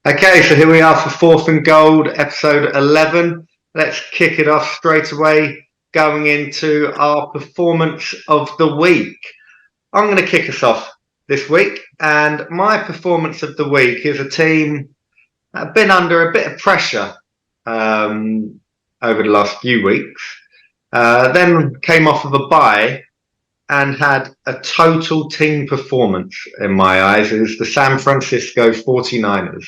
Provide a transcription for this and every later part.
Okay, so here we are for Fourth and Gold, episode 11. Let's kick it off straight away, going into our performance of the week. I'm going to kick us off this week, and my performance of the week is a team that have been under a bit of pressure over the last few weeks. Then came off of a bye and had a total team performance in my eyes. It was the San Francisco 49ers.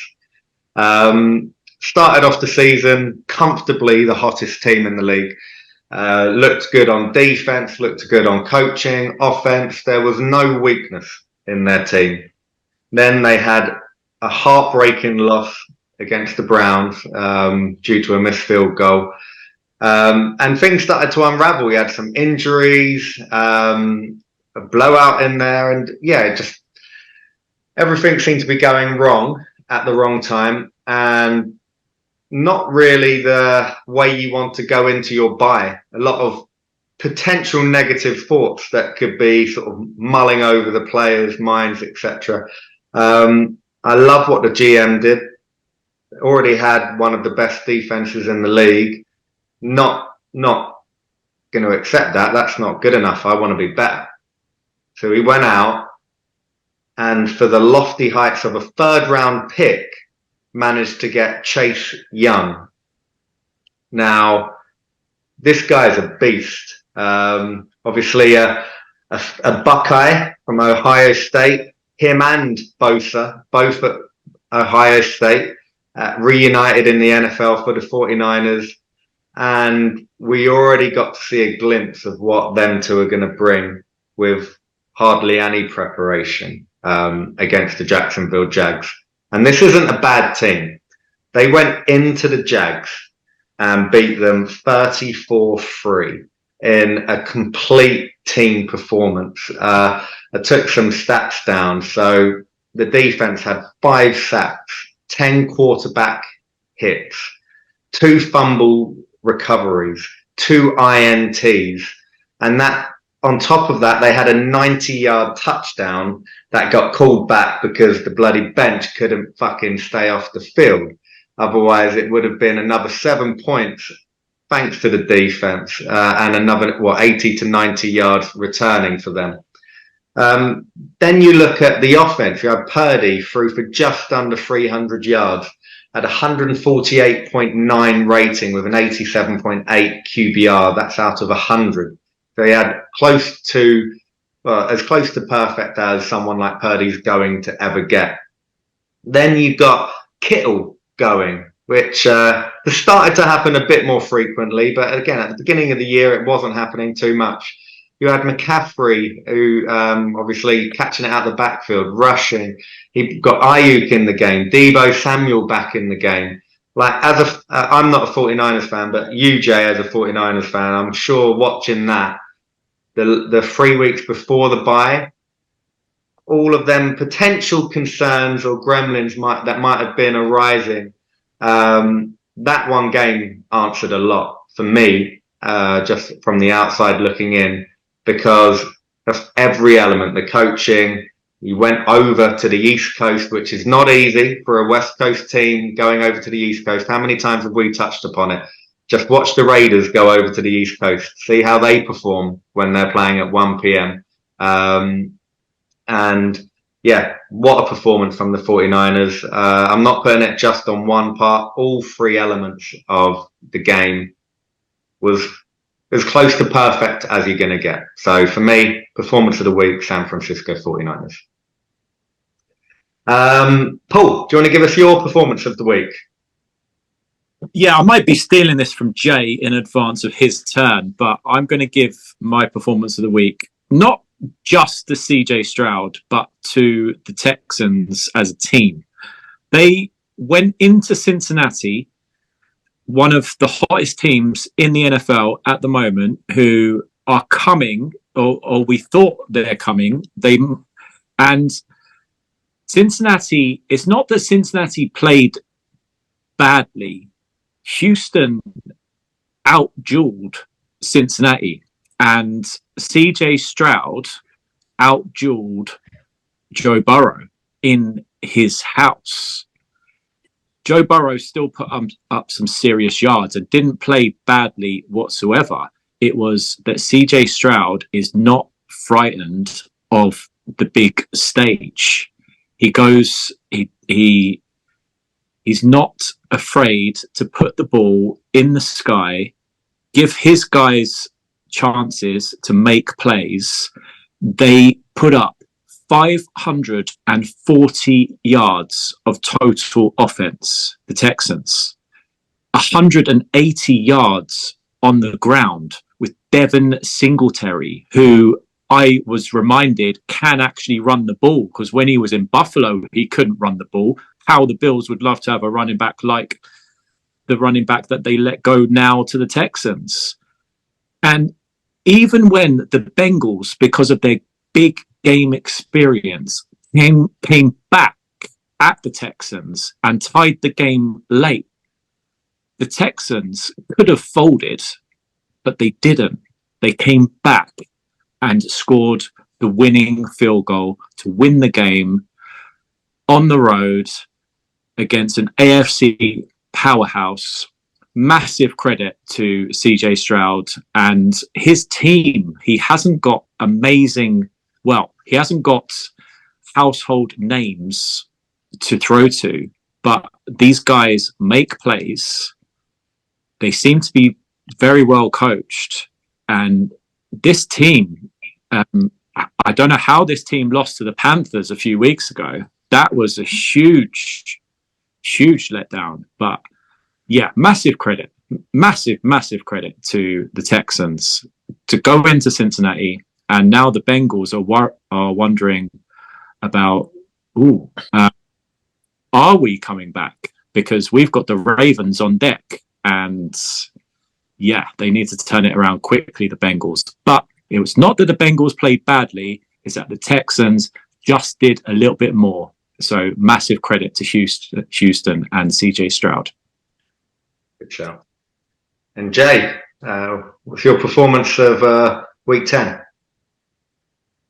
Started off the season comfortably the hottest team in the league. Looked good on defense, looked good on coaching, offense. There was no weakness in their team. Then they had a heartbreaking loss against the Browns due to a missed field goal. And things started to unravel. We had some injuries, a blowout in there, and just everything seemed to be going wrong at the wrong time, and not really the way you want to go into your bye. A lot of potential negative thoughts that could be sort of mulling over the players' minds, etc. I love what the GM did. Already had one of the best defenses in the league. Not going to accept that. That's not good enough. I want to be better. So he went out, and for the lofty heights of a third-round pick, managed to get Chase Young. Now, this guy's a beast. Obviously, a Buckeye from Ohio State. Him and Bosa, both at Ohio State, reunited in the NFL for the 49ers. And we already got to see a glimpse of what them two are going to bring with hardly any preparation against the Jacksonville Jags. And this isn't a bad team. They went into the Jags and beat them 34-3 in a complete team performance. I took some stats down. So the defense had 5 sacks, 10 quarterback hits, 2 fumble recoveries, 2 INTs, and that on top of that, they had a 90-yard touchdown that got called back because the bloody bench couldn't fucking stay off the field. Otherwise, it would have been another 7 points thanks to the defense and another 80 to 90 yards returning for them. Then you look at the offense. You have Purdy threw for just under 300 yards at 148.9 rating with an 87.8 QBR. That's out of 100. So he had close to, as close to perfect as someone like Purdy's going to ever get. Then you got Kittle going, which started to happen a bit more frequently. But again, at the beginning of the year, it wasn't happening too much. You had McCaffrey, who obviously catching it out of the backfield, rushing. He got Ayuk in the game, Deebo Samuel back in the game. Like, I'm not a 49ers fan, but you, Jay, as a 49ers fan, I'm sure watching that, the 3 weeks before the bye, all of them potential concerns or gremlins that might have been arising. That one game answered a lot for me, just from the outside looking in, because of every element, the coaching. You went over to the East Coast, which is not easy for a West Coast team going over to the East Coast. How many times have we touched upon it? Just watch the Raiders go over to the East Coast, see how they perform when they're playing at 1 p.m. And yeah, what a performance from the 49ers. I'm not putting it just on one part. All 3 elements of the game was as close to perfect as you're going to get. So for me, performance of the week, San Francisco 49ers. Paul, do you want to give us your performance of the week? Yeah, I might be stealing this from Jay in advance of his turn, but I'm going to give my performance of the week not just to CJ Stroud, but to the Texans as a team. They went into Cincinnati, one of the hottest teams in the NFL at the moment, who are coming, or we thought they're coming. And Cincinnati, it's not that Cincinnati played badly. Houston outdueled Cincinnati, and CJ Stroud outdueled Joe Burrow in his house. Joe Burrow still put up some serious yards and didn't play badly whatsoever. It was that CJ Stroud is not frightened of the big stage. He's not afraid to put the ball in the sky, give his guys chances to make plays. They put up 540 yards of total offense, the Texans. 180 yards on the ground with Devin Singletary, who I was reminded can actually run the ball, because when he was in Buffalo, he couldn't run the ball. How the Bills would love to have a running back like the running back that they let go now to the Texans. And even when the Bengals, because of their big game experience, came back at the Texans and tied the game late, the Texans could have folded, but they didn't. They came back and scored the winning field goal to win the game on the road against an AFC powerhouse. Massive credit to CJ Stroud and his team. He hasn't got he hasn't got household names to throw to, but these guys make plays. They seem to be very well coached. And this team, I don't know how this team lost to the Panthers a few weeks ago. That was a huge letdown. But yeah, massive credit to the Texans to go into Cincinnati. And now the Bengals are wondering about, are we coming back? Because we've got the Ravens on deck. And yeah, they need to turn it around quickly, the Bengals. But it was not that the Bengals played badly, it's that the Texans just did a little bit more. So massive credit to Houston and CJ Stroud. Good shout. And Jay, what's your performance of week 10?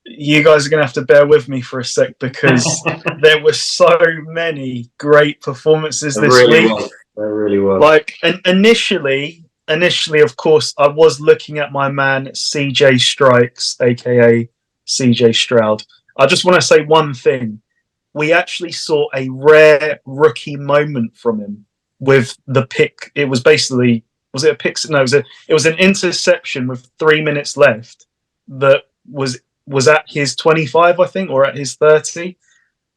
You guys are going to have to bear with me for a sec, because there were so many great performances this week. There really was. Like, initially, of course, I was looking at my man CJ Strikes, aka CJ Stroud. I just want to say one thing. We actually saw a rare rookie moment from him with the pick. It was basically, was it a pick? No, it was an interception with 3 minutes left that was at his 25, I think, or at his 30.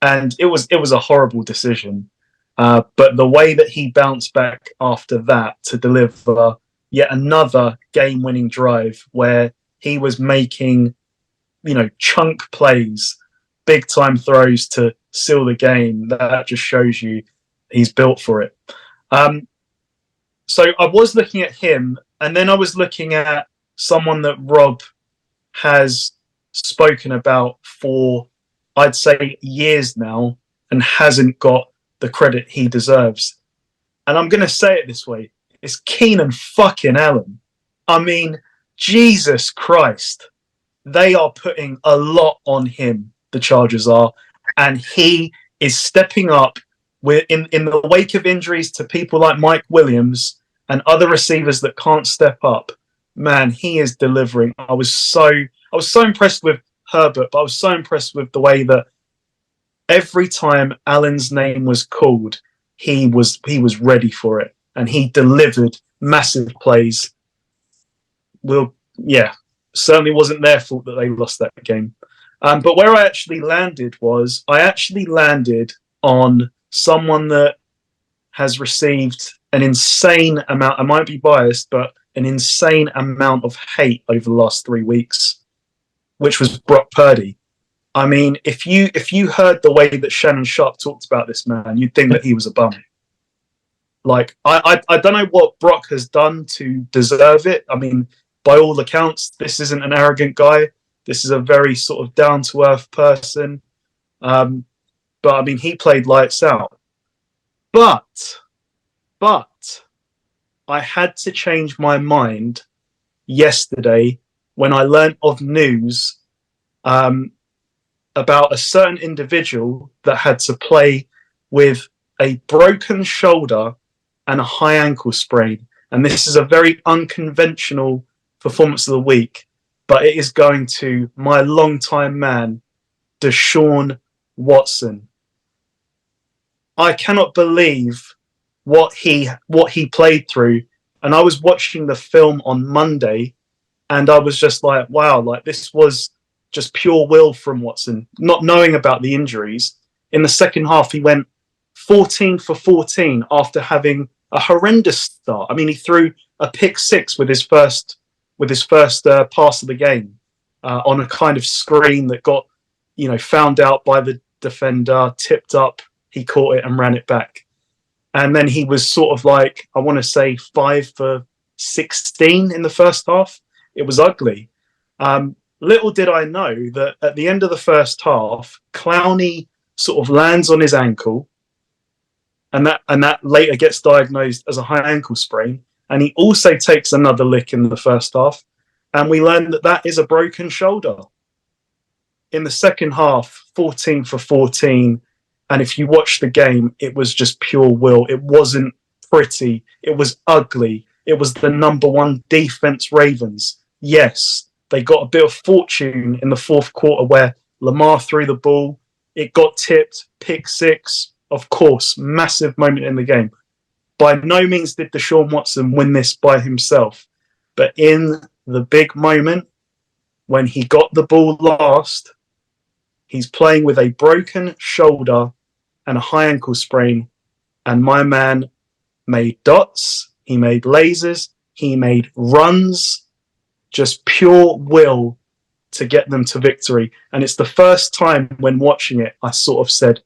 And it was a horrible decision. But the way that he bounced back after that to deliver yet another game-winning drive where he was making, chunk plays, big-time throws to seal the game, that just shows you he's built for it. So I was looking at him, and then I was looking at someone that Rob has spoken about for, I'd say, years now, and hasn't got the credit he deserves. And I'm going to say it this way. It's Keenan fucking Allen. I mean, Jesus Christ. They are putting a lot on him, the Chargers are. And he is stepping up in the wake of injuries to people like Mike Williams and other receivers that can't step up. Man, he is delivering. I was so impressed with Herbert, but I was so impressed with the way that every time Allen's name was called, he was ready for it, and he delivered massive plays. Certainly wasn't their fault that they lost that game. But where I actually landed on someone that has received an insane amount, I might be biased, but an insane amount of hate over the last 3 weeks, which was Brock Purdy. I mean, if you heard the way that Shannon Sharp talked about this man, you'd think that he was a bum. Like, I don't know what Brock has done to deserve it. I mean, by all accounts, this isn't an arrogant guy. This is a very sort of down-to-earth person. But, I mean, he played lights out. But I had to change my mind yesterday when I learnt of news about a certain individual that had to play with a broken shoulder and a high ankle sprain. And this is a very unconventional performance of the week, but it is going to my longtime man, Deshaun Watson. I cannot believe what he played through. And I was watching the film on Monday, and I was just like, wow, like this was just pure will from Watson, not knowing about the injuries. In the second half, he went 14 for 14 after having a horrendous start. I mean, he threw a pick six with his first pass of the game on a kind of screen that got, found out by the defender, tipped up, he caught it and ran it back. And then he was sort of like, I want to say 5 for 16 in the first half. It was ugly. Little did I know that at the end of the first half, Clowney sort of lands on his ankle, and that later gets diagnosed as a high ankle sprain. And he also takes another lick in the first half, and we learn that is a broken shoulder. In the second half, 14 for 14. And if you watch the game, it was just pure will. It wasn't pretty. It was ugly. It was the number one defense Ravens. Yes, they got a bit of fortune in the fourth quarter where Lamar threw the ball. It got tipped, pick six. Of course, massive moment in the game. By no means did Deshaun Watson win this by himself. But in the big moment, when he got the ball last, he's playing with a broken shoulder and a high ankle sprain. And my man made dots. He made lasers. He made runs. Just pure will to get them to victory. And it's the first time when watching it, I sort of said,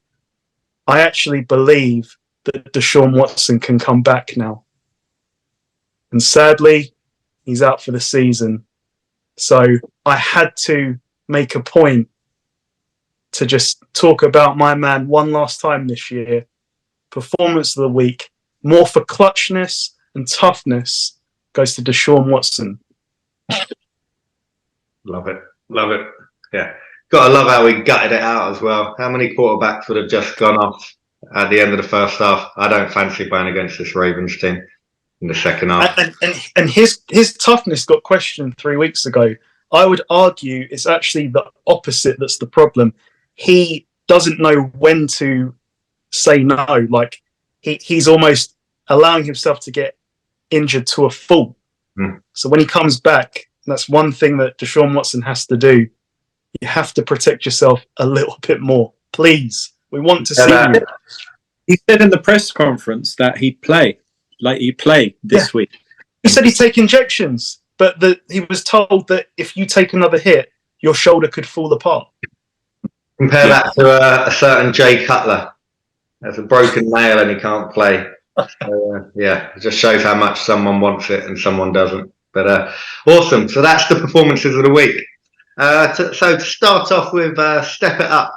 I actually believe that Deshaun Watson can come back now. And sadly, he's out for the season. So I had to make a point to just talk about my man one last time this year. Performance of the week, more for clutchness and toughness, goes to Deshaun Watson. Love it. Yeah. Gotta love how he gutted it out as well. How many quarterbacks would have just gone off at the end of the first half? I don't fancy playing against this Ravens team in the second half. And his toughness got questioned 3 weeks ago. I would argue it's actually the opposite that's the problem. He doesn't know when to say no. Like he's almost allowing himself to get injured to a fault. So when he comes back, that's one thing that Deshaun Watson has to do. You have to protect yourself a little bit more. Please. We want to see you. He said in the press conference that he'd play this week. He said he'd take injections, but he was told that if you take another hit, your shoulder could fall apart. Compare that to a certain Jay Cutler. There's a broken nail and he can't play. It just shows how much someone wants it and someone doesn't. But awesome. So that's the performances of the week. So to start off with, step it up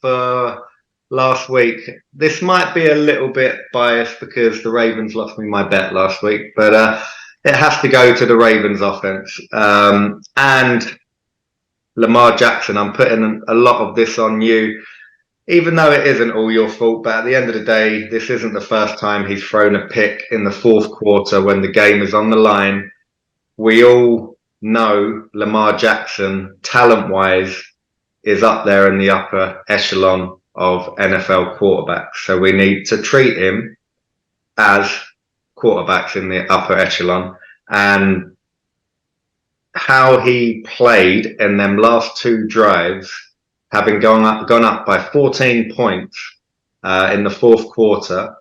for last week. This might be a little bit biased because the Ravens lost me my bet last week, but it has to go to the Ravens offense. And Lamar Jackson, I'm putting a lot of this on you, even though it isn't all your fault. But at the end of the day, this isn't the first time he's thrown a pick in the fourth quarter when the game is on the line. We all know Lamar Jackson, talent-wise, is up there in the upper echelon of NFL quarterbacks. So we need to treat him as quarterbacks in the upper echelon. And how he played in them last two drives, having gone up by 14 points in the fourth quarter,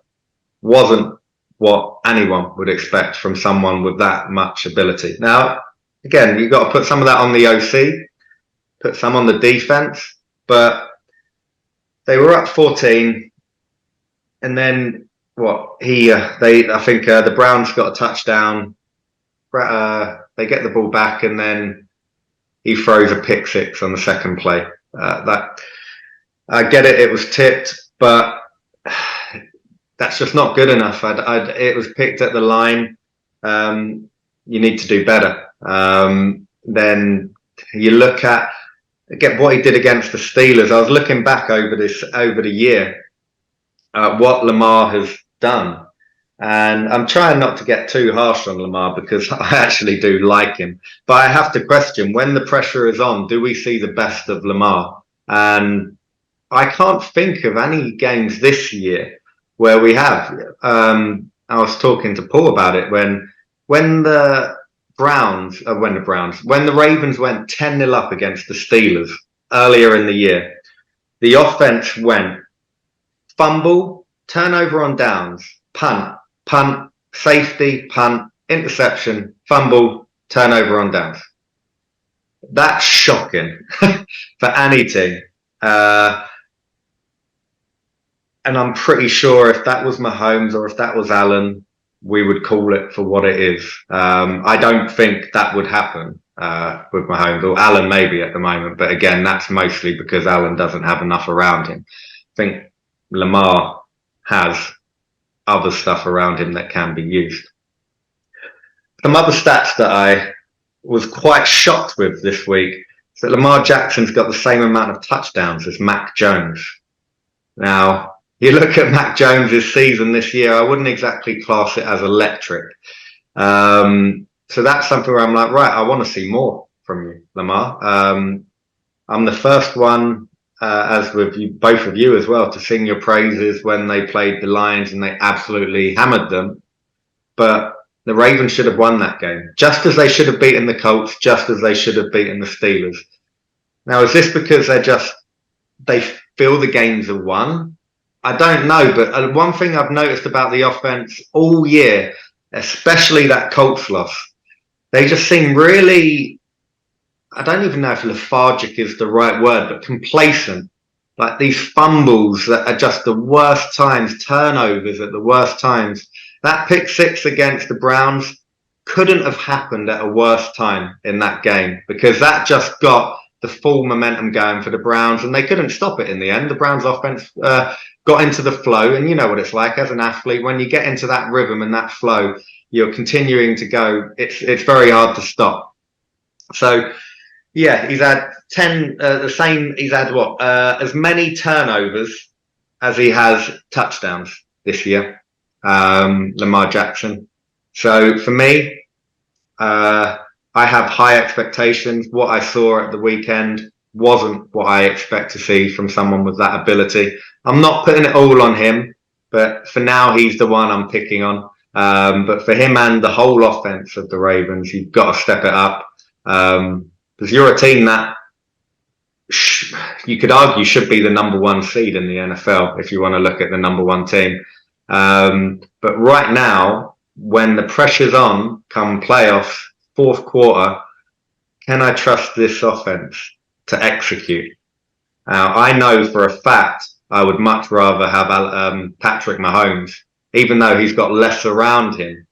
wasn't what anyone would expect from someone with that much ability. Now, again, you've got to put some of that on the OC, put some on the defense, but they were up 14, and then I think the Browns got a touchdown. They get the ball back, and then he throws a pick six on the second play. That I get it; it was tipped, but that's just not good enough. It was picked at the line. You need to do better. Then you look at what he did against the Steelers. I was looking back over the year. what Lamar has done. And I'm trying not to get too harsh on Lamar because I actually do like him. But I have to question, when the pressure is on, do we see the best of Lamar? And I can't think of any games this year where we have. I was talking to Paul about it when the Ravens went 10-0 up against the Steelers earlier in the year. The offense went fumble, turnover on downs, punt, safety, punt, interception, fumble, turnover on downs. That's shocking for any team. And I'm pretty sure if that was Mahomes or if that was Allen, we would call it for what it is. I don't think that would happen with Mahomes, or Allen maybe at the moment. But again, that's mostly because Allen doesn't have enough around him. I think Lamar has other stuff around him that can be used. Some other stats that I was quite shocked with this week is that Lamar Jackson's got the same amount of touchdowns as Mac Jones. Now, you look at Mac Jones' season this year, I wouldn't exactly class it as electric. So that's something where I'm like, right, I want to see more from you, Lamar. I'm the first one, as with you, both of you as well, to sing your praises when they played the Lions and they absolutely hammered them. But the Ravens should have won that game, just as they should have beaten the Colts, just as they should have beaten the Steelers. Now, is this because they feel the games are won? I don't know, but one thing I've noticed about the offense all year, especially that Colts loss, they just seem really, I don't even know if lethargic is the right word, but complacent. Like these fumbles that are just the worst times, turnovers at the worst times. That pick six against the Browns couldn't have happened at a worse time in that game, because that just got the full momentum going for the Browns, and they couldn't stop it in the end. The Browns offense got into the flow, and you know what it's like as an athlete. When you get into that rhythm and that flow, you're continuing to go. It's very hard to stop. So, yeah, he's had 10, he's had as many turnovers as he has touchdowns this year, Lamar Jackson. So for me, I have high expectations. What I saw at the weekend wasn't what I expect to see from someone with that ability. I'm not putting it all on him, but for now, he's the one I'm picking on. But for him and the whole offense of the Ravens, you've got to step it up. Because you're a team that you could argue should be the number one seed in the NFL if you want to look at the number one team. But right now, when the pressure's on, come playoffs, fourth quarter, can I trust this offense to execute? Now, I know for a fact I would much rather have Patrick Mahomes, even though he's got less around him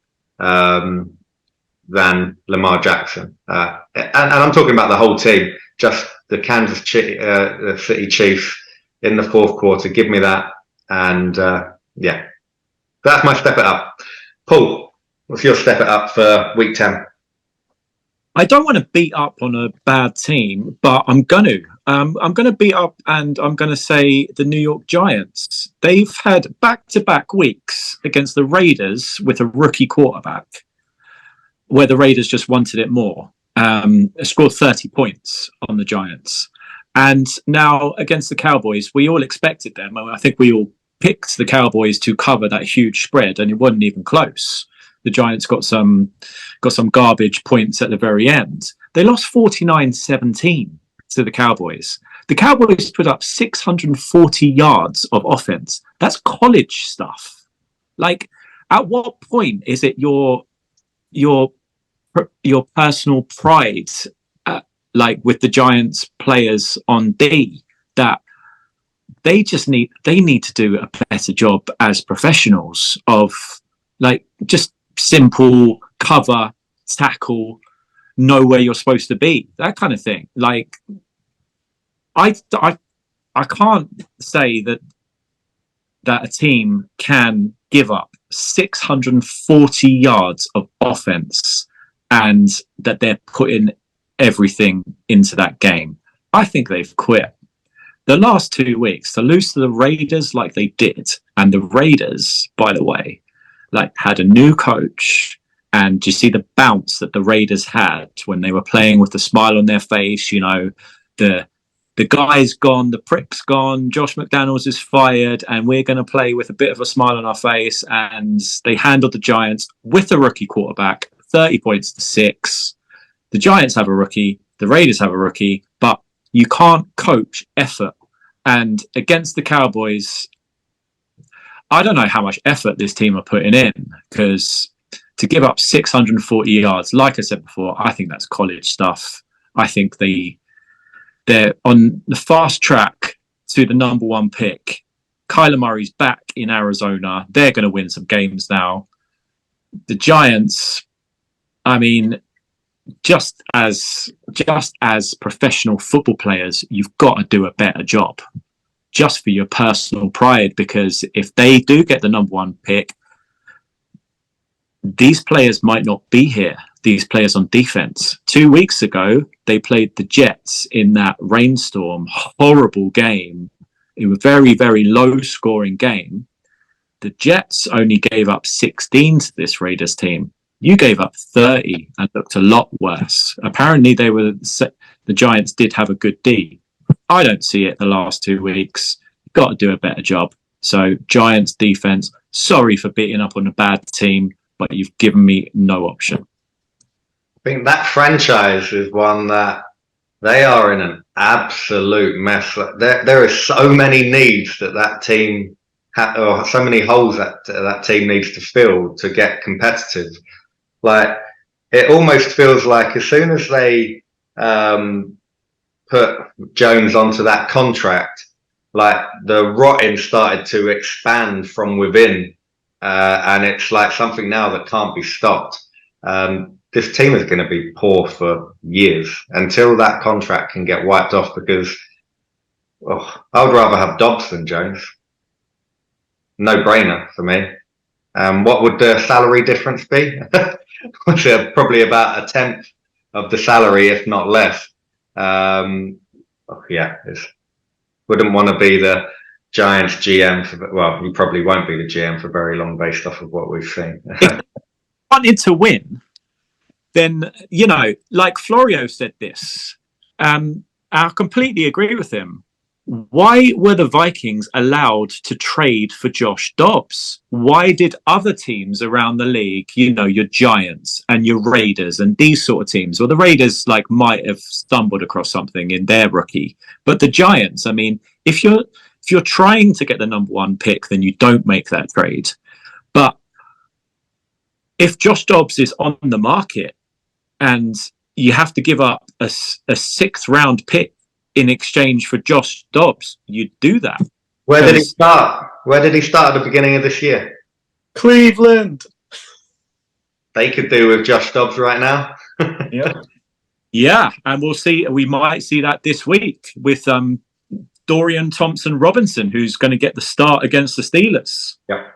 than Lamar Jackson. And I'm talking about the whole team, just the Kansas City Chiefs in the fourth quarter. Give me that. And yeah, that's my step it up. Paul, what's your step it up for week 10? I don't want to beat up on a bad team, but I'm going to beat up, and I'm going to say the New York Giants. They've had back-to-back weeks against the Raiders with a rookie quarterback, where the Raiders just wanted it more. Scored 30 points on the Giants. And now against the Cowboys, we all expected them. I think we all picked the Cowboys to cover that huge spread, and it wasn't even close. The Giants got some garbage points at the very end. They lost 49-17 to the Cowboys. The Cowboys put up 640 yards of offense. That's college stuff. Like, at what point is it your personal pride, like with the Giants players on D, that they need to do a better job as professionals of, like, just simple cover, tackle, know where you're supposed to be, that kind of thing. Like, I can't say that a team can give up 640 yards of offense and that they're putting everything into that game. I think they've quit. the last 2 weeks to lose to the Raiders like they did, and the Raiders, by the way, like had a new coach, and you see the bounce that the Raiders had when they were playing with a smile on their face. You know, the guy's gone, the prick's gone, Josh McDaniels is fired, and we're going to play with a bit of a smile on our face. And they handled the Giants with a rookie quarterback, 30 points to 6. The Giants have a rookie, the Raiders have a rookie, but you can't coach effort. And against the Cowboys, I don't know how much effort this team are putting in, because to give up 640 yards, like I said before, I think that's college stuff. I think they're on the fast track to the number 1 pick. Kyler Murray's back in Arizona. They're going to win some games now. The Giants, I mean, just as professional football players, you've got to do a better job just for your personal pride, because if they do get the number 1 pick, these players might not be here. These players on defense. 2 weeks ago, they played the Jets in that rainstorm, horrible game. It was a very, very low scoring game. The Jets only gave up 16 to this Raiders team. You gave up 30 and looked a lot worse. Apparently, the Giants did have a good D. I don't see it the last 2 weeks. You've got to do a better job. So, Giants defense, sorry for beating up on a bad team, but you've given me no option. I think that franchise is one that they are in an absolute mess. There are so many needs that team or so many holes that team needs to fill to get competitive. Like, it almost feels like as soon as they put Jones onto that contract, like the rotting started to expand from within, and it's like something now that can't be stopped. This team is going to be poor for years until that contract can get wiped off, because I would rather have Dobbs than Jones. No brainer for me. What would the salary difference be? Probably about 1/10 of the salary, if not less. Wouldn't want to be the Giants GM well, you probably won't be the GM for very long based off of what we've seen. If wanted to win, then, you know, like Florio said this, I completely agree with him. Why were the Vikings allowed to trade for Josh Dobbs? Why did other teams around the league, you know, your Giants and your Raiders and these sort of teams, well, the Raiders might have stumbled across something in their rookie, but the Giants, I mean, if you're trying to get the number 1 pick, then you don't make that trade. But if Josh Dobbs is on the market and you have to give up a 6th round pick in exchange for Josh Dobbs, you do that. Where did he start? Where did he start at the beginning of this year? Cleveland. They could do with Josh Dobbs right now. Yeah, and we'll see. We might see that this week with Dorian Thompson-Robinson, who's going to get the start against the Steelers. Yeah.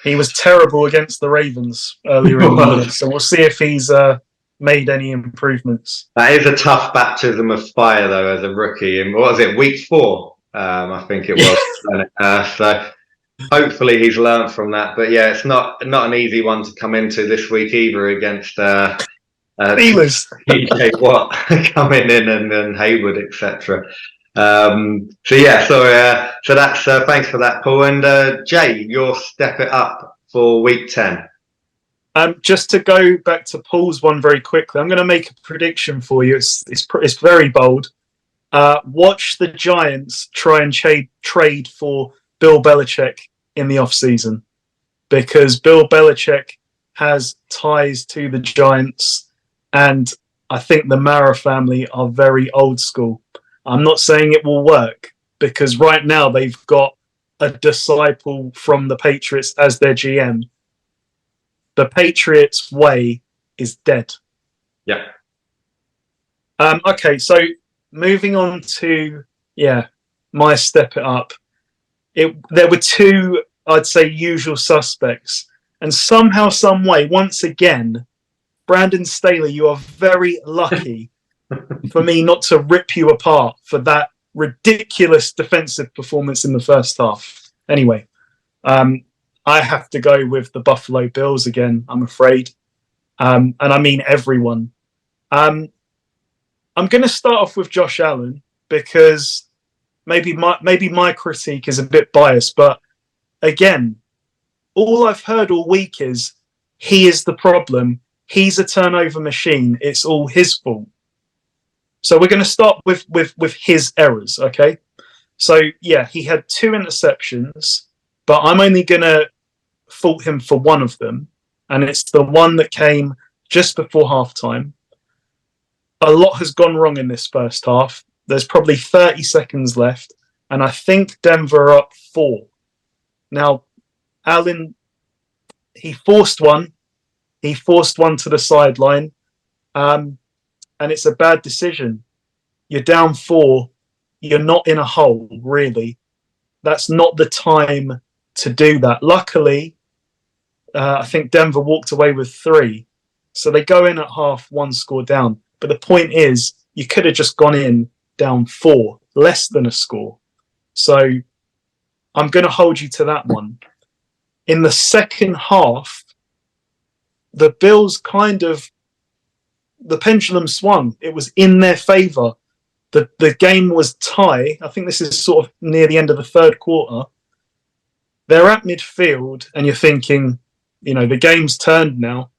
He was terrible against the Ravens earlier in the year, so we'll see if he's made any improvements. That is a tough baptism of fire, though, as a rookie. And what was it, week 4? I think it was. So hopefully he's learned from that. But yeah, it's not an easy one to come into this week either against Steelers. TJ Watt coming in and Hayward, etc. So that's thanks for that, Paul. And Jay, you'll step it up for week 10. Just to go back to Paul's one very quickly, I'm going to make a prediction for you. It's very bold. Watch the Giants try and trade for Bill Belichick in the off-season, because Bill Belichick has ties to the Giants, and I think the Mara family are very old school. I'm not saying it will work, because right now they've got a disciple from the Patriots as their GM. The Patriots way is dead. Yeah. Okay, so moving on to my step it up. There were 2, I'd say, usual suspects, and somehow, some way, once again, Brandon Staley, you are very lucky for me not to rip you apart for that ridiculous defensive performance in the first half. Anyway, I have to go with the Buffalo Bills again, I'm afraid. And I mean everyone. I'm going to start off with Josh Allen because maybe my critique is a bit biased, but again, all I've heard all week is he is the problem. He's a turnover machine. It's all his fault. So we're going to start with his errors, okay? So, yeah, he had 2 interceptions, but I'm only going to fault him for one of them, and it's the one that came just before halftime. A lot has gone wrong in this first half. There's probably 30 seconds left, and I think Denver are up 4. Now, Allen, he forced one. He forced one to the sideline, and it's a bad decision. You're down 4. You're not in a hole, really. That's not the time to do that. Luckily, I think Denver walked away with 3. So they go in at half, 1 score down. But the point is, you could have just gone in down 4, less than a score. So I'm going to hold you to that one. In the second half, the Bills the pendulum swung. It was in their favour. The game was tie. I think this is sort of near the end of the third quarter. They're at midfield, and you're thinking, the game's turned now.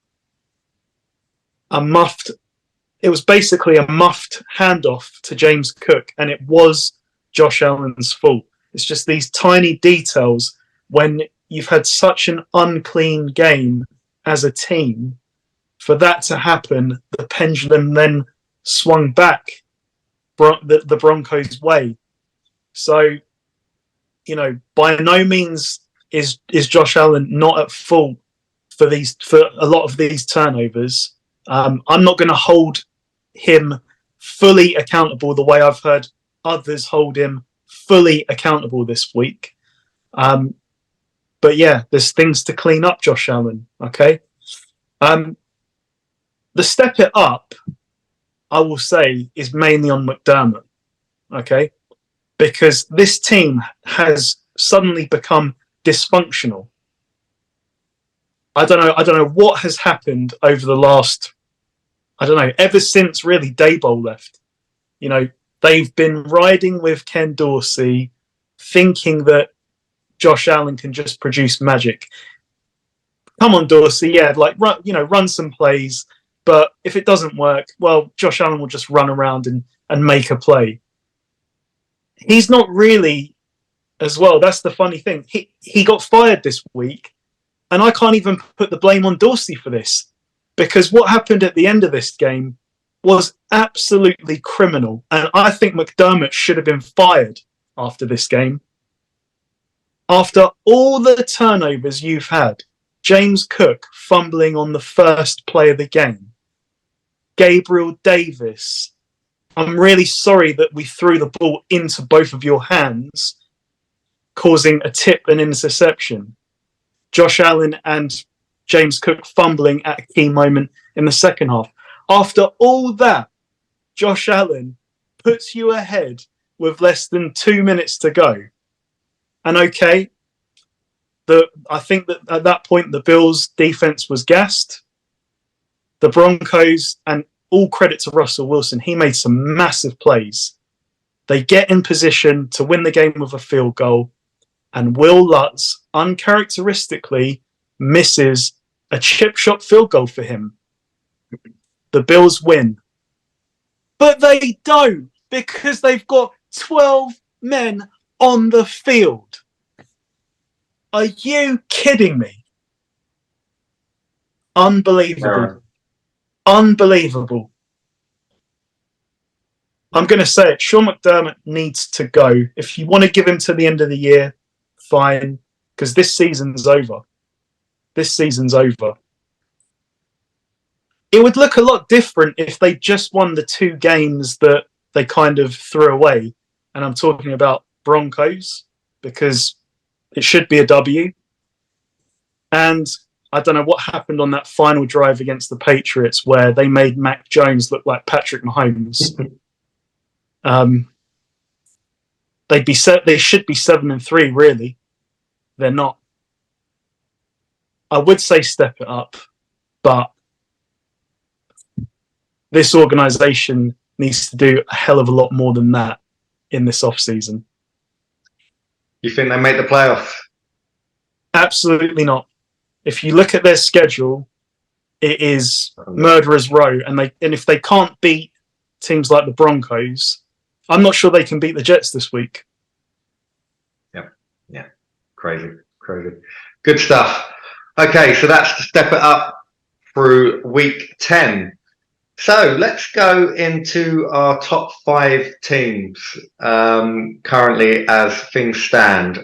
It was basically a muffed handoff to James Cook, and it was Josh Allen's fault. It's just these tiny details when you've had such an unclean game as a team. For that to happen, the pendulum then swung back the Broncos' way. So, by no means is Josh Allen not at fault for a lot of these turnovers. I'm not going to hold him fully accountable the way I've heard others hold him fully accountable this week. But yeah, there's things to clean up, Josh Allen. Okay. The step it up, I will say, is mainly on McDermott. Okay. Because this team has suddenly become dysfunctional. I don't know what has happened over the last, ever since really Daboll left. They've been riding with Ken Dorsey, thinking that Josh Allen can just produce magic. Come on, Dorsey, run some plays, but if it doesn't work, well, Josh Allen will just run around and make a play. He's not really, as well. That's the funny thing. He got fired this week, and I can't even put the blame on Dorsey for this, because what happened at the end of this game was absolutely criminal. And I think McDermott should have been fired after this game. After all the turnovers you've had, James Cook fumbling on the first play of the game, Gabriel Davis, I'm really sorry that we threw the ball into both of your hands, causing a tip and interception. Josh Allen and James Cook fumbling at a key moment in the second half. After all that, Josh Allen puts you ahead with less than 2 minutes to go. And okay, I think that at that point, the Bills' defense was gassed. The Broncos, and all credit to Russell Wilson, he made some massive plays. They get in position to win the game with a field goal, and Will Lutz uncharacteristically misses a chip shot field goal for him. The Bills win. But they don't, because they've got 12 men on the field. Are you kidding me? Unbelievable. Unbelievable. I'm going to say it. Sean McDermott needs to go. If you want to give him to the end of the year, fine, because this season's over. This season's over. It would look a lot different if they just won the 2 games that they kind of threw away. And I'm talking about Broncos, because it should be a W. And I don't know what happened on that final drive against the Patriots where they made Mac Jones look like Patrick Mahomes. They should be 7-3. Really, they're not. I would say step it up, but this organisation needs to do a hell of a lot more than that in this off-season. You think they make the playoffs? Absolutely not. If you look at their schedule, it is murderer's row, and if they can't beat teams like the Broncos, I'm not sure they can beat the Jets this week. Yeah, crazy. Good stuff. Okay, so that's to step it up through week 10. So let's go into our top 5 teams currently as things stand.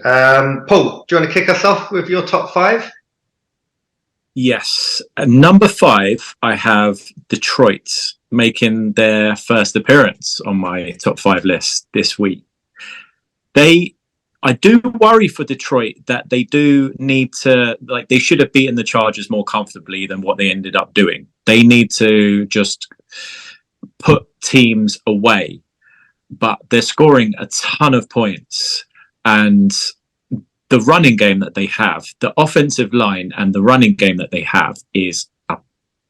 Paul, do you want to kick us off with your top 5? Yes. At number 5, I have Detroit making their first appearance on my top 5 list this week. I do worry for Detroit that they do need to, they should have beaten the Chargers more comfortably than what they ended up doing. They need to just put teams away, but they're scoring a ton of points, and the running game that they have, the offensive line and the running game that they have is a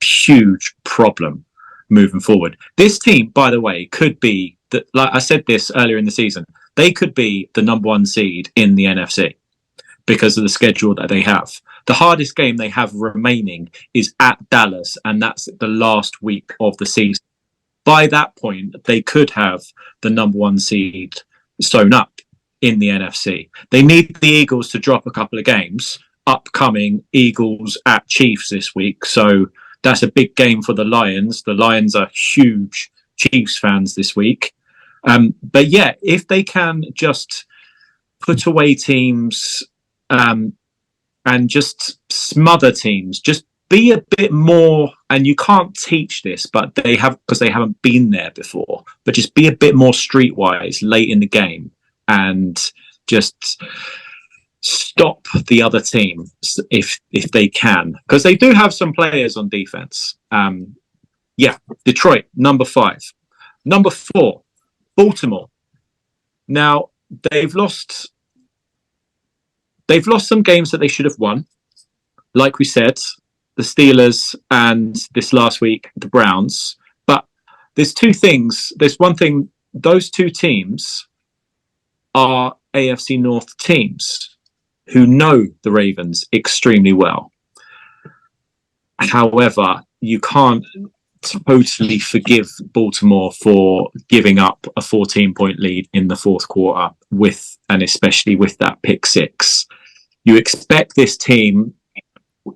huge problem moving forward. This team, by the way, could be, like I said this earlier in the season, they could be the number 1 seed in the NFC because of the schedule that they have. The hardest game they have remaining is at Dallas, and that's the last week of the season. By that point, they could have the number 1 seed sewn up in the NFC. They need the Eagles to drop a couple of games. Upcoming Eagles at Chiefs this week, so that's a big game for the Lions. The Lions are huge Chiefs fans this week. But yeah, if they can just put away teams and just smother teams, just be a bit more, and you can't teach this, but they have, because they haven't been there before, but just be a bit more streetwise late in the game and just stop the other team if they can, because they do have some players on defense. Detroit, number 5. Number 4, Baltimore. Now they've lost some games that they should have won. Like we said, the Steelers and this last week, the Browns. But there's two things. There's one thing, those two teams are AFC North teams who know the Ravens extremely well. However, you can't totally forgive Baltimore for giving up a 14-point lead in the fourth quarter and especially with that pick 6. You expect this team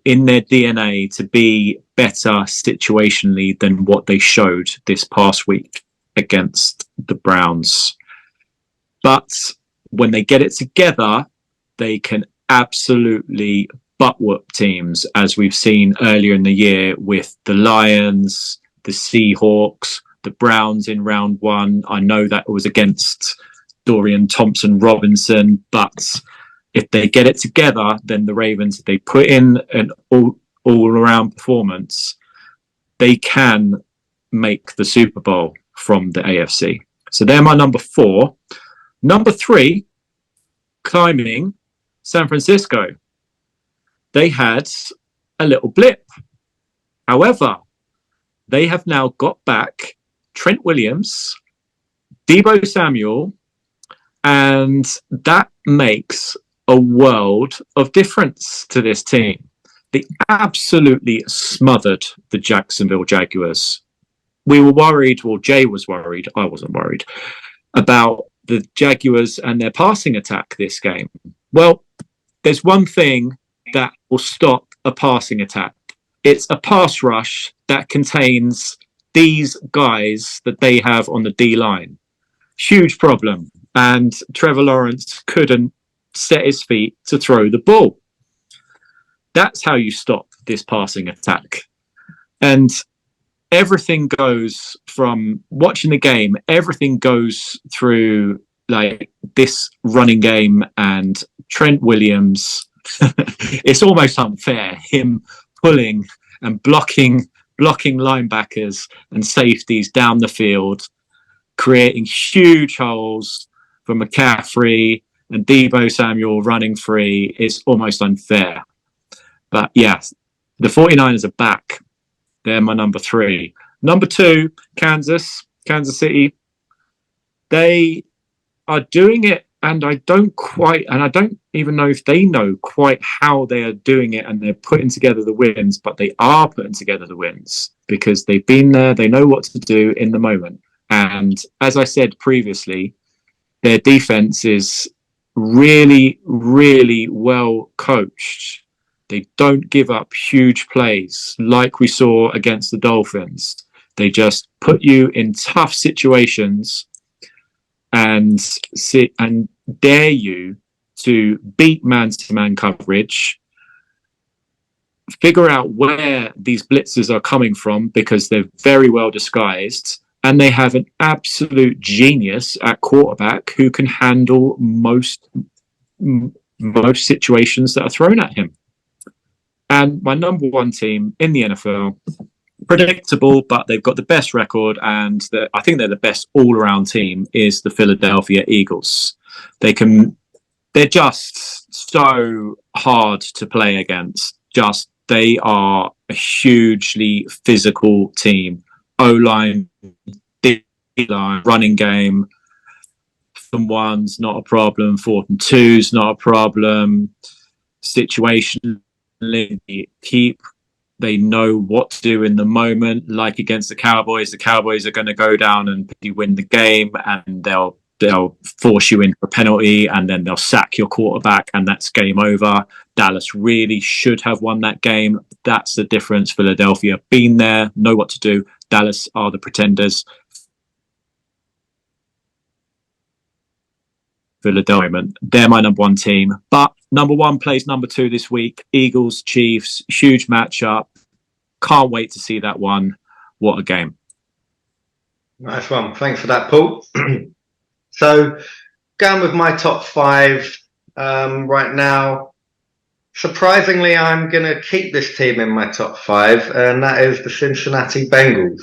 in their DNA to be better situationally than what they showed this past week against the Browns. But when they get it together, they can absolutely butt whoop teams, as we've seen earlier in the year with the Lions, the Seahawks, the Browns in round 1. I know that was against Dorian Thompson-Robinson, but if they get it together, then the Ravens, if they put in an all-around performance, they can make the Super Bowl from the AFC. So they're my number 4. Number 3, climbing, San Francisco. They had a little blip. However, they have now got back Trent Williams, Deebo Samuel, and that makes a world of difference to this team. They absolutely smothered the Jacksonville Jaguars. We were worried, well, Jay was worried, I wasn't worried, about the Jaguars and their passing attack this game. Well, there's one thing that will stop a passing attack. It's a pass rush that contains these guys that they have on the D-line. Huge problem. And Trevor Lawrence couldn't set his feet to throw the ball. That's how you stop this passing attack. And everything goes from watching the game, everything goes through like this running game and Trent Williams. It's almost unfair, him pulling and blocking linebackers and safeties down the field, creating huge holes for McCaffrey and Deebo Samuel running free is almost unfair. But yes, the 49ers are back. They're my number 3. Number 2, Kansas City. They are doing it, and I don't even know if they know quite how they are doing it, and they're putting together the wins, but they are putting together the wins because they've been there, they know what to do in the moment. And as I said previously, their defense is really, really well coached. They don't give up huge plays like we saw against the Dolphins. They just put you in tough situations and dare you to beat man-to-man coverage, figure out where these blitzers are coming from because they're very well disguised, and they have an absolute genius at quarterback who can handle most situations that are thrown at him. And my number 1 team in the NFL, predictable, but they've got the best record, and I think they're the best all-around team, is the Philadelphia Eagles. They're just so hard to play against. They are a hugely physical team. O-line, D-line, running game, 4th and 1's not a problem, 4th and 2's not a problem. Situation, they know what to do in the moment. Like against the Cowboys are going to go down and win the game, and they'll force you into a penalty, and then they'll sack your quarterback, and that's game over. Dallas really should have won that game. That's the difference. Philadelphia been there, know what to do. Dallas are the pretenders. Philadelphia, they're my number 1 team. But number 1 plays number 2 this week. Eagles, Chiefs, huge matchup. Can't wait to see that one. What a game. Nice one. Thanks for that, Paul. So, going with my top 5 right now. Surprisingly, I'm going to keep this team in my top 5, and that is the Cincinnati Bengals.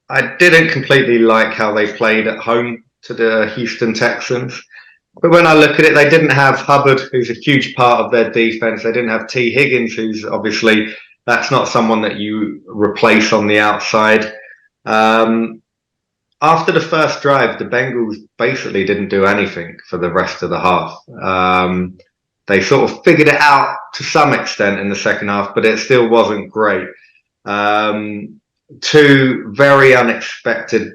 I didn't completely like how they played at home to the Houston Texans. But when I look at it, they didn't have Hubbard, who's a huge part of their defense. They didn't have T. Higgins, who's obviously, that's not someone that you replace on the outside. After the first drive, the Bengals basically didn't do anything for the rest of the half. They sort of figured it out to some extent in the second half, but it still wasn't great. 2 very unexpected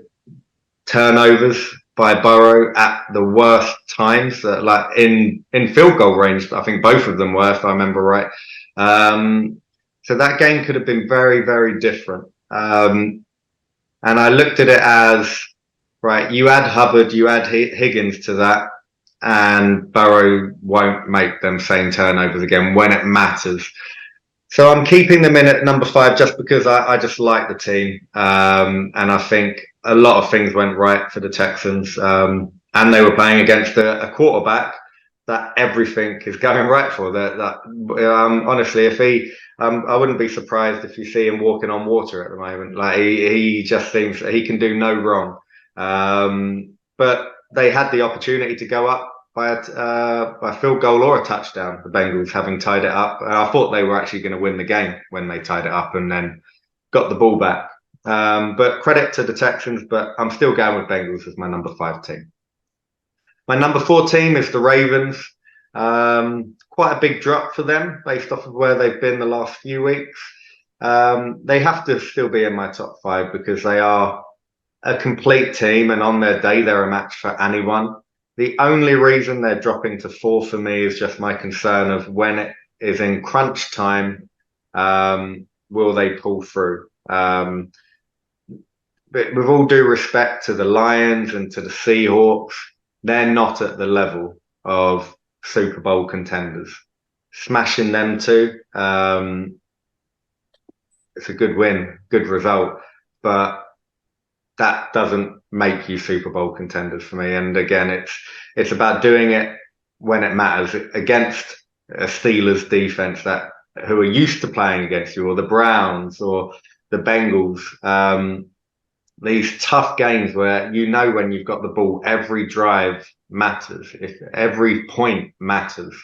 turnovers by Burrow at the worst times, like in field goal range. I think both of them were, if I remember right. So that game could have been very, very different. And I looked at it as, right, you add Hubbard, you add Higgins to that, and Burrow won't make them same turnovers again when it matters. So I'm keeping them in at number 5 just because I just like the team. And I think a lot of things went right for the Texans. And they were playing against a quarterback that everything is going right for. Honestly, if I wouldn't be surprised if you see him walking on water at the moment. Like he just seems he can do no wrong. But they had the opportunity to go up by a field goal or a touchdown, the Bengals having tied it up. And I thought they were actually going to win the game when they tied it up and then got the ball back. But credit to the Texans, but I'm still going with Bengals as my number 5 team. My number 4 team is the Ravens. Quite a big drop for them based off of where they've been the last few weeks. They have to still be in my top 5 because they are a complete team, and on their day, they're a match for anyone. The only reason they're dropping to 4 for me is just my concern of when it is in crunch time, will they pull through? But with all due respect to the Lions and to the Seahawks, they're not at the level of Super Bowl contenders. Smashing them too, it's a good win, good result, but that doesn't make you Super Bowl contenders for me. And again, it's about doing it when it matters against a Steelers defense who are used to playing against you, or the Browns or the Bengals. these tough games where when you've got the ball, every drive matters, if every point matters.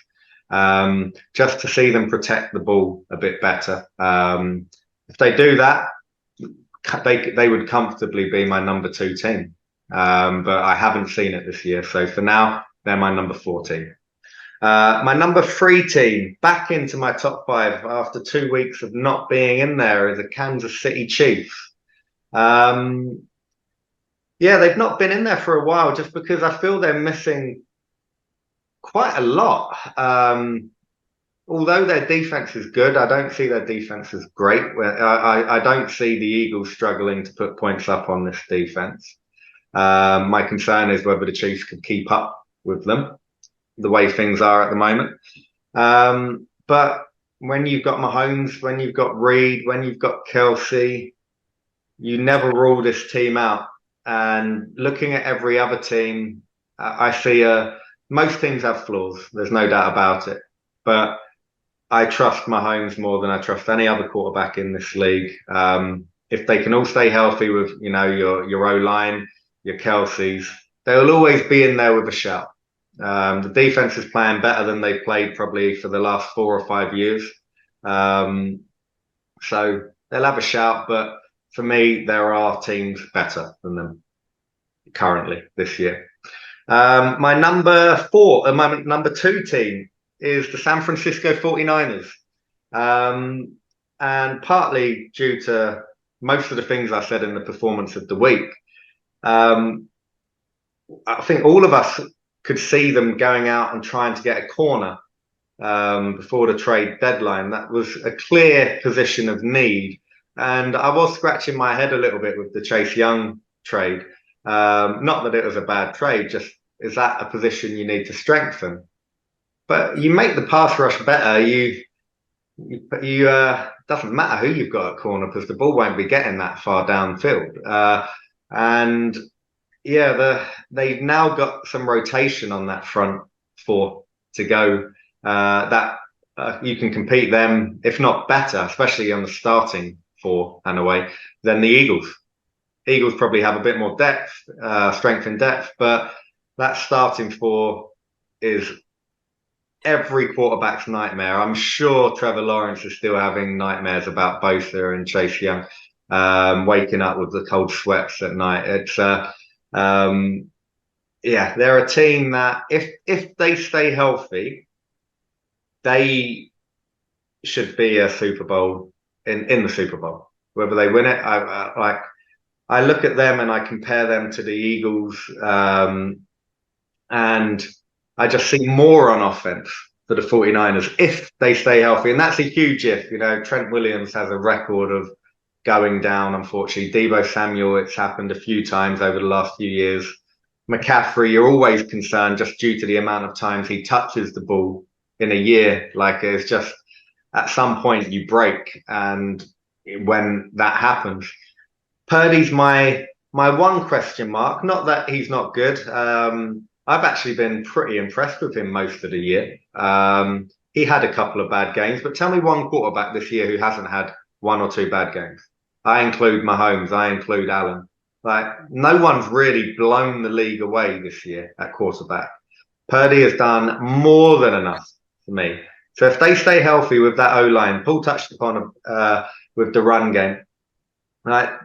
Just to see them protect the ball a bit better. If they do that, they would comfortably be my number 2 team. But I haven't seen it this year. So for now, they're my number 4 team. My number 3 team, back into my top 5 after 2 weeks of not being in there, is the Kansas City Chiefs. They've not been in there for a while just because I feel they're missing quite a lot. Although their defense is good, I don't see their defense as great. I don't see the Eagles struggling to put points up on this defense. My concern is whether the Chiefs could keep up with them, the way things are at the moment. But when you've got Mahomes, when you've got Reed, when you've got Kelsey, you never rule this team out. And looking at every other team, I see most teams have flaws. There's no doubt about it. But I trust Mahomes more than I trust any other quarterback in this league. If they can all stay healthy with, your O-line, your Kelseys, they'll always be in there with a shout. The defense is playing better than they've played probably for the last 4 or 5 years. So they'll have a shout, but for me, there are teams better than them currently this year. My number 2 team is the San Francisco 49ers. And partly due to most of the things I said in the performance of the week, I think all of us could see them going out and trying to get a corner before the trade deadline. That was a clear position of need. And I was scratching my head a little bit with the Chase Young trade. Not that it was a bad trade, just is that a position you need to strengthen? But you make the pass rush better. Doesn't matter who you've got at corner because the ball won't be getting that far downfield. They've now got some rotation on that front 4 to go. That you can compete them, if not better, especially on the starting 4 and away, than the Eagles. Eagles probably have a bit more depth, strength and depth, but that starting 4 is every quarterback's nightmare. I'm sure Trevor Lawrence is still having nightmares about Bosa and Chase Young, waking up with the cold sweats at night. It's they're a team that if they stay healthy, they should be a Super Bowl in the Super Bowl. Whether they win it, I look at them and I compare them to the Eagles, and I just see more on offense for the 49ers if they stay healthy. And that's a huge if. Trent Williams has a record of going down, unfortunately. Deebo Samuel, it's happened a few times over the last few years. McCaffrey, you're always concerned just due to the amount of times he touches the ball in a year. It's just at some point you break. And when that happens, Purdy's my one question mark. Not that he's not good. I've actually been pretty impressed with him most of the year. He had a couple of bad games, but tell me one quarterback this year who hasn't had 1 or 2 bad games. I include Mahomes. I include Allen. No one's really blown the league away this year at quarterback. Purdy has done more than enough for me. So if they stay healthy with that O-line, Paul touched upon with the run game, right?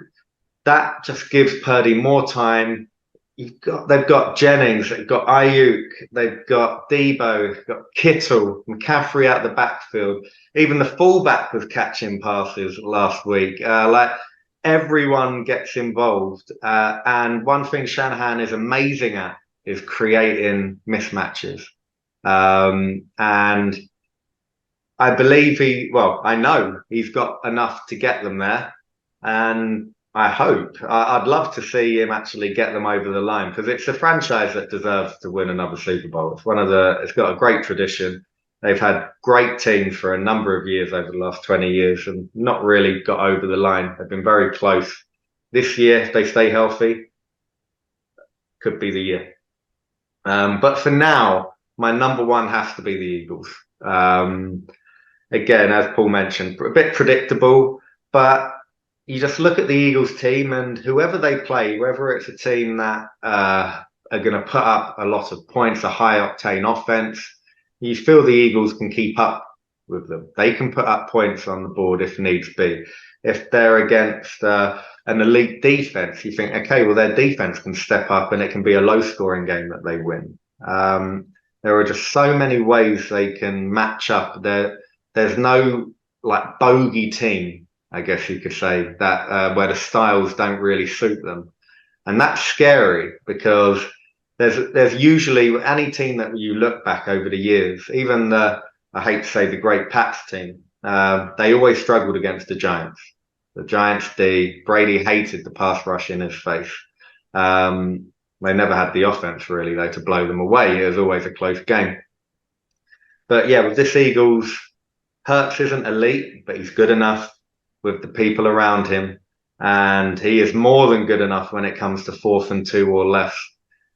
That just gives Purdy more time. They've got Jennings, they've got Ayuk, they've got Debo, they've got Kittle, McCaffrey out the backfield. Even the fullback was catching passes last week. Everyone gets involved. And one thing Shanahan is amazing at is creating mismatches. And I believe I know he's got enough to get them there. And I'd love to see him actually get them over the line because it's a franchise that deserves to win another Super Bowl. It's got a great tradition. They've had great teams for a number of years over the last 20 years and not really got over the line. They've been very close. This year, if they stay healthy, could be the year. But for now, my number 1 has to be the Eagles. Again, as Paul mentioned, a bit predictable, but you just look at the Eagles team and whoever they play, whether it's a team that are going to put up a lot of points, a high octane offense, you feel the Eagles can keep up with them. They can put up points on the board if needs be. If they're against an elite defense, you think, okay, well, their defense can step up and it can be a low scoring game that they win. There are just so many ways they can match up. There's no like bogey team, I guess you could say, that where the styles don't really suit them. And that's scary because there's usually any team that you look back over the years, even I hate to say the great Pats team, they always struggled against the Giants. The Giants D, Brady hated the pass rush in his face. They never had the offense really though to blow them away. It was always a close game. But yeah, with this Eagles, Hurts isn't elite, but he's good enough with the people around him. And he is more than good enough when it comes to 4th and 2 or less.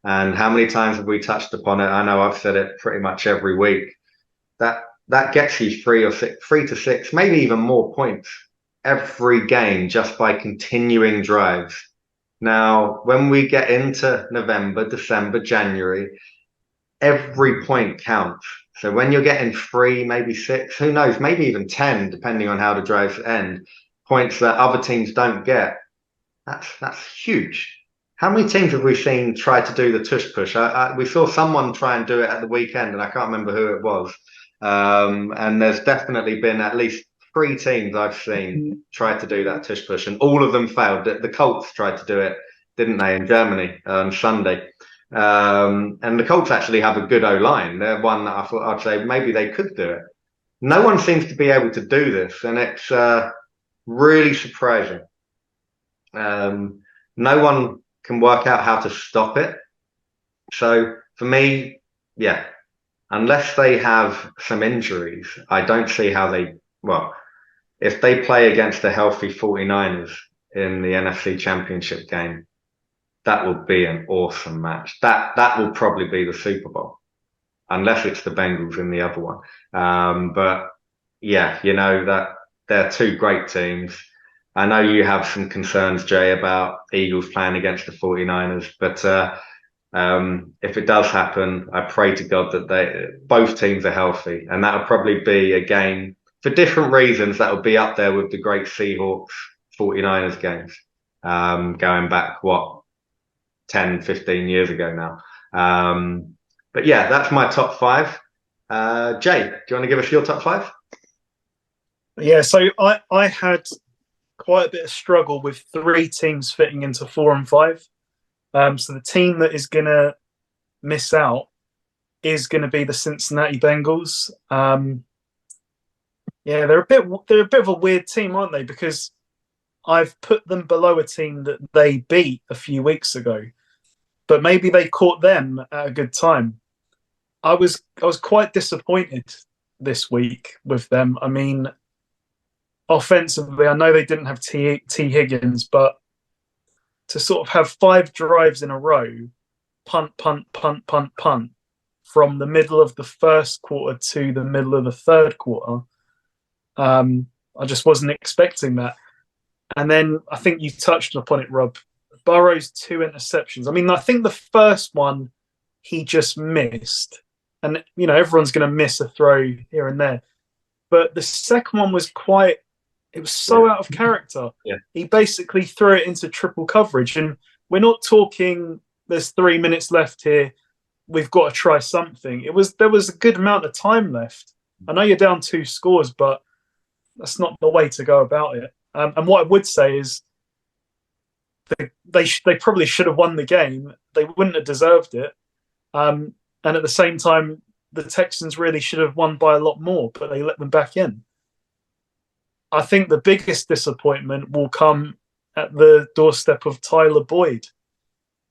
And how many times have we touched upon it? I know I've said it pretty much every week. That gets you 3 to 6, maybe even more points every game just by continuing drives. Now, when we get into November, December, January, every point counts. So when you're getting 3, maybe 6, who knows, maybe even 10, depending on how the drives end, points that other teams don't get, that's huge. How many teams have we seen try to do the tush push? We saw someone try and do it at the weekend, and I can't remember who it was. And there's definitely been at least 3 teams I've seen try to do that tush push, and all of them failed. The Colts tried to do it, didn't they, in Germany on Sunday? And the Colts actually have a good O-line. They're one that I thought I'd say maybe they could do it. No one seems to be able to do this, and it's really surprising. No one can work out how to stop it. So for me, yeah, unless they have some injuries, I don't see how if they play against a healthy 49ers in the NFC Championship game, that will be an awesome match. That will probably be the Super Bowl, unless it's the Bengals in the other one. But yeah, that they're 2 great teams. I know you have some concerns, Jay, about Eagles playing against the 49ers, but if it does happen, I pray to God that both teams are healthy, and that'll probably be a game for different reasons that will be up there with the great Seahawks 49ers games, going back 10, 15 years ago now. But yeah, that's my top 5. Jay, do you want to give us your top 5? Yeah, so I had quite a bit of struggle with 3 teams fitting into 4 and 5. So the team that is going to miss out is going to be the Cincinnati Bengals. Yeah, they're a bit of a weird team, aren't they? Because I've put them below a team that they beat a few weeks ago, but maybe they caught them at a good time. I was quite disappointed this week with them. I mean, offensively, I know they didn't have T. Higgins, but to sort of have 5 drives in a row, punt, punt, punt, punt, punt, from the middle of the first quarter to the middle of the third quarter, I just wasn't expecting that. And then I think you touched upon it, Rob. Burrow's 2 interceptions. I mean, I think the first one he just missed, and everyone's going to miss a throw here and there. But the second one was it was so out of character. Yeah. He basically threw it into triple coverage, and we're not talking there's 3 minutes left here, we've got to try something. There was a good amount of time left. I know you're down 2 scores, but that's not the way to go about it. And what I would say is they probably should have won the game. They wouldn't have deserved it. And at the same time, the Texans really should have won by a lot more, but they let them back in. I think the biggest disappointment will come at the doorstep of Tyler Boyd,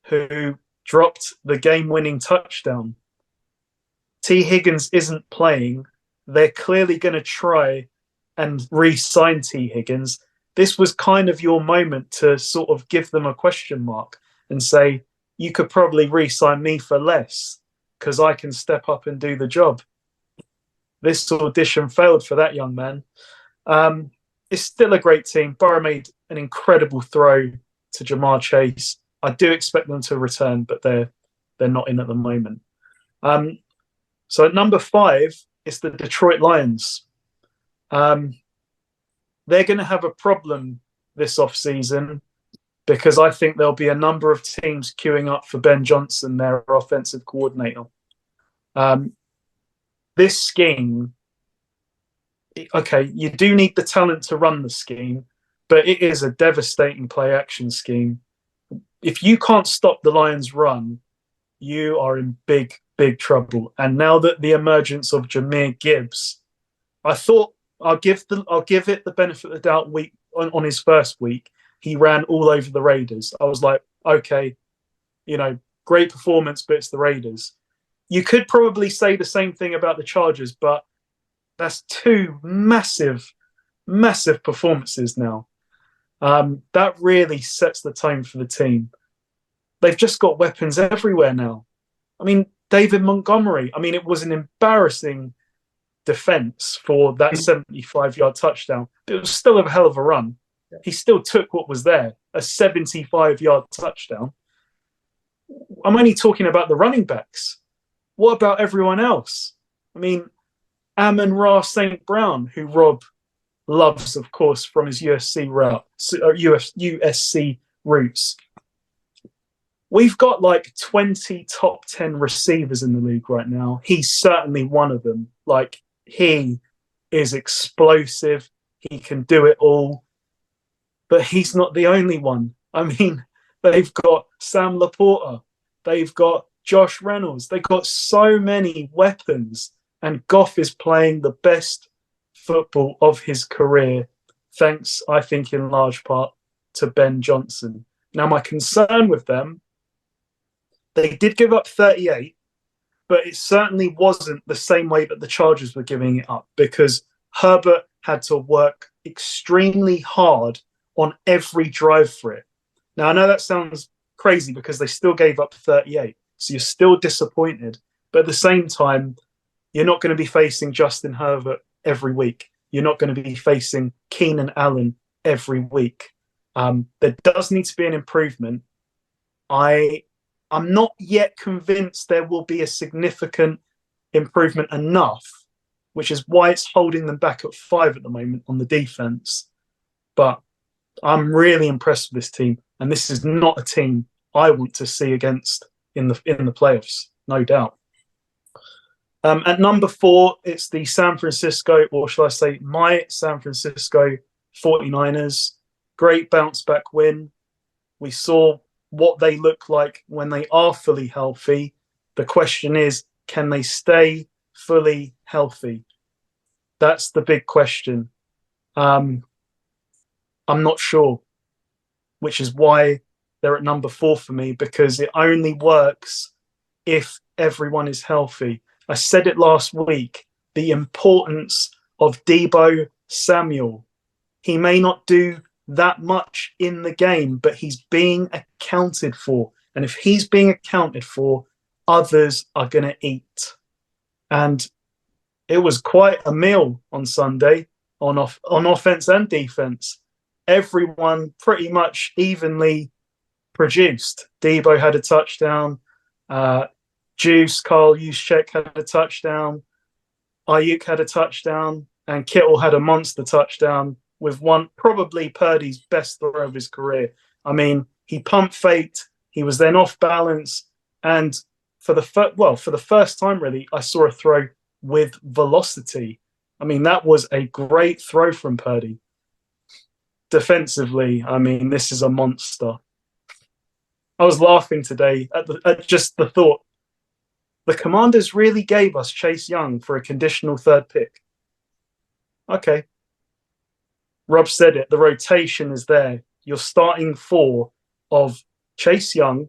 who dropped the game-winning touchdown. T. Higgins isn't playing. They're clearly going to try and re-sign T. Higgins. This was kind of your moment to sort of give them a question mark and say, you could probably re-sign me for less because I can step up and do the job. This audition failed for that young man. it's still a great team. Burrow made an incredible throw to Jamar Chase. I do expect them to return, but they're not in at the moment. So at number 5, it's the Detroit Lions. They're going to have a problem this offseason because I think there'll be a number of teams queuing up for Ben Johnson, their offensive coordinator. This scheme, okay, you do need the talent to run the scheme, but it is a devastating play-action scheme. If you can't stop the Lions' run, you are in big, big trouble. And now that the emergence of Jahmyr Gibbs, I thought I'll give it the benefit of the doubt. On his first week, he ran all over the Raiders. I was like, okay, great performance, but it's the Raiders. You could probably say the same thing about the Chargers, but that's 2 massive, massive performances now. That really sets the tone for the team. They've just got weapons everywhere now. I mean, David Montgomery, it was an embarrassing defense for that 75-yard touchdown, but it was still a hell of a run. He still took what was there, a 75-yard touchdown. I'm only talking about the running backs. What about everyone else? Amon-Ra St. Brown, who Rob loves, of course, from his USC roots. We've got like 20 top 10 receivers in the league right now. He's certainly one of them. He is explosive. He can do it all. But he's not the only one. They've got Sam Laporta. They've got Josh Reynolds. They've got so many weapons. And Goff is playing the best football of his career, thanks, I think, in large part to Ben Johnson. Now, my concern with them, they did give up 38, but it certainly wasn't the same way that the Chargers were giving it up, because Herbert had to work extremely hard on every drive for it. Now, I know that sounds crazy because they still gave up 38, so you're still disappointed. But at the same time, you're not going to be facing Justin Herbert every week. You're not going to be facing Keenan Allen every week. There does need to be an improvement. I'm not yet convinced there will be a significant improvement enough, which is why it's holding them back at 5 at the moment on the defense. But I'm really impressed with this team, and this is not a team I want to see against in the playoffs, no doubt. At number 4, it's the San Francisco, or shall I say my San Francisco 49ers. Great bounce back win. We saw what they look like when they are fully healthy. The question is, can they stay fully healthy? That's the big question. I'm not sure, which is why they're at number 4 for me, because it only works if everyone is healthy. I said it last week, the importance of Deebo Samuel. He may not do that much in the game, but he's being accounted for. And if he's being accounted for, others are going to eat. And it was quite a meal on Sunday on offense and defense. Everyone pretty much evenly produced. Deebo had a touchdown. Carl Juszczyk had a touchdown. Ayuk had a touchdown. And Kittle had a monster touchdown with one, probably Purdy's best throw of his career. He pump faked. He was then off balance. And for the first time, really, I saw a throw with velocity. That was a great throw from Purdy. Defensively, this is a monster. I was laughing today at just the thought. The Commanders really gave us Chase Young for a conditional 3rd pick. Okay. Rob said it. The rotation is there. You're starting 4 of Chase Young,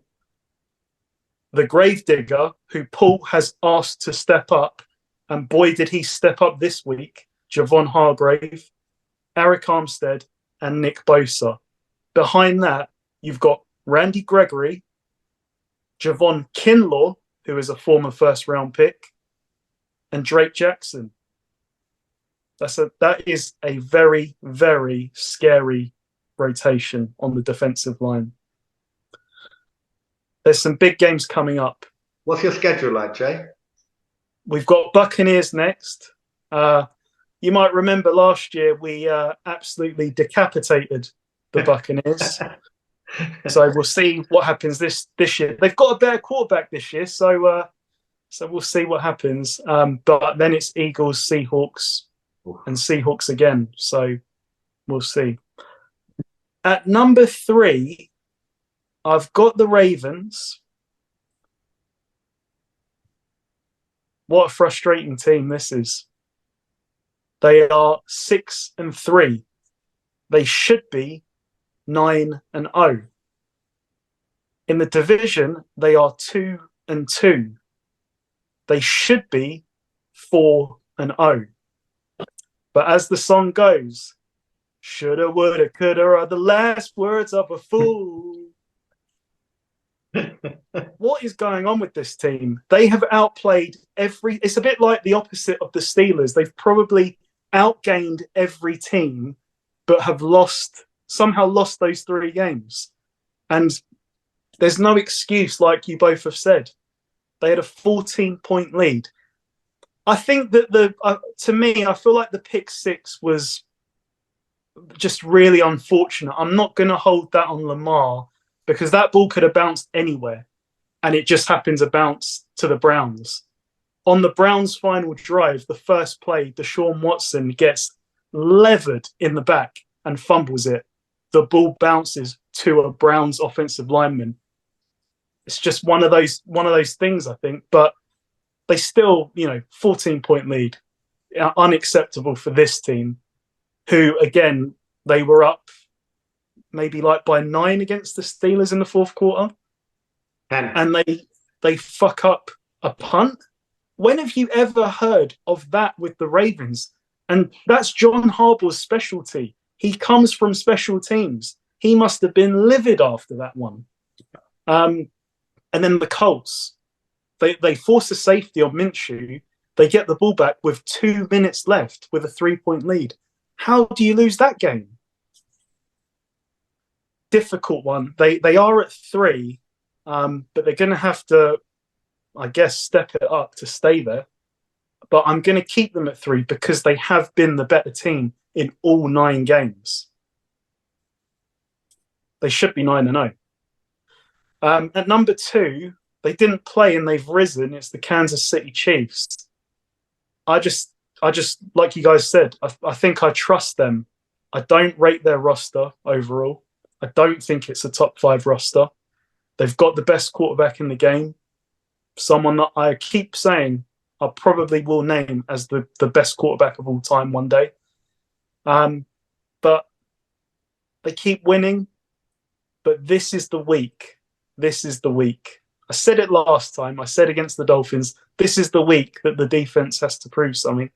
the Gravedigger, who Paul has asked to step up, and boy, did he step up this week, Javon Hargrave, Eric Armstead, and Nick Bosa. Behind that, you've got Randy Gregory, Javon Kinlaw, who is a former first-round pick, and Drake Jackson. That is a very, very scary rotation on the defensive line. There's some big games coming up. What's your schedule like, Jay? We've got Buccaneers next. You might remember last year we absolutely decapitated the Buccaneers. So we'll see what happens this year. They've got a better quarterback this year, so we'll see what happens. But then it's Eagles, Seahawks, and Seahawks again. So we'll see. At number 3, I've got the Ravens. What a frustrating team this is. They are 6-3. They should be 9-0. In the division, they are 2-2. They should be 4-0. But as the song goes, shoulda, woulda, coulda are the last words of a fool. What is going on with this team? They have outplayed it's a bit like the opposite of the Steelers. They've probably outgained every team, but have somehow lost those 3 games. And there's no excuse, like you both have said. They had a 14-point lead. I think that to me, I feel like the pick 6 was just really unfortunate. I'm not going to hold that on Lamar because that ball could have bounced anywhere, and it just happened to bounce to the Browns. On the Browns' final drive, the first play, Deshaun Watson gets levered in the back and fumbles it. The ball bounces to a Browns offensive lineman. It's just one of those things, I think. But they still, 14-point lead, unacceptable for this team, who again they were up maybe like by 9 against the Steelers in the fourth quarter, 10. and they fuck up a punt. When have you ever heard of that with the Ravens? And that's John Harbaugh's specialty. He comes from special teams. He must have been livid after that one. And then the Colts, they force a safety on Minshew. They get the ball back with 2 minutes left with a 3-point lead. How do you lose that game? Difficult one. They are at 3, but they're going to have to, I guess, step it up to stay there. But I'm going to keep them at 3 because they have been the better team in all 9 games. They should be 9-0. At number 2, they didn't play and they've risen. It's the Kansas City Chiefs. I just like you guys said, I think I trust them. I don't rate their roster overall. I don't think it's a top 5 roster. They've got the best quarterback in the game. Someone that I keep saying I probably will name as the best quarterback of all time one day. But they keep winning. But this is the week. This is the week. I said it last time. I said against the Dolphins, this is the week that the defense has to prove something.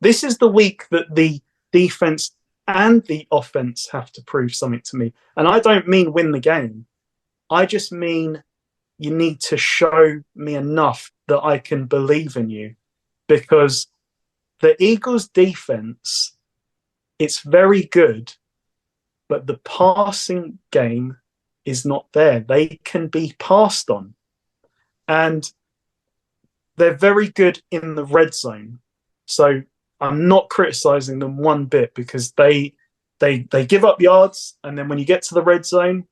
This is the week that the defense and the offense have to prove something to me. And I don't mean win the game. I just mean you need to show me enough that I can believe in you. Because the Eagles' defense, it's very good, but the passing game is not there. They can be passed on. And they're very good in the red zone. So I'm not criticizing them one bit because they give up yards, and then when you get to the red zone,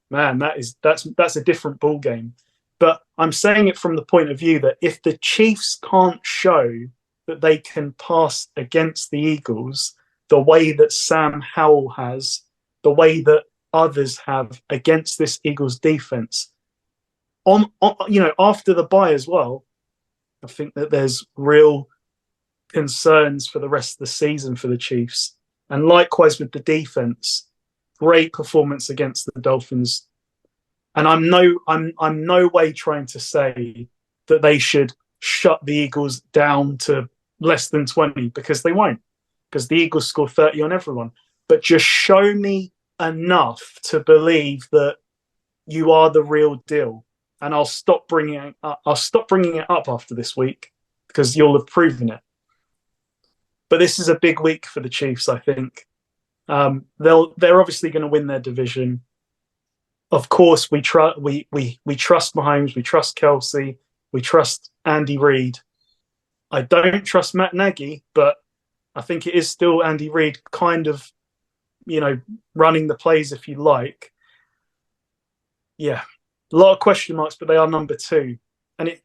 man, that's a different ball game. But I'm saying it from the point of view that if the Chiefs can't show that they can pass against the Eagles the way that Sam Howell has, the way that others have against this Eagles defense, after the bye as well, I think that there's real concerns for the rest of the season for the Chiefs. And likewise with the defense, great performance against the Dolphins. And I'm no way trying to say that they should shut the Eagles down to less than 20, because they won't, because the Eagles score 30 on everyone. But just show me enough to believe that you are the real deal, and I'll stop bringing it up after this week because you'll have proven it. But this is a big week for the Chiefs, I think. They're obviously going to win their division. Of course, we trust Mahomes, we trust Kelsey, we trust Andy Reid. I don't trust Matt Nagy, but I think it is still Andy Reid kind of, running the plays, if you like. Yeah, a lot of question marks, but they are number 2. And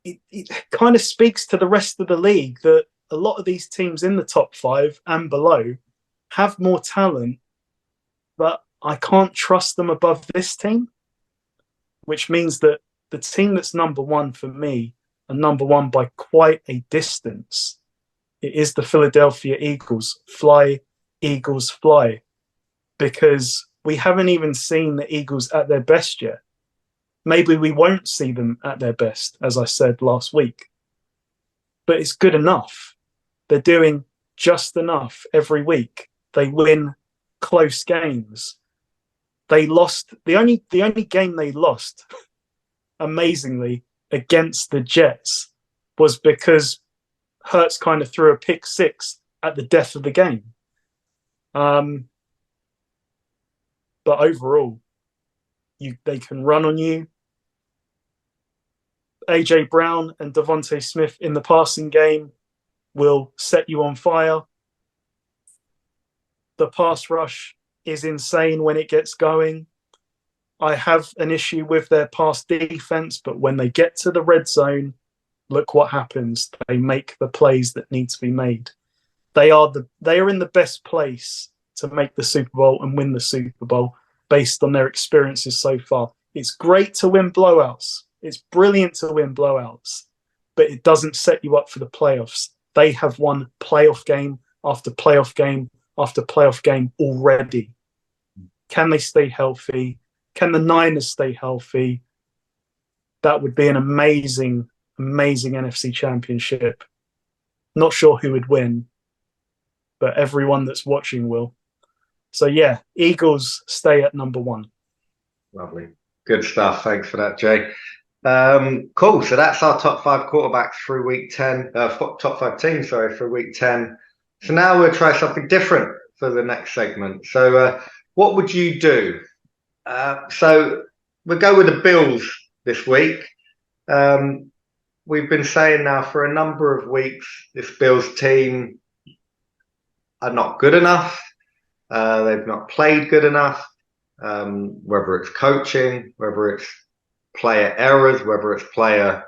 it kind of speaks to the rest of the league that a lot of these teams in the top 5 and below have more talent, but I can't trust them above this team, which means that the team that's number 1 for me, and number 1 by quite a distance, it is the Philadelphia Eagles. Fly, Eagles, fly. Because we haven't even seen the Eagles at their best yet. Maybe we won't see them at their best, as I said last week. But it's good enough. They're doing just enough every week. They win close games. They lost the only game they lost, amazingly, against the Jets was because Hurts kind of threw a pick 6 at the death of the game. But overall, they can run on you. AJ Brown and Devontae Smith in the passing game will set you on fire. The pass rush is insane when it gets going. I have an issue with their pass defense, but when they get to the red zone, look what happens. They make the plays that need to be made. They are in the best place to make the Super Bowl and win the Super Bowl based on their experiences so far. It's great to win blowouts. It's brilliant to win blowouts, but it doesn't set you up for the playoffs. They have won playoff game after playoff game after playoff game already. Can they stay healthy? Can the Niners stay healthy? That would be an amazing, amazing NFC championship. Not sure who would win, but everyone that's watching will. So yeah, Eagles stay at number 1. Lovely. Good stuff. Thanks for that, Jay. Cool. So that's our top 5 quarterbacks through week 10, top 5 teams, through week 10. So now we'll try something different for the next segment. So what would you do? So we'll go with the Bills this week. We've been saying now for a number of weeks, this Bills team are not good enough. They've not played good enough, whether it's coaching, whether it's player errors, whether it's player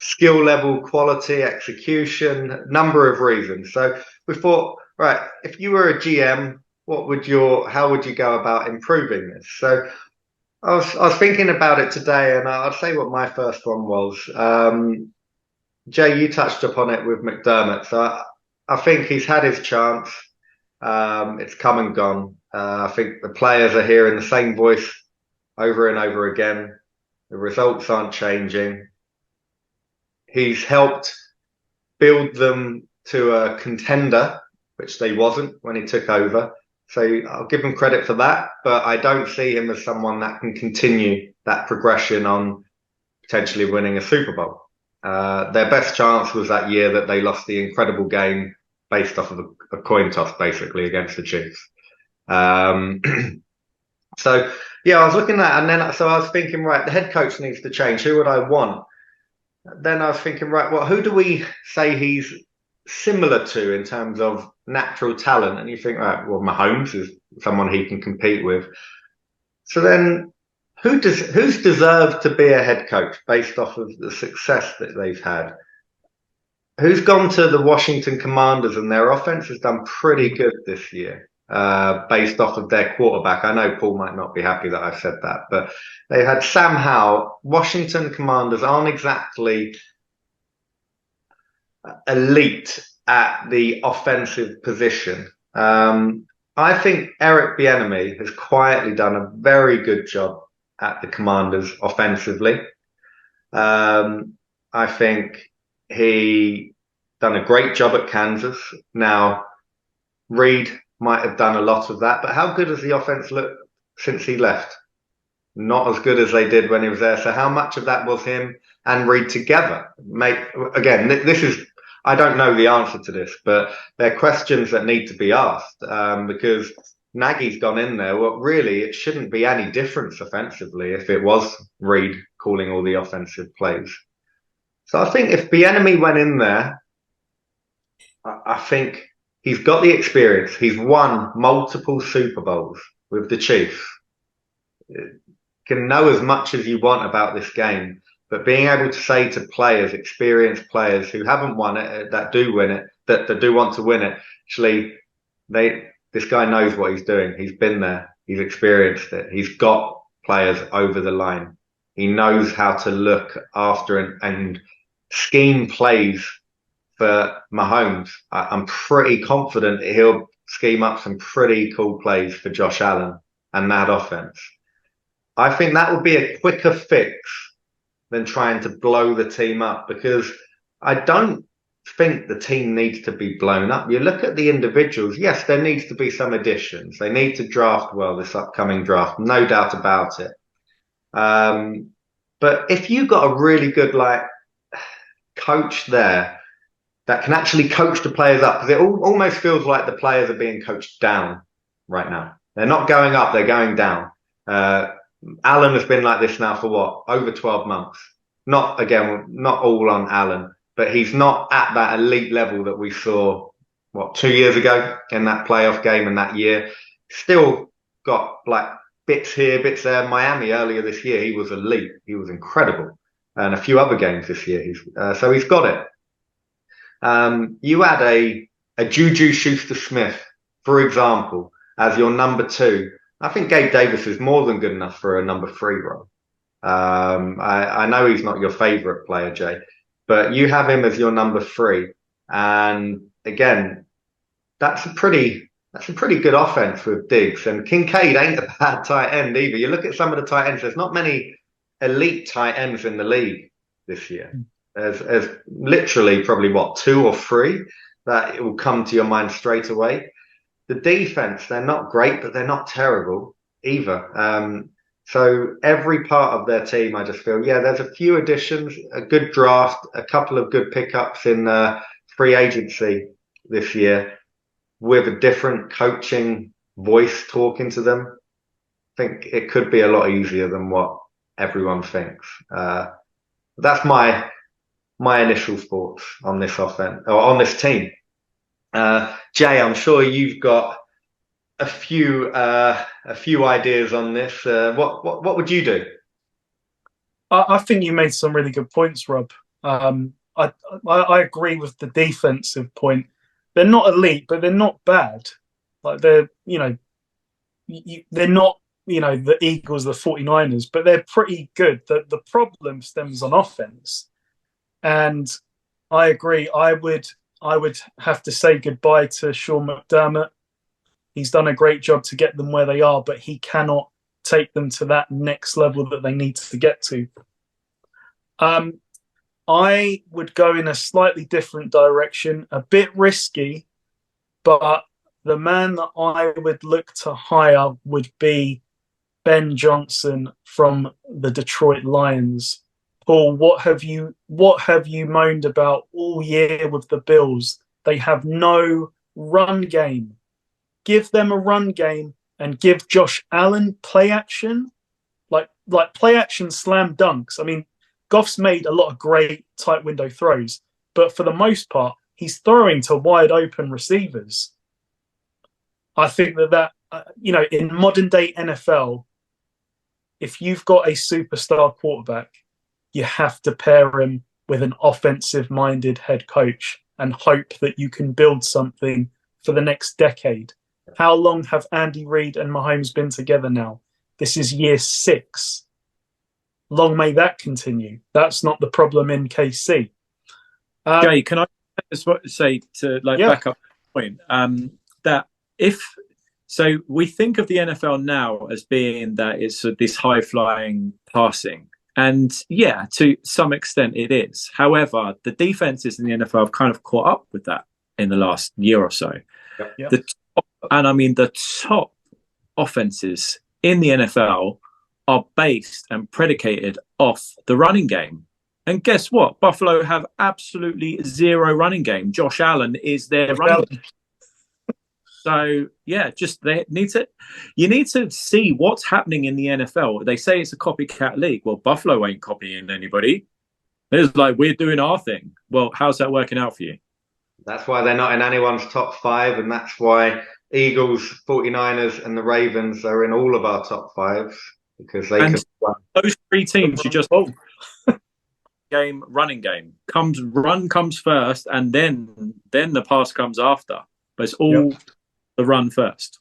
skill level, quality, execution, number of reasons. So we thought, right, if you were a GM, how would you go about improving this? So I was thinking about it today, and I'll say what my first one was. Jay, you touched upon it with McDermott. So I think he's had his chance. It's come and gone. I think the players are hearing the same voice over and over again. The results aren't changing. He's helped build them to a contender, which they wasn't when he took over. So I'll give him credit for that, but I don't see him as someone that can continue that progression on potentially winning a Super Bowl. Their best chance was that year that they lost the incredible game based off of a coin toss, basically, against the Chiefs. So, yeah, I was looking at, and then so I was thinking, right, the head coach needs to change. Who would I want? Then I was thinking, right, well, who do we say he's similar to in terms of natural talent? And you think, right, well, Mahomes is someone he can compete with. So then who's deserved to be a head coach based off of the success that they've had? Who's gone to the Washington Commanders and their offense has done pretty good this year, based off of their quarterback. I know Paul might not be happy that I said that, but they had Sam Howell. Washington Commanders aren't exactly elite at the offensive position. I think Eric Bieniemy has quietly done a very good job at the Commanders offensively. I think he done a great job at Kansas. Now, Reid might have done a lot of that, but how good has the offense looked since he left? Not as good as they did when he was there. So how much of that was him and Reid together? Again, this is I don't know the answer to this, but they're questions that need to be asked because Nagy's gone in there. Well, really, it shouldn't be any difference offensively if it was Reid calling all the offensive plays. So I think if Bieniemy went in there, I think he's got the experience. He's won multiple Super Bowls with the Chiefs. Can know as much as you want about this game, but being able to say to players, experienced players who haven't won it, that do win it, that do want to win it, actually, this guy knows what he's doing. He's been there. He's experienced it. He's got players over the line. He knows how to look after and scheme plays for Mahomes. I'm pretty confident he'll scheme up some pretty cool plays for Josh Allen and that offense. I think that would be a quicker fix than trying to blow the team up, because I don't think the team needs to be blown up. You look at the individuals, yes, there needs to be some additions. They need to draft well this upcoming draft, no doubt about it. But if you got a really good coach there that can actually coach the players up, because it almost feels like the players are being coached down right now. They're not going up, they're going down. Allen has been like this now for what? Over 12 months. Not all on Allen, but he's not at that elite level that we saw, 2 years ago in that playoff game and that year. Still got bits here, bits there. Miami earlier this year, he was elite. He was incredible. And a few other games this year. So he's got it. You had a Juju Schuster-Smith, for example, as your number 2. I think Gabe Davis is more than good enough for a number 3 role. I know he's not your favorite player, Jay, but you have him as your number 3. And again, that's a pretty good offense with Diggs, and Kincaid ain't a bad tight end either. You look at some of the tight ends, there's not many elite tight ends in the league this year. There's literally probably 2 or 3 that it will come to your mind straight away. The defense, they're not great, but they're not terrible either. So every part of their team, I just feel, there's a few additions, a good draft, a couple of good pickups in free agency this year with a different coaching voice talking to them. I think it could be a lot easier than what everyone thinks. That's my initial thoughts on this offense or on this team. Jay, I'm sure you've got a few ideas on this. What would you do? I think you made some really good points, Rob. I agree with the defensive point. They're not elite, but they're not bad. They're they're not the Eagles, the 49ers, but they're pretty good. The problem stems on offense, and I agree. I would have to say goodbye to Sean McDermott. He's done a great job to get them where they are, but he cannot take them to that next level that they need to get to. I would go in a slightly different direction, a bit risky, but the man that I would look to hire would be Ben Johnson from the Detroit Lions. Paul, what have you moaned about all year with the Bills? They have no run game. Give them a run game and give Josh Allen play action, like play action slam dunks. I mean, Goff's made a lot of great tight window throws, but for the most part, he's throwing to wide open receivers. I think that in modern day NFL, if you've got a superstar quarterback, you have to pair him with an offensive-minded head coach and hope that you can build something for the next decade. How long have Andy Reid and Mahomes been together now? This is year 6. Long may that continue. That's not the problem in KC. Jay, can I just say to back up the point that we think of the NFL now as being that it's this high-flying passing. And to some extent it is. However, the defenses in the NFL have kind of caught up with that in the last year or so. Yep. The top offenses in the NFL are based and predicated off the running game. And guess what? Buffalo have absolutely zero running game. Josh Allen is their running game. So yeah, just you need to see what's happening in the NFL. They say it's a copycat league. Well, Buffalo ain't copying anybody. It's like, we're doing our thing. Well, how's that working out for you? That's why they're not in anyone's top 5, and that's why Eagles, 49ers, and the Ravens are in all of our top 5, because they can run. Those 3 teams you just running game comes first, and then the pass comes after. But it's all the run first.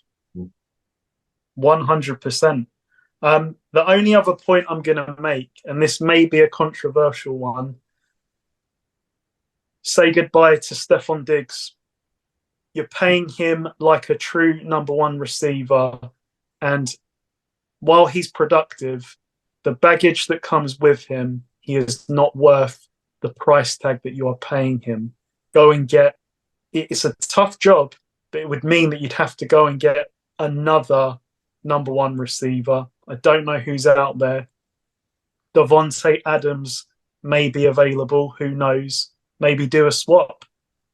100%. The only other point I'm going to make, and this may be a controversial one, say goodbye to Stephon Diggs. You're paying him like a true number 1 receiver, and while he's productive, the baggage that comes with him, he is not worth the price tag that you are paying him. Go and get, it's a tough job, but it would mean that you'd have to go and get another number 1 receiver. I don't know who's out there. Devontae Adams may be available. Who knows? Maybe do a swap.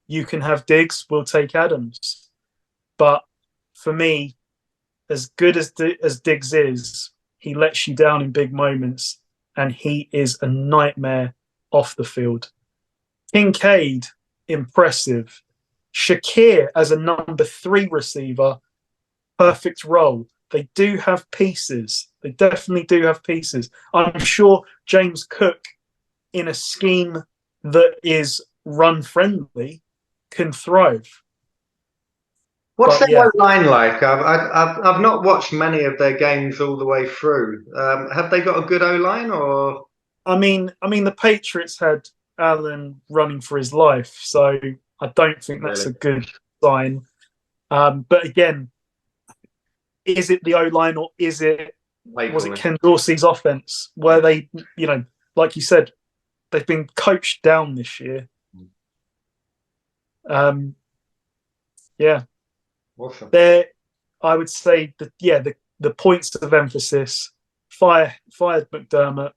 You can have Diggs. We'll take Adams. But for me, as good as Diggs is, he lets you down in big moments, and he is a nightmare off the field. Kincaid, impressive. Shakir as a number 3 receiver, perfect role. They do have pieces. They definitely do have pieces. I'm sure James Cook, in a scheme that is run-friendly, can thrive. What's their line like? I've not watched many of their games all the way through. Have they got a good O-line, or? I mean, the Patriots had Allen running for his life, so I don't think that's a good sign. But again, is it the O-line, or was it Ken Dorsey's offense, where they, like you said, they've been coached down this year. Awesome. I would say that the points of emphasis: fired McDermott,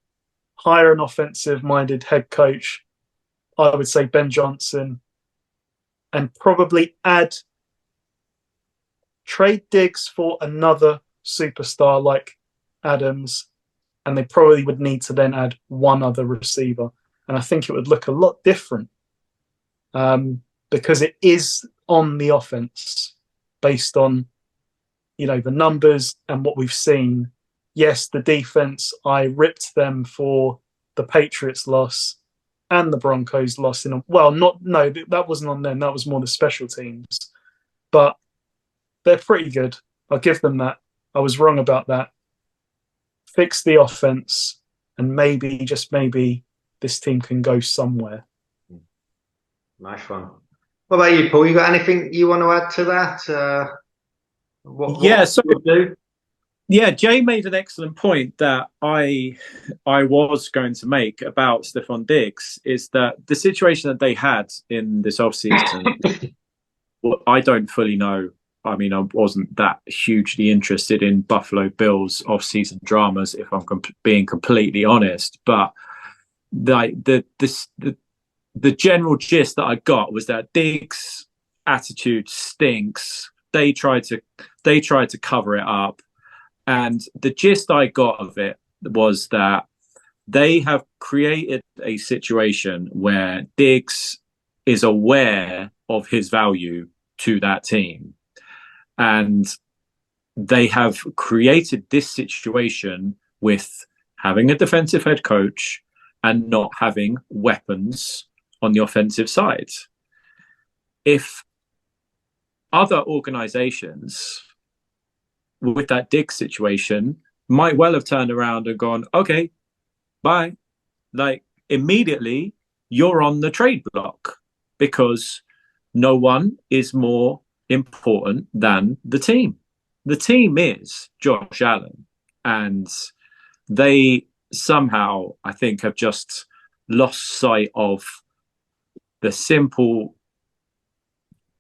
hire an offensive-minded head coach. I would say Ben Johnson, and probably trade Diggs for another superstar like Adams, and they probably would need to then add one other receiver. And I think it would look a lot different because it is on the offense based on, the numbers and what we've seen. Yes, the defense, I ripped them for the Patriots loss and the Broncos loss. That wasn't on them. That was more the special teams. But they're pretty good. I'll give them that. I was wrong about that. Fix the offense, and maybe, just maybe, this team can go somewhere. Nice one. What about you, Paul? You got anything you want to add to that? Jay made an excellent point that I was going to make about Stephon Diggs, is that the situation that they had in this offseason, I don't fully know. I mean, I wasn't that hugely interested in Buffalo Bills off-season dramas, if I'm being completely honest. But the general gist that I got was that Diggs' attitude stinks. They tried to cover it up, and the gist I got of it was that they have created a situation where Diggs is aware of his value to that team. And they have created this situation with having a defensive head coach and not having weapons on the offensive side. If other organizations with that Diggs situation might well have turned around and gone, okay, bye. Like, immediately you're on the trade block, because no one is more important than the team. The team is Josh Allen, and they somehow, I think, have just lost sight of the simple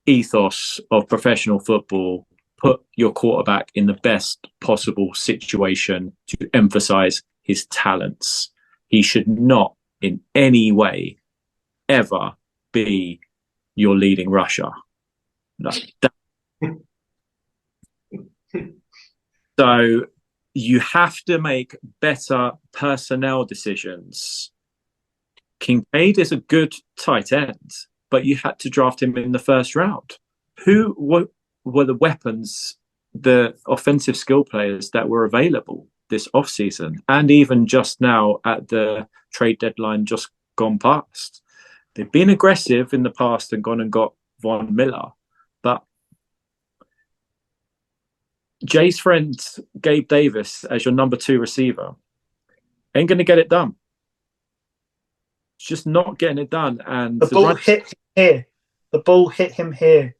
ethos of professional football. Put your quarterback in the best possible situation to emphasize his talents. He should not in any way ever be your leading rusher. So you have to make better personnel decisions. Kincaid is a good tight end, but you had to draft him in the first round. Who were the weapons, the offensive skill players that were available this offseason, and even just now at the trade deadline just gone past? They've been aggressive in the past and gone and got Von Miller, but Jay's friend Gabe Davis as your number 2 receiver ain't going to get it done. It's just not getting it done. And the ball hit him here. The ball hit him here.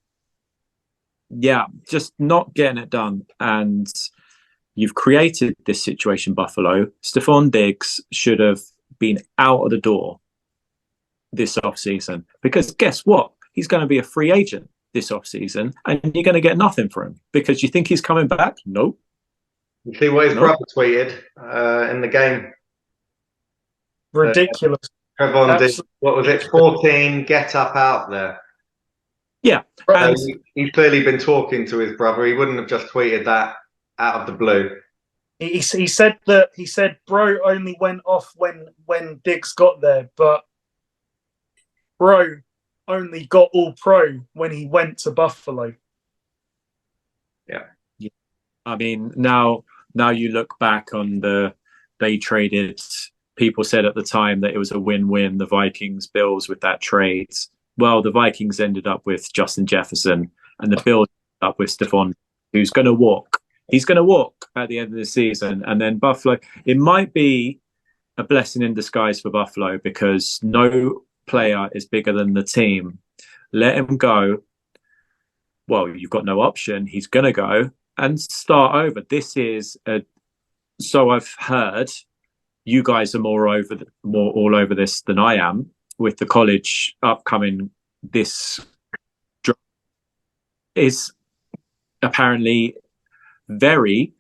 Yeah, just not getting it done. And you've created this situation, Buffalo. Stephon Diggs should have been out of the door this offseason, because guess what? He's going to be a free agent this offseason, and you're going to get nothing for him because you think he's coming back. Nope. You see what his brother tweeted in the game? Ridiculous. Trevon did, what was it, 14 get up out there. Yeah. So he's clearly been talking to his brother. He wouldn't have just tweeted that out of the blue. He said bro only went off when Diggs got there, but bro only got all pro when he went to Buffalo. Yeah. I mean, now you look back on they traded. People said at the time that it was a win-win, the Vikings, Bills, with that trade. Well, the Vikings ended up with Justin Jefferson, and the Bills ended up with Stephon, who's going to walk. He's going to walk at the end of the season. And then Buffalo, it might be a blessing in disguise for Buffalo because no player is bigger than the team. Let him go. Well, you've got no option. He's going to go and start over. This is so I've heard. You guys are more all over this than I am with the college upcoming. This draft is apparently very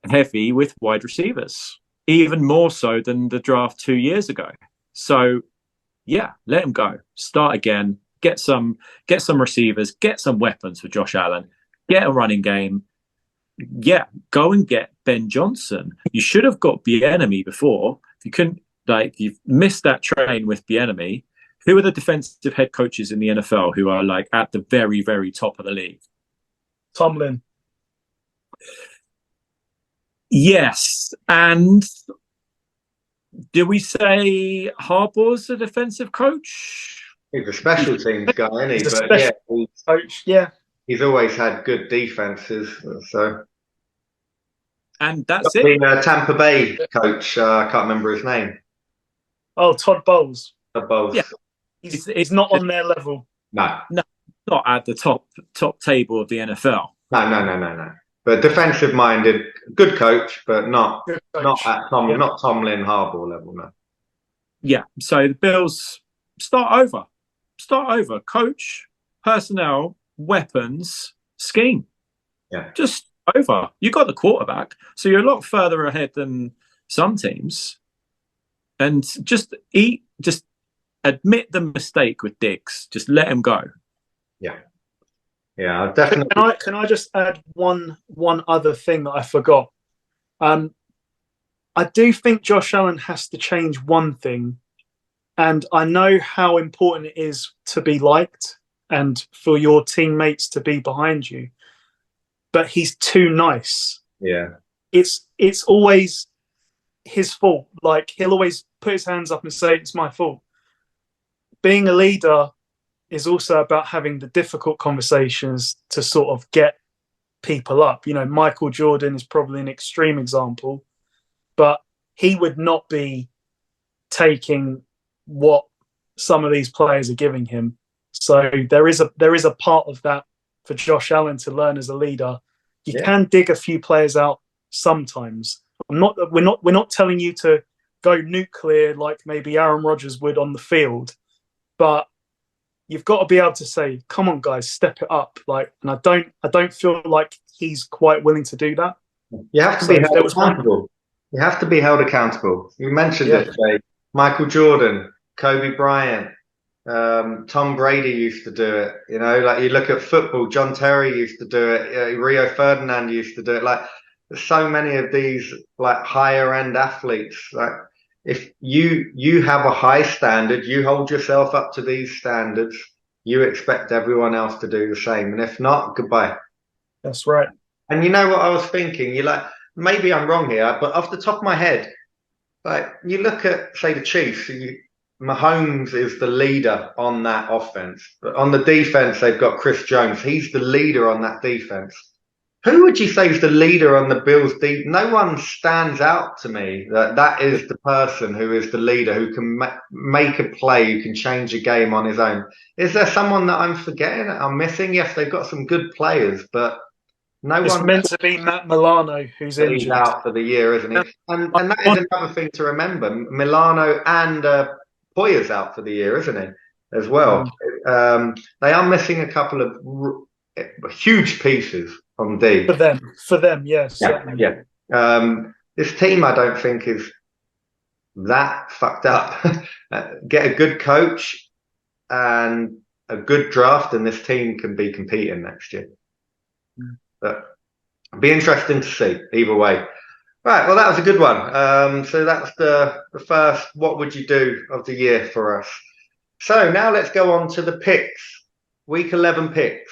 heavy with wide receivers, even more so than the draft 2 years ago. So, yeah, let him go. Start again. Get some receivers. Get some weapons for Josh Allen. Get a running game. Yeah, go and get Ben Johnson. You should have got Bieniemy before. If you couldn't, you've missed that train with Bieniemy. Who are the defensive head coaches in the NFL who are at the very, very top of the league? Tomlin. Yes, and do we say Harbaugh's a defensive coach? He's a special teams guy, isn't he? He's a but special coach. Yeah. He's always had good defenses. So, and that's it. Tampa Bay coach, I can't remember his name. Oh, Todd Bowles. Todd Bowles. Yeah, he's not on their level. No, not at the top table of the NFL. No. But defensive-minded, good coach, but not at not Tomlin Harbaugh level. No. Yeah. So the Bills start over. Coach, personnel, weapons, scheme. Yeah. Just over. You got the quarterback, so you're a lot further ahead than some teams. And just admit the mistake with Diggs. Just let him go. Yeah, definitely. Can I just add one other thing that I forgot? I do think Josh Allen has to change one thing, and I know how important it is to be liked and for your teammates to be behind you, but he's too nice. Yeah, it's always his fault. He'll always put his hands up and say it's my fault. Being a leader is also about having the difficult conversations to sort of get people up. Michael Jordan is probably an extreme example, but he would not be taking what some of these players are giving him. So there is a part of that for Josh Allen to learn as a leader. You can dig a few players out sometimes. We're not telling you to go nuclear like maybe Aaron Rodgers would on the field, but you've got to be able to say, "Come on, guys, step it up." And I don't feel like he's quite willing to do that. You have to be held accountable. You have to be held accountable. You mentioned it, Jay. Michael Jordan, Kobe Bryant, Tom Brady used to do it. You know, like you look at football, John Terry used to do it. Rio Ferdinand used to do it. Like there's so many of these like higher end athletes. Like if you have a high standard, you hold yourself up to these standards, you expect everyone else to do the same. And if not, goodbye. That's right. And you know what I was thinking? You're like, maybe I'm wrong here, but off the top of my head, like you look at, say, the Chiefs, Mahomes is the leader on that offense. But on the defense, they've got Chris Jones. He's the leader on that defense. Who would you say is the leader on the Bills' defense? No one stands out to me that is the person who is the leader, who can make a play, who can change a game on his own. Is there someone that I'm forgetting, I'm missing? Yes, they've got some good players, but no It's one. meant to be Matt Milano, who's He's injured. out for the year, isn't he? And that is another thing to remember. Milano and Poyer's out for the year, isn't he? As well. They are missing a couple of huge pieces on D. For them, yes. Yeah. This team, I don't think, is that fucked up. Get a good coach and a good draft, and this team can be competing next year. But it'll be interesting to see either way. Right, well, that was a good one. So that's the first what would you do of the year for us. So now let's go on to the picks. Week 11 picks.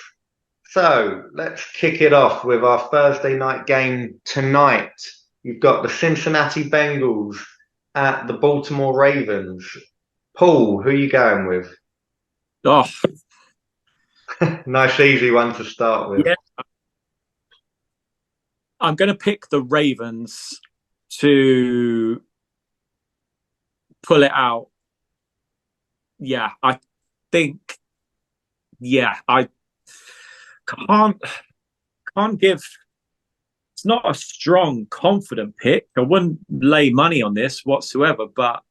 So let's kick it off with our Thursday night game tonight. You've got the Cincinnati Bengals at the Baltimore Ravens. Paul, who are you going with? Oh, nice, easy one to start with. Yeah. I'm going to pick the Ravens to pull it out. Yeah, I think. Yeah, I can't give. It's not a strong, confident pick. I wouldn't lay money on this whatsoever, but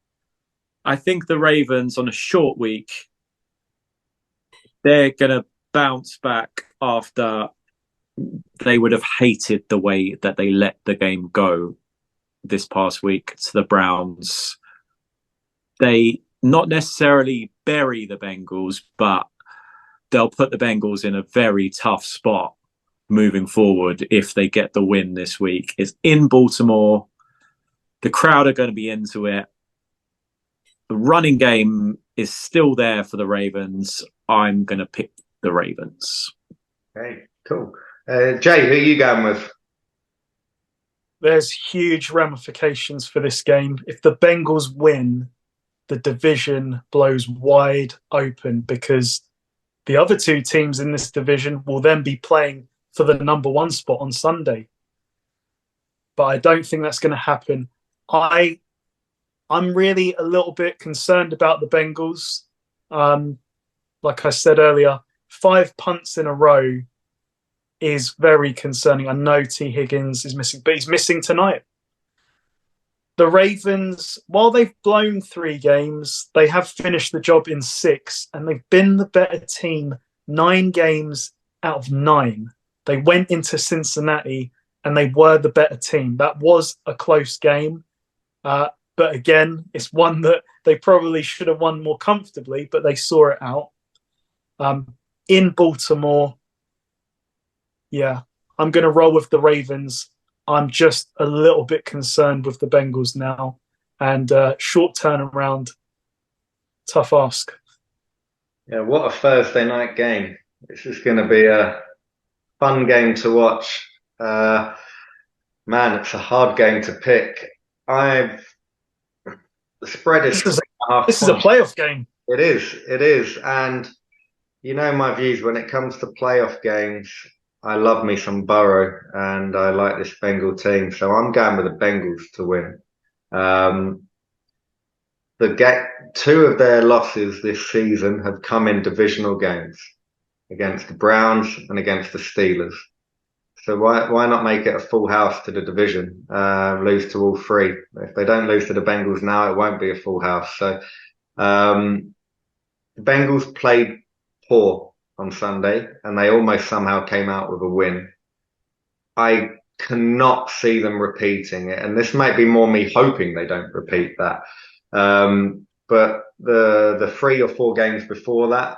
I think the Ravens on a short week, they're going to bounce back after they would have hated the way that they let the game go this past week to the Browns. They not necessarily bury the Bengals, but they'll put the Bengals in a very tough spot moving forward if they get the win this week. It's in Baltimore. The crowd are going to be into it. The running game is still there for the Ravens. I'm going to pick the Ravens. Okay, cool. Jay, who are you going with? There's huge ramifications for this game. If the Bengals win, the division blows wide open because the other two teams in this division will then be playing for the number one spot on Sunday. But I don't think that's going to happen. I'm really a little bit concerned about the Bengals. Like I said earlier, 5 punts in a row is very concerning. I know T. Higgins is missing, but he's missing tonight. The Ravens, while they've blown 3 games, they have finished the job in 6, and they've been the better team 9 games out of 9. They went into Cincinnati and they were the better team. That was a close game. But again, it's one that they probably should have won more comfortably, but they saw it out. In Baltimore, yeah, I'm going to roll with the Ravens. I'm just a little bit concerned with the Bengals now. And short turnaround, tough ask. Yeah, what a Thursday night game. This is going to be a fun game to watch. Man, it's a hard game to pick. The spread is... This is a playoff game. It is. And you know my views when it comes to playoff games. I love me some Burrow, and I like this Bengal team, so I'm going with the Bengals to win. 2 of their losses this season have come in divisional games against the Browns and against the Steelers. So why not make it a full house to the division? Lose to all 3. If they don't lose to the Bengals now, it won't be a full house. So the Bengals played poor on Sunday, and they almost somehow came out with a win. I cannot see them repeating it, and this might be more me hoping they don't repeat that. But the 3 or 4 games before that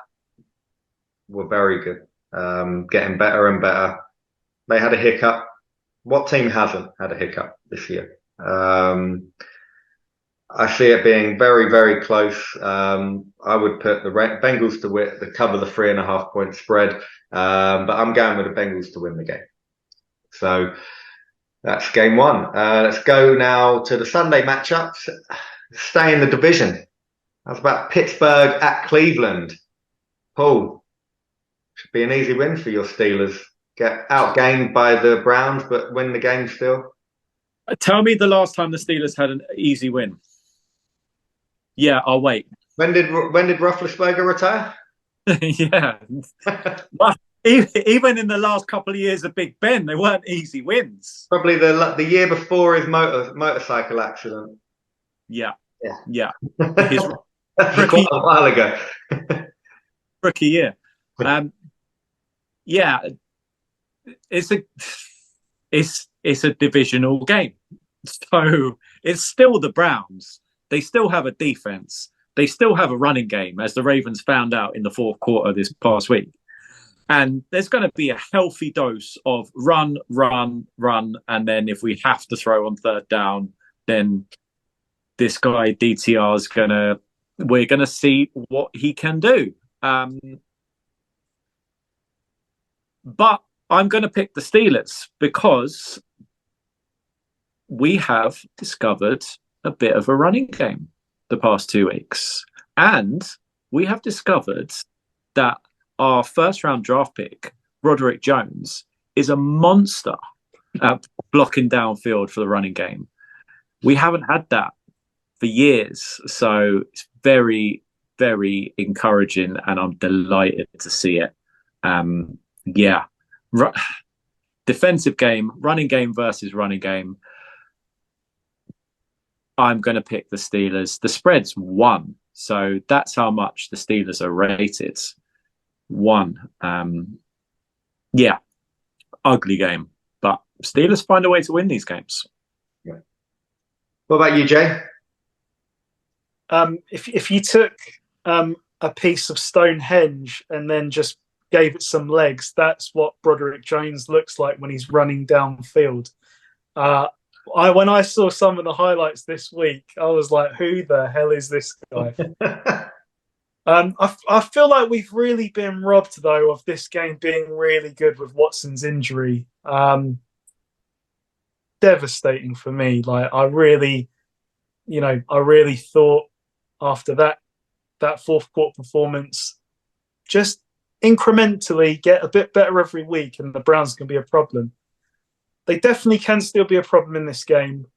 were very good. Getting better and better. They had a hiccup. What team hasn't had a hiccup this year? I see it being very, very close. I would put the Bengals to cover the 3.5 point spread, but I'm going with the Bengals to win the game. So that's game 1. Let's go now to the Sunday matchups. Stay in the division. That's about Pittsburgh at Cleveland. Paul, should be an easy win for your Steelers. Get outgained by the Browns, but win the game still. Tell me the last time the Steelers had an easy win. Yeah, I'll wait. When did Roethlisberger retire? Yeah. Well, even in the last couple of years of Big Ben, they weren't easy wins. Probably the year before his motorcycle accident. Yeah. His rookie, quite a while ago. rookie year. Yeah, it's a divisional game, so it's still the Browns. They still have a defense. They still have a running game, as the Ravens found out in the 4th quarter this past week. And there's going to be a healthy dose of run, and then if we have to throw on 3rd down, then this guy DTR we're going to see what he can do. But I'm going to pick the Steelers because we have discovered a bit of a running game the past 2 weeks. And we have discovered that our 1st-round draft pick, Roderick Jones, is a monster at blocking downfield for the running game. We haven't had that for years. So it's very, very encouraging, and I'm delighted to see it. Yeah. Defensive game, running game versus running game. I'm going to pick the Steelers. The spread's 1. So that's how much the Steelers are rated. 1. Yeah. Ugly game. But Steelers find a way to win these games. Yeah. What about you, Jay? If you took a piece of Stonehenge and then just gave it some legs, that's what Broderick Jones looks like when he's running downfield. When I saw some of the highlights this week, I was like, who the hell is this guy? I feel like we've really been robbed, though, of this game being really good with Watson's injury. Devastating for me. Like, I really thought after that 4th quarter performance, just incrementally get a bit better every week and the Browns can be a problem. They definitely can still be a problem in this game.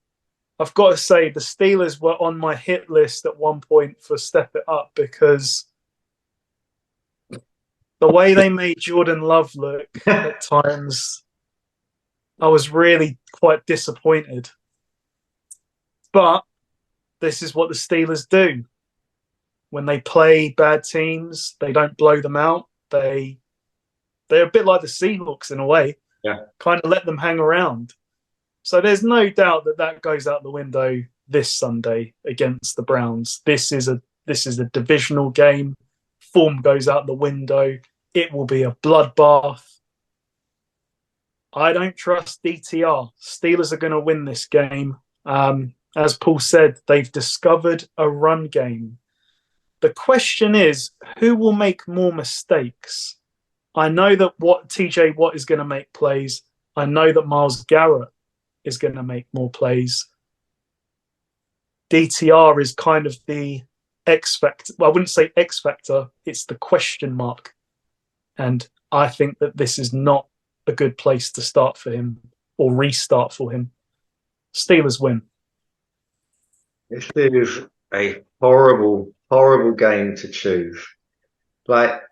I've got to say the Steelers were on my hit list at one point for Step It Up because the way they made Jordan Love look at times, I was really quite disappointed. But this is what the Steelers do. When they play bad teams, they don't blow them out. They're a bit like the Seahawks in a way. Yeah. Kind of let them hang around. So there's no doubt that goes out the window this Sunday against the Browns. This is a divisional game. Form goes out the window. It will be a bloodbath. I don't trust DTR. Steelers are going to win this game. As Paul said, they've discovered a run game. The question is, who will make more mistakes? I know that TJ Watt is going to make plays. I know that Myles Garrett is going to make more plays. DTR is kind of the X factor. Well, I wouldn't say X factor. It's the question mark. And I think that this is not a good place to start for him or restart for him. Steelers win. This is a horrible, horrible game to choose. Like,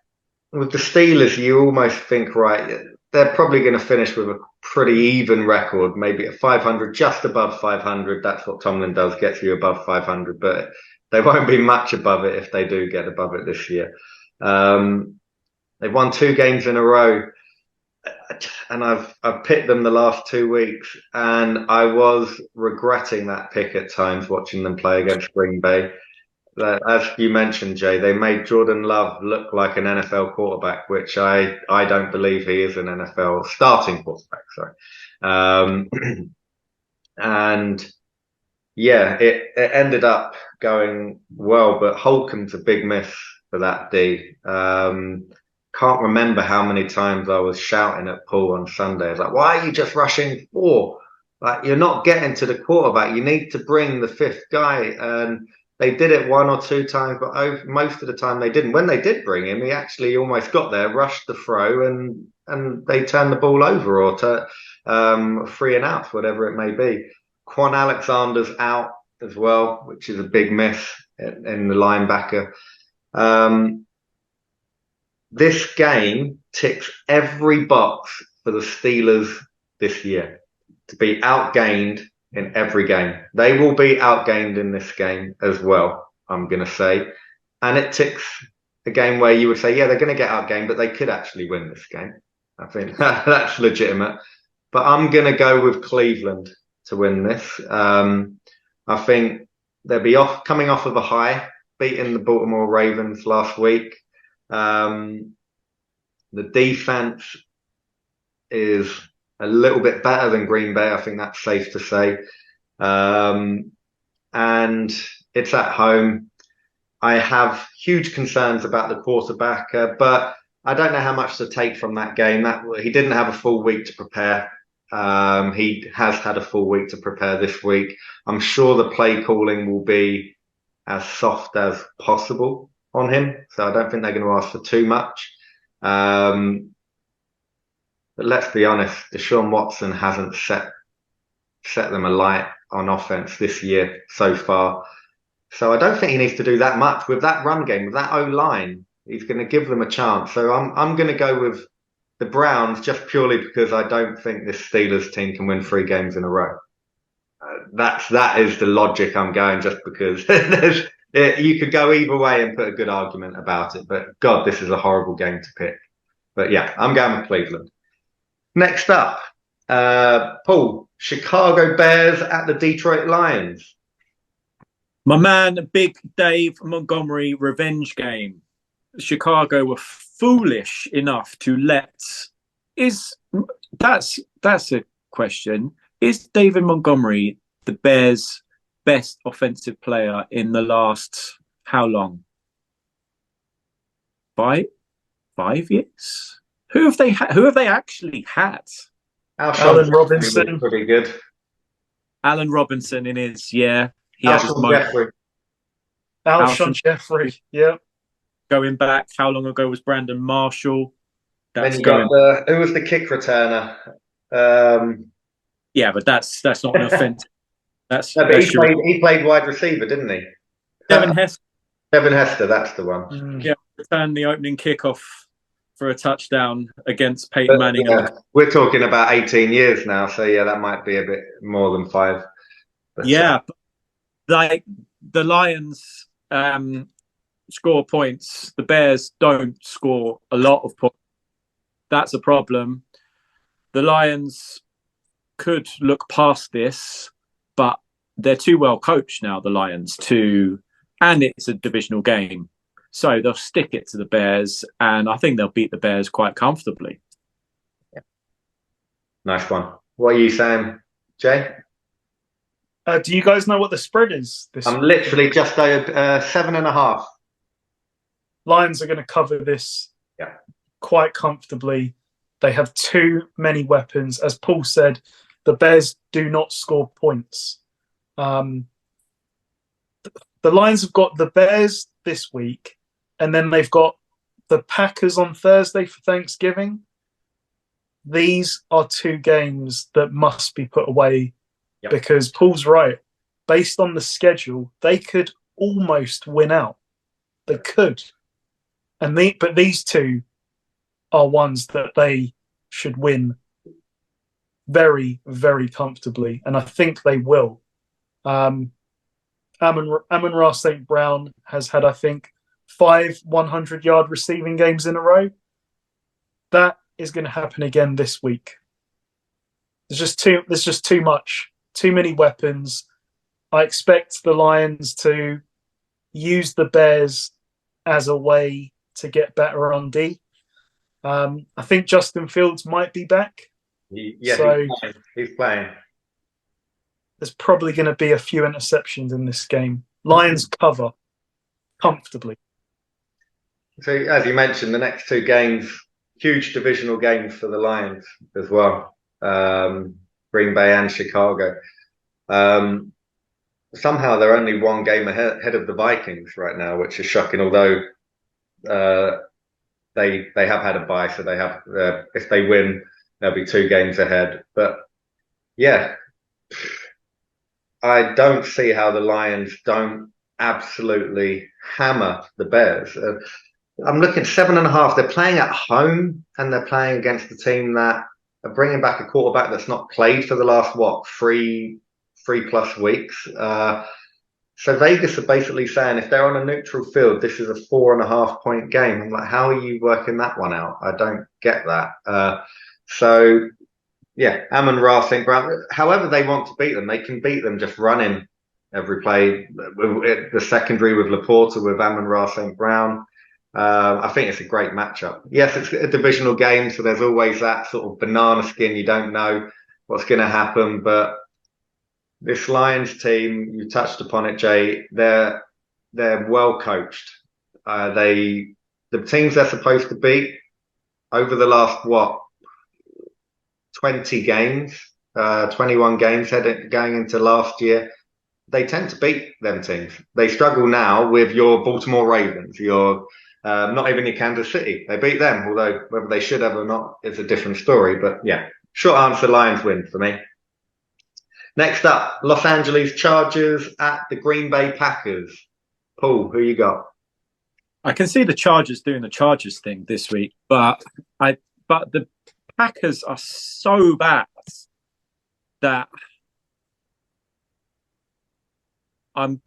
with the Steelers, you almost think, right, they're probably going to finish with a pretty even record, maybe at 500, just above 500. That's what Tomlin does, gets you above 500, but they won't be much above it if they do get above it this year. They've won 2 games in a row. and I've picked them the last 2 weeks, and I was regretting that pick at times watching them play against Green Bay. As you mentioned, Jay, they made Jordan Love look like an NFL quarterback, which I don't believe he is an NFL starting quarterback. Sorry, and yeah, it ended up going well, but Holcomb's a big miss for that D. Can't remember how many times I was shouting at Paul on Sunday. I was like, why are you just rushing 4? Like, you're not getting to the quarterback. You need to bring the 5th guy. And they did it 1 or 2 times, but most of the time they didn't. When they did bring him, he actually almost got there, rushed the throw, and they turned the ball over or 3 and outs, whatever it may be. Quan Alexander's out as well, which is a big miss in the linebacker. This game ticks every box for the Steelers this year to be outgained in every game. They will be outgained in this game as well, I'm going to say. And it ticks a game where you would say, yeah, they're going to get outgained, but they could actually win this game. I think that's legitimate. But I'm going to go with Cleveland to win this. I think they'll be coming off of a high, beating the Baltimore Ravens last week. The defense is a little bit better than Green Bay. I think that's safe to say. And it's at home. I have huge concerns about the quarterback, but I don't know how much to take from that game. He didn't have a full week to prepare. He has had a full week to prepare this week. I'm sure the play calling will be as soft as possible on him. So I don't think they're going to ask for too much. But let's be honest, Deshaun Watson hasn't set them alight on offense this year so far. So I don't think he needs to do that much with that run game, with that O-line. He's going to give them a chance. So I'm going to go with the Browns just purely because I don't think this Steelers team can win 3 games in a row. That is the logic I'm going, just because you could go either way and put a good argument about it. But God, this is a horrible game to pick. But yeah, I'm going with Cleveland. Next up, Paul, Chicago Bears at the Detroit Lions. My man, Big Dave Montgomery revenge game. Chicago were foolish enough to let. That's a question. Is David Montgomery the Bears' best offensive player in the last how long? 5 years? Who have they actually had? Allen Robinson, pretty good. Allen Robinson in his He Alshon Jeffrey. Yeah. Going back, how long ago was Brandon Marshall? Then you got who was the kick returner? Yeah, but that's not an offense. He played wide receiver, didn't he? Devin Hester. Devin Hester, that's the one. Yeah, returned the opening kickoff for a touchdown against Peyton Manning. Yeah, we're talking about 18 years now, so yeah, that might be a bit more than 5. But, like the Lions score points, the Bears don't score a lot of points. That's a problem. The Lions could look past this, but they're too well coached now, the Lions, and it's a divisional game. So they'll stick it to the Bears, and I think they'll beat the Bears quite comfortably. Yeah. Nice one. What are you saying, Jay? Do you guys know what the spread is? I'm literally just over 7.5. Lions are going to cover this quite comfortably. They have too many weapons. As Paul said, the Bears do not score points. The Lions have got the Bears this week, and then they've got the Packers on Thursday for Thanksgiving. These are 2 games that must be put away because Paul's right. Based on the schedule, they could almost win out. They could. But these 2 are ones that they should win very, very comfortably. And I think they will. Amon-Ra St. Brown has had, I think, 5 100-yard receiving games in a row. That is going to happen again this week. There's just too much, too many weapons. I expect the Lions to use the Bears as a way to get better on D. I think Justin Fields might be back. He's playing. There's probably going to be a few interceptions in this game. Lions cover comfortably. So, as you mentioned, the next two games, huge divisional games for the Lions as well. Green Bay and Chicago. Somehow they're only one game ahead of the Vikings right now, which is shocking. Although they have had a bye, so they have if they win, they'll be 2 games ahead. But yeah, I don't see how the Lions don't absolutely hammer the Bears. I'm looking 7.5. They're playing at home and they're playing against a team that are bringing back a quarterback that's not played for the last, 3+ weeks. So Vegas are basically saying if they're on a neutral field, this is a 4.5 point game. I'm like, how are you working that one out? I don't get that. So yeah, Amon-Ra St. Brown, however they want to beat them, they can beat them just running every play. The secondary with Laporta, with Amon-Ra St. Brown. I think it's a great matchup. Yes, it's a divisional game, so there's always that sort of banana skin. You don't know what's going to happen, but this Lions team, you touched upon it, Jay. They're well coached. The teams they're supposed to beat over the last 20 games, 21 games going into last year, they tend to beat them teams. They struggle now with your Baltimore Ravens, your not even your Kansas City. They beat them, although whether they should have or not is a different story. But yeah, short answer, Lions win for me. Next up, Los Angeles Chargers at the Green Bay Packers. Paul, who you got? I can see the Chargers doing the Chargers thing this week, but the Packers are so bad that I'm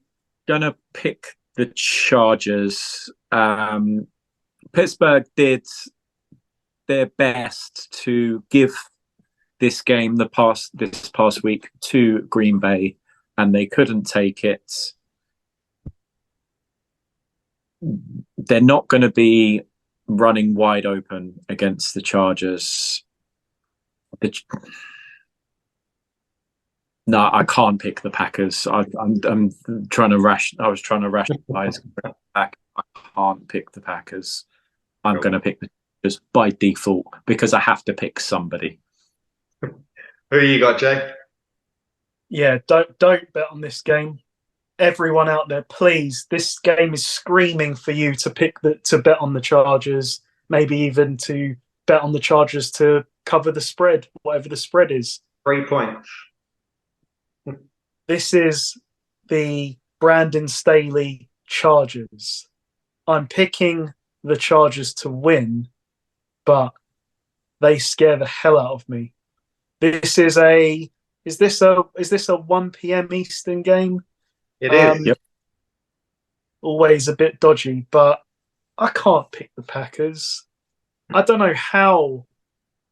gonna pick the Chargers. Pittsburgh did their best to give this game this past week to Green Bay, and they couldn't take it. They're not going to be running wide open against the Chargers. No, I can't pick the Packers. I'm trying to I was trying to rationalize. I can't pick the Packers. I'm going to pick the Packers by default because I have to pick somebody. Who you got, Jay? Yeah, don't bet on this game. Everyone out there, please. This game is screaming for you to bet on the Chargers. Maybe even to bet on the Chargers to cover the spread, whatever the spread is. 3 points. This is the Brandon Staley Chargers. I'm picking the Chargers to win, but they scare the hell out of me. Is this a 1 p.m. Eastern game? It is. Yep. Always a bit dodgy, but I can't pick the Packers. I don't know how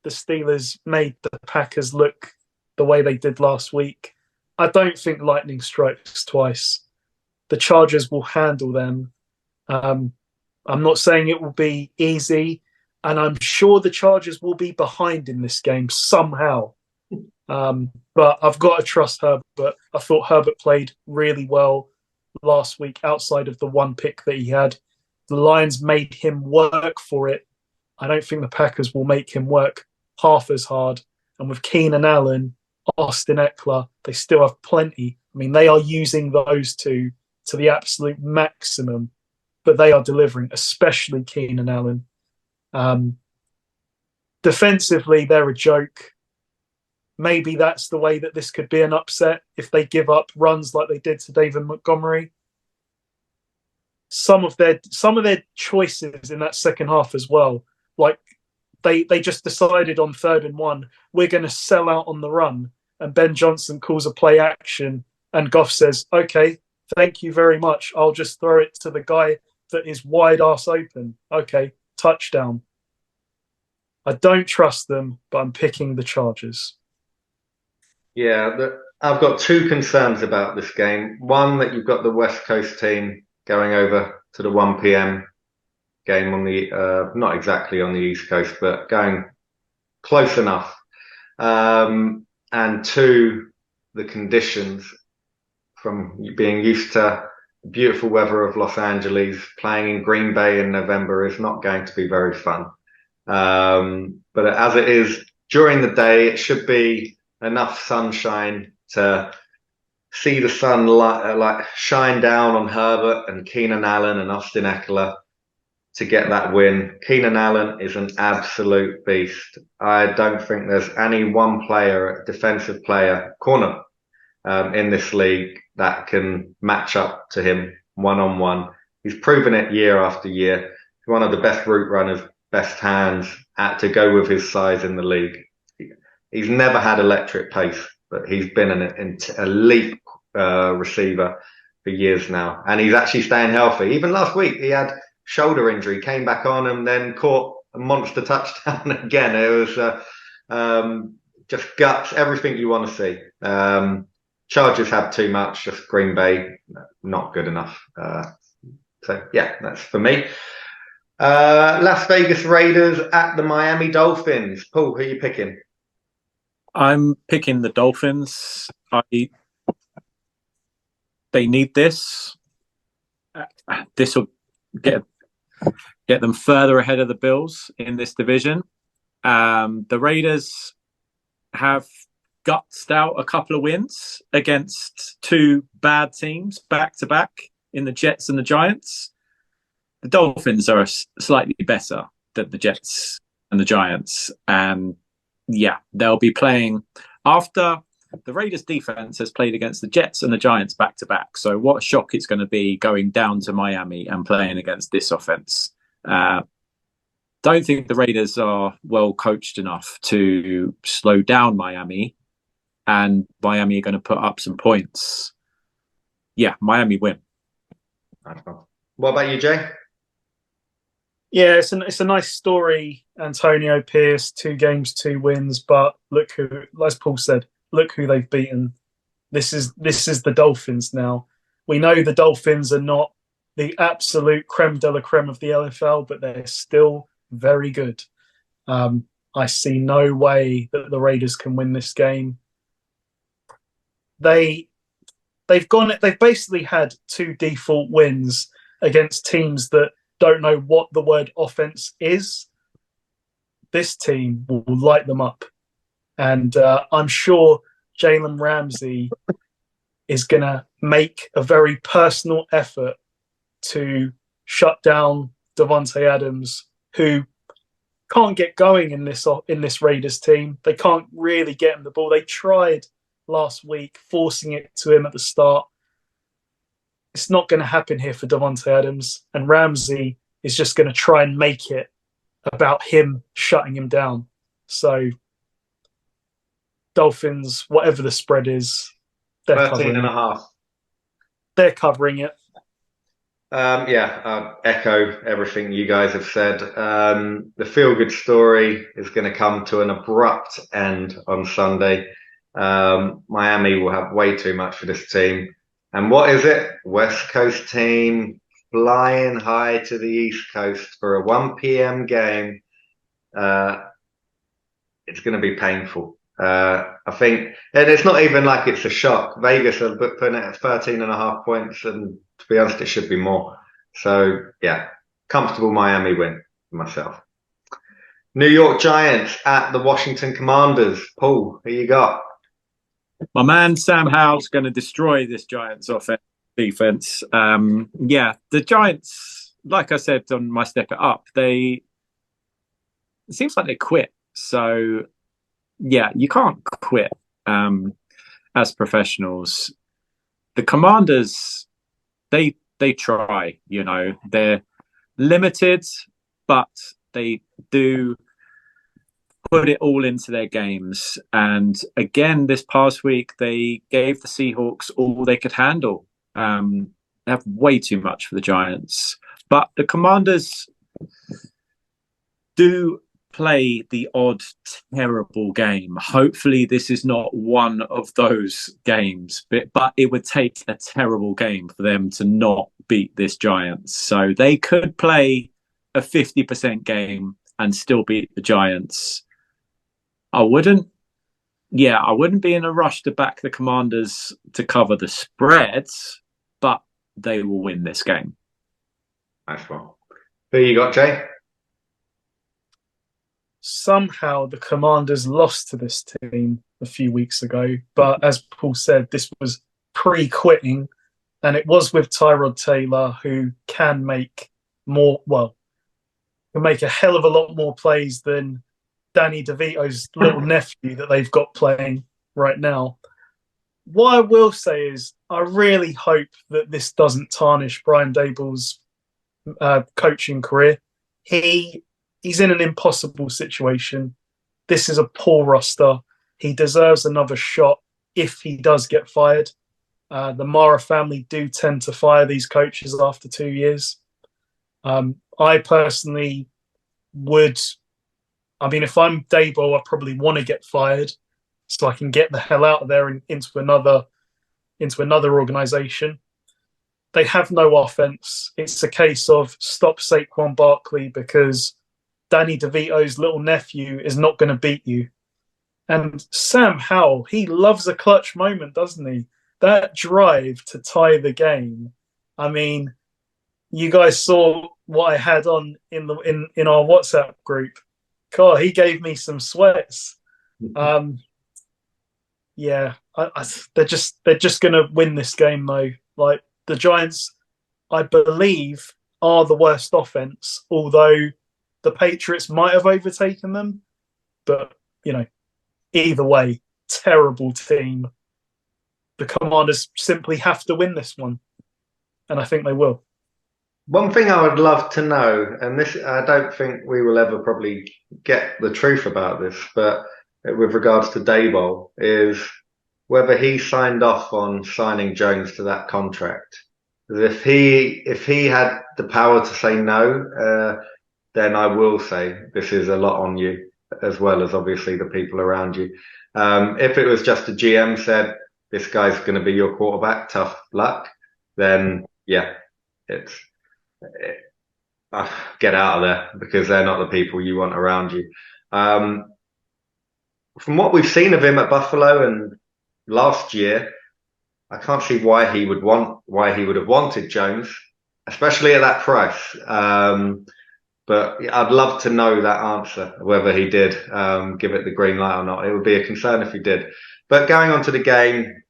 the Steelers made the Packers look the way they did last week. I don't think lightning strikes twice. The Chargers will handle them. I'm not saying it will be easy, and I'm sure the Chargers will be behind in this game somehow. But I've got to trust Herbert. I thought Herbert played really well last week outside of the one pick that he had. The Lions made him work for it. I don't think the Packers will make him work half as hard. And with Keenan Allen, Austin Eckler, they still have plenty. I mean, they are using those two to the absolute maximum, but they are delivering, especially Keenan Allen. Defensively, they're a joke. Maybe that's the way that this could be an upset if they give up runs like they did to David Montgomery. Some of their choices in that second half as well, like they just decided on 3rd and 1, we're going to sell out on the run, and Ben Johnson calls a play action, and Goff says, "Okay, thank you very much. I'll just throw it to the guy that is wide ass open. Okay, touchdown." I don't trust them, but I'm picking the Chargers. Yeah, I've got two concerns about this game. One, that you've got the West Coast team going over to the 1 p.m. game on the, not exactly on the East Coast, but going close enough. And two, the conditions from being used to the beautiful weather of Los Angeles, playing in Green Bay in November is not going to be very fun. But as it is during the day, it should be enough sunshine to see the sun like shine down on Herbert and Keenan Allen and Austin Eckler to get that win. Keenan Allen is an absolute beast. I don't think there's any one player, defensive player, corner, in this league that can match up to him one-on-one. He's proven it year after year. He's one of the best route runners, best hands to go with his size in the league. He's never had electric pace, but he's been an elite receiver for years now. And he's actually staying healthy. Even last week, he had shoulder injury, came back on and then caught a monster touchdown again. It was just guts, everything you want to see. Chargers have too much, just Green Bay, not good enough. So, yeah, that's for me. Las Vegas Raiders at the Miami Dolphins. Paul, who are you picking? I'm picking the Dolphins. They need this. This will get them further ahead of the Bills in this division. The Raiders have gutsed out a couple of wins against two bad teams back to back in the Jets and the Giants. The Dolphins are slightly better than the Jets and the Giants. And yeah, they'll be playing after the Raiders defense has played against the Jets and the Giants back to back. So what a shock it's going to be going down to Miami and playing against this offense. Don't think the Raiders are well coached enough to slow down Miami, and Miami are going to put up some points. Yeah, Miami win. What about you, Jay? Yeah, it's a nice story. Antonio Pierce, 2 games, 2 wins, but look who, as Paul said, look who they've beaten. This is the Dolphins now. We know the Dolphins are not the absolute creme de la creme of the NFL, but they're still very good. I see no way that the Raiders can win this game. They've basically had 2 default wins against teams that don't know what the word offense is. This team will light them up. And I'm sure Jalen Ramsey is going to make a very personal effort to shut down Davante Adams, who can't get going in this Raiders team. They can't really get him the ball. They tried last week, forcing it to him at the start. It's not going to happen here for Davante Adams, and Ramsey is just going to try and make it about him shutting him down. So Dolphins, whatever the spread is, they're 13.5. They're covering it. I echo everything you guys have said. The feel-good story is going to come to an abrupt end on Sunday. Miami will have way too much for this team. And what is it? West Coast team flying high to the East Coast for a 1 p.m. game. It's going to be painful. I think, and it's not even like it's a shock. Vegas are putting it at 13.5 points, and to be honest, it should be more. So, yeah, comfortable Miami win for myself. New York Giants at the Washington Commanders. Paul, who you got? My man Sam Howell's going to destroy this Giants defense. The Giants, like I said on my Step It Up, it seems like they quit. So, yeah, you can't quit as professionals. The Commanders, they try, they're limited, but they do put it all into their games. And again, this past week, they gave the Seahawks all they could handle. They have way too much for the Giants. But the Commanders do play the odd terrible game. Hopefully this is not one of those games, but it would take a terrible game for them to not beat this Giants. So they could play a 50% game and still beat the Giants. I wouldn't be in a rush to back the Commanders to cover the spreads, but they will win this game. Nice one. Who you got, Jay? Somehow the Commanders lost to this team a few weeks ago, but as Paul said, this was pre-quitting, and it was with Tyrod Taylor, who can make can make a hell of a lot more plays than Danny DeVito's little nephew that they've got playing right now. What I will say is I really hope that this doesn't tarnish Brian Daboll's coaching career. He's in an impossible situation. This is a poor roster. He deserves another shot if he does get fired. The Mara family do tend to fire these coaches after 2 years. I personally would... I mean, if I'm Daboll, I probably want to get fired so I can get the hell out of there and into another organization. They have no offense. It's a case of stop Saquon Barkley because Danny DeVito's little nephew is not going to beat you. And Sam Howell, he loves a clutch moment, doesn't he? That drive to tie the game. I mean, you guys saw what I had on in our WhatsApp group. God, he gave me some sweats. They're just going to win this game though. Like the Giants, I believe, are the worst offense, although the Patriots might have overtaken them. But, either way, terrible team. The Commanders simply have to win this one. And I think they will. One thing I would love to know, and this I don't think we will ever probably get the truth about this, but with regards to Daboll, is whether he signed off on signing Jones to that contract. If he had the power to say no, then I will say this is a lot on you, as well as obviously the people around you. If it was just a GM said, this guy's going to be your quarterback, tough luck, then yeah, get out of there because they're not the people you want around you. From what we've seen of him at Buffalo and last year, I can't see why he would have wanted Jones, especially at that price. But I'd love to know that answer, whether he did give it the green light or not. It would be a concern if he did. But going on to the game,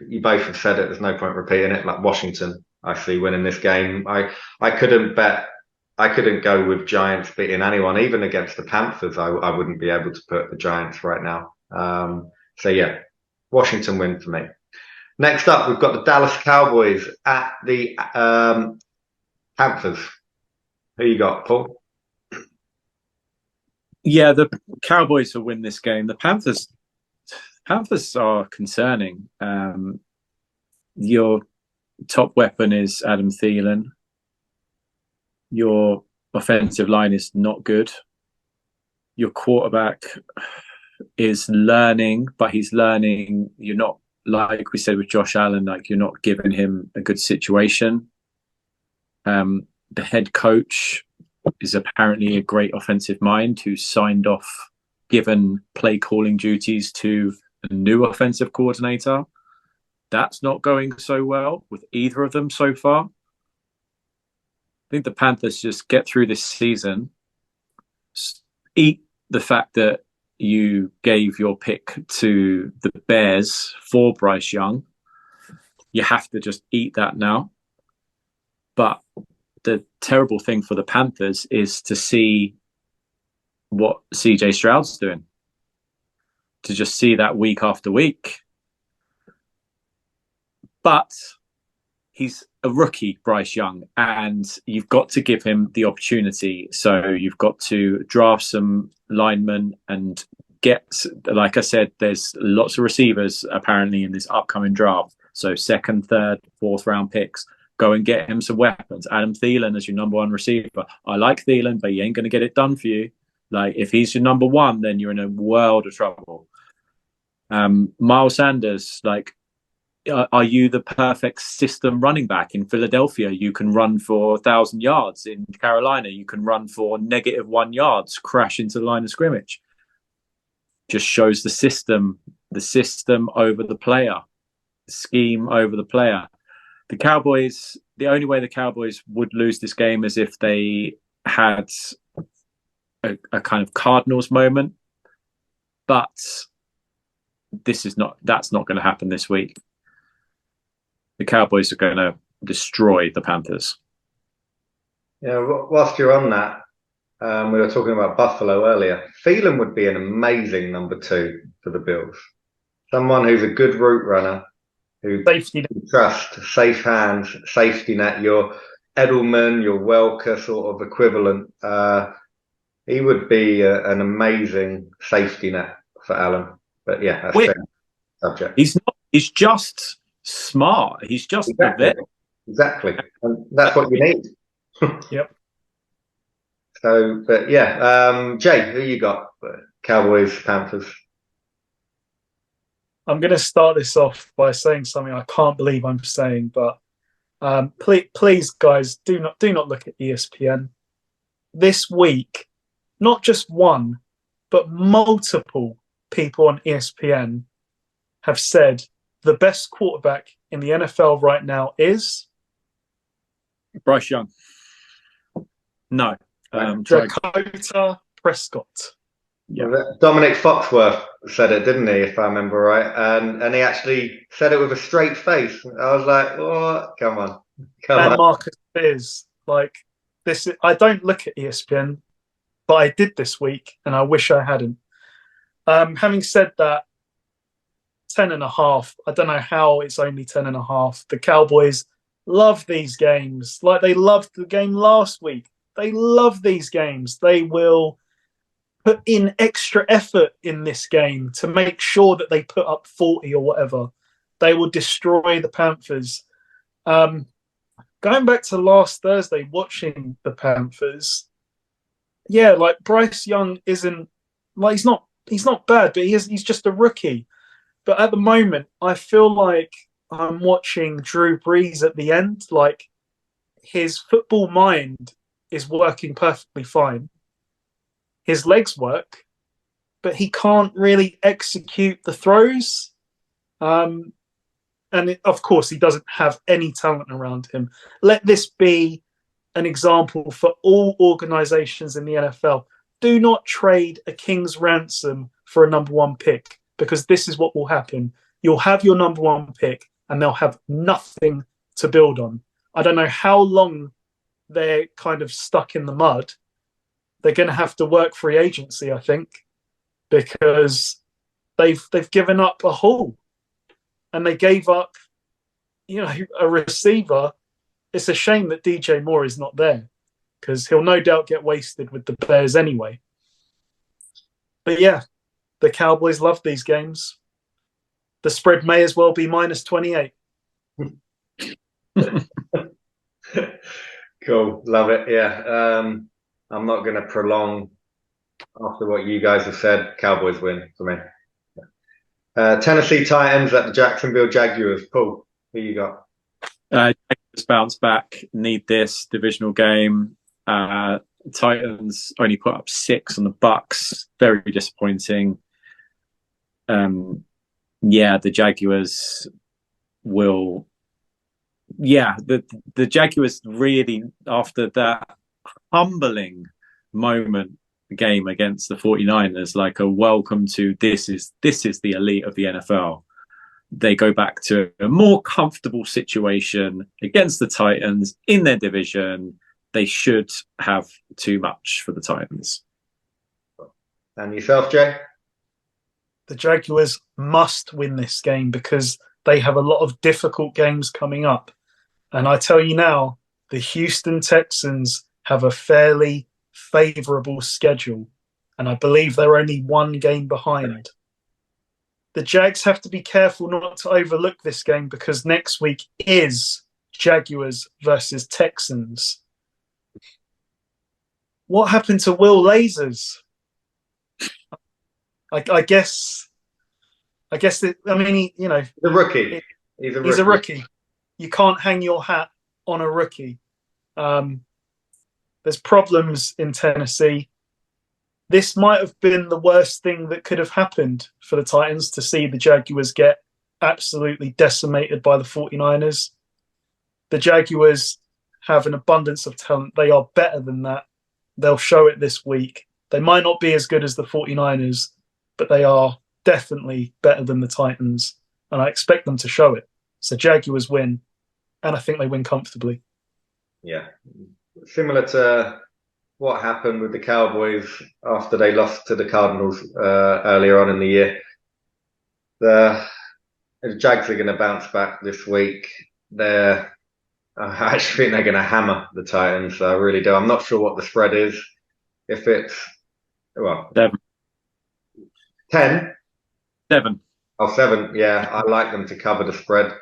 you both have said it. There's no point repeating it. Like Washington, I see winning this game. I couldn't go with Giants beating anyone, even against the Panthers. I wouldn't be able to put the Giants right now. So yeah, Washington win for me. Next up, we've got the Dallas Cowboys at the Panthers. Who you got, Paul? Yeah, the Cowboys will win this game. The Panthers are concerning. Your top weapon is Adam Thielen. Your offensive line is not good. Your quarterback is learning, but he's learning. You're not, like we said with Josh Allen, like you're not giving him a good situation. The head coach is apparently a great offensive mind who signed off, given play calling duties to a new offensive coordinator. That's not going so well with either of them so far. I think the Panthers just get through this season, eat the fact that you gave your pick to the Bears for Bryce Young. You have to just eat that now. But the terrible thing for the Panthers is to see what CJ Stroud's doing. To just see that week after week. But he's a rookie, Bryce Young, and you've got to give him the opportunity. So you've got to draft some linemen and get, like I said, there's lots of receivers apparently in this upcoming draft. So second, third, fourth round picks. Go and get him some weapons. Adam Thielen as your number one receiver. I like Thielen, but he ain't going to get it done for you. Like, if he's your number one, then you're in a world of trouble. Miles Sanders, like, are you the perfect system running back? In Philadelphia, you can run for 1,000 yards. In Carolina, you can run for -1 yards, crash into the line of scrimmage. Just shows the system over the player, the scheme over the player. The Cowboys, the only way the Cowboys would lose this game is if they had a kind of Cardinals moment. But that's not going to happen this week. The Cowboys are going to destroy the Panthers. Yeah, whilst you're on that, we were talking about Buffalo earlier. Thielen would be an amazing number 2 for the Bills. Someone who's a good route runner, who you trust, safe hands, safety net, your Edelman, your Welker sort of equivalent. He would be an amazing safety net for Allen. But yeah, that's the subject. He's just smart. He's just exactly. And that's what you need. Yep. So, but yeah, Jay, who you got? Cowboys, Panthers. I'm going to start this off by saying something I can't believe I'm saying, but please, guys, do not look at ESPN this week. Not just one, but multiple people on ESPN have said the best quarterback in the NFL right now is Bryce Young. No. Dakota Prescott. Yeah. Dominic Foxworth said it, didn't he, if I remember right? And he actually said it with a straight face. I was like, oh, come on. And Marcus Spears. Like, this, I don't look at ESPN, but I did this week, and I wish I hadn't. Having said that, 10.5. I don't know how it's only 10.5. The Cowboys love these games. Like, they loved the game last week. They love these games. They will put in extra effort in this game to make sure that they put up 40 or whatever. They will destroy the Panthers. Going back to last Thursday, watching the Panthers, yeah, like Bryce Young isn't like he's not bad, but he's just a rookie. But at the moment, I feel like I'm watching Drew Brees at the end. Like, his football mind is working perfectly fine. His legs work, but he can't really execute the throws. Of course, he doesn't have any talent around him. Let this be an example for all organizations in the NFL. Do not trade a king's ransom for a number 1 pick, because this is what will happen. You'll have your number 1 pick, and they'll have nothing to build on. I don't know how long they're kind of stuck in the mud. They're going to have to work free agency, I think, because they've given up a haul, and they gave up, a receiver. It's a shame that DJ Moore is not there, because he'll no doubt get wasted with the Bears anyway. But yeah, the Cowboys love these games. The spread may as well be -28. Cool. Love it. Yeah. I'm not going to prolong after what you guys have said. Cowboys win for me. Tennessee Titans at the Jacksonville Jaguars. Paul, who you got? Jaguars bounce back. Need this divisional game. Titans only put up 6 on the Bucks. Very disappointing. The Jaguars will. Yeah, the Jaguars really, after that humbling game against the 49ers, like a welcome to this is the elite of the NFL. They go back to a more comfortable situation against the Titans in their division. They should have too much for the Titans. And yourself, Jay? The Jaguars must win this game because they have a lot of difficult games coming up. And I tell you now, the Houston Texans have a fairly favourable schedule. And I believe they're only 1 game behind. The Jags have to be careful not to overlook this game because next week is Jaguars versus Texans. What happened to Will Lazers? I guess. I mean, The rookie. He's a rookie. You can't hang your hat on a rookie. There's problems in Tennessee. This might have been the worst thing that could have happened for the Titans, to see the Jaguars get absolutely decimated by the 49ers. The Jaguars have an abundance of talent. They are better than that. They'll show it this week. They might not be as good as the 49ers, but they are definitely better than the Titans, and I expect them to show it. So Jaguars win, and I think they win comfortably. Yeah. Similar to what happened with the Cowboys after they lost to the Cardinals earlier on in the year. The Jags are going to bounce back this week. I actually think they're going to hammer the Titans. I really do. I'm not sure what the spread is. If it's, 10? 7. Oh, 7. Yeah, I like them to cover the spread.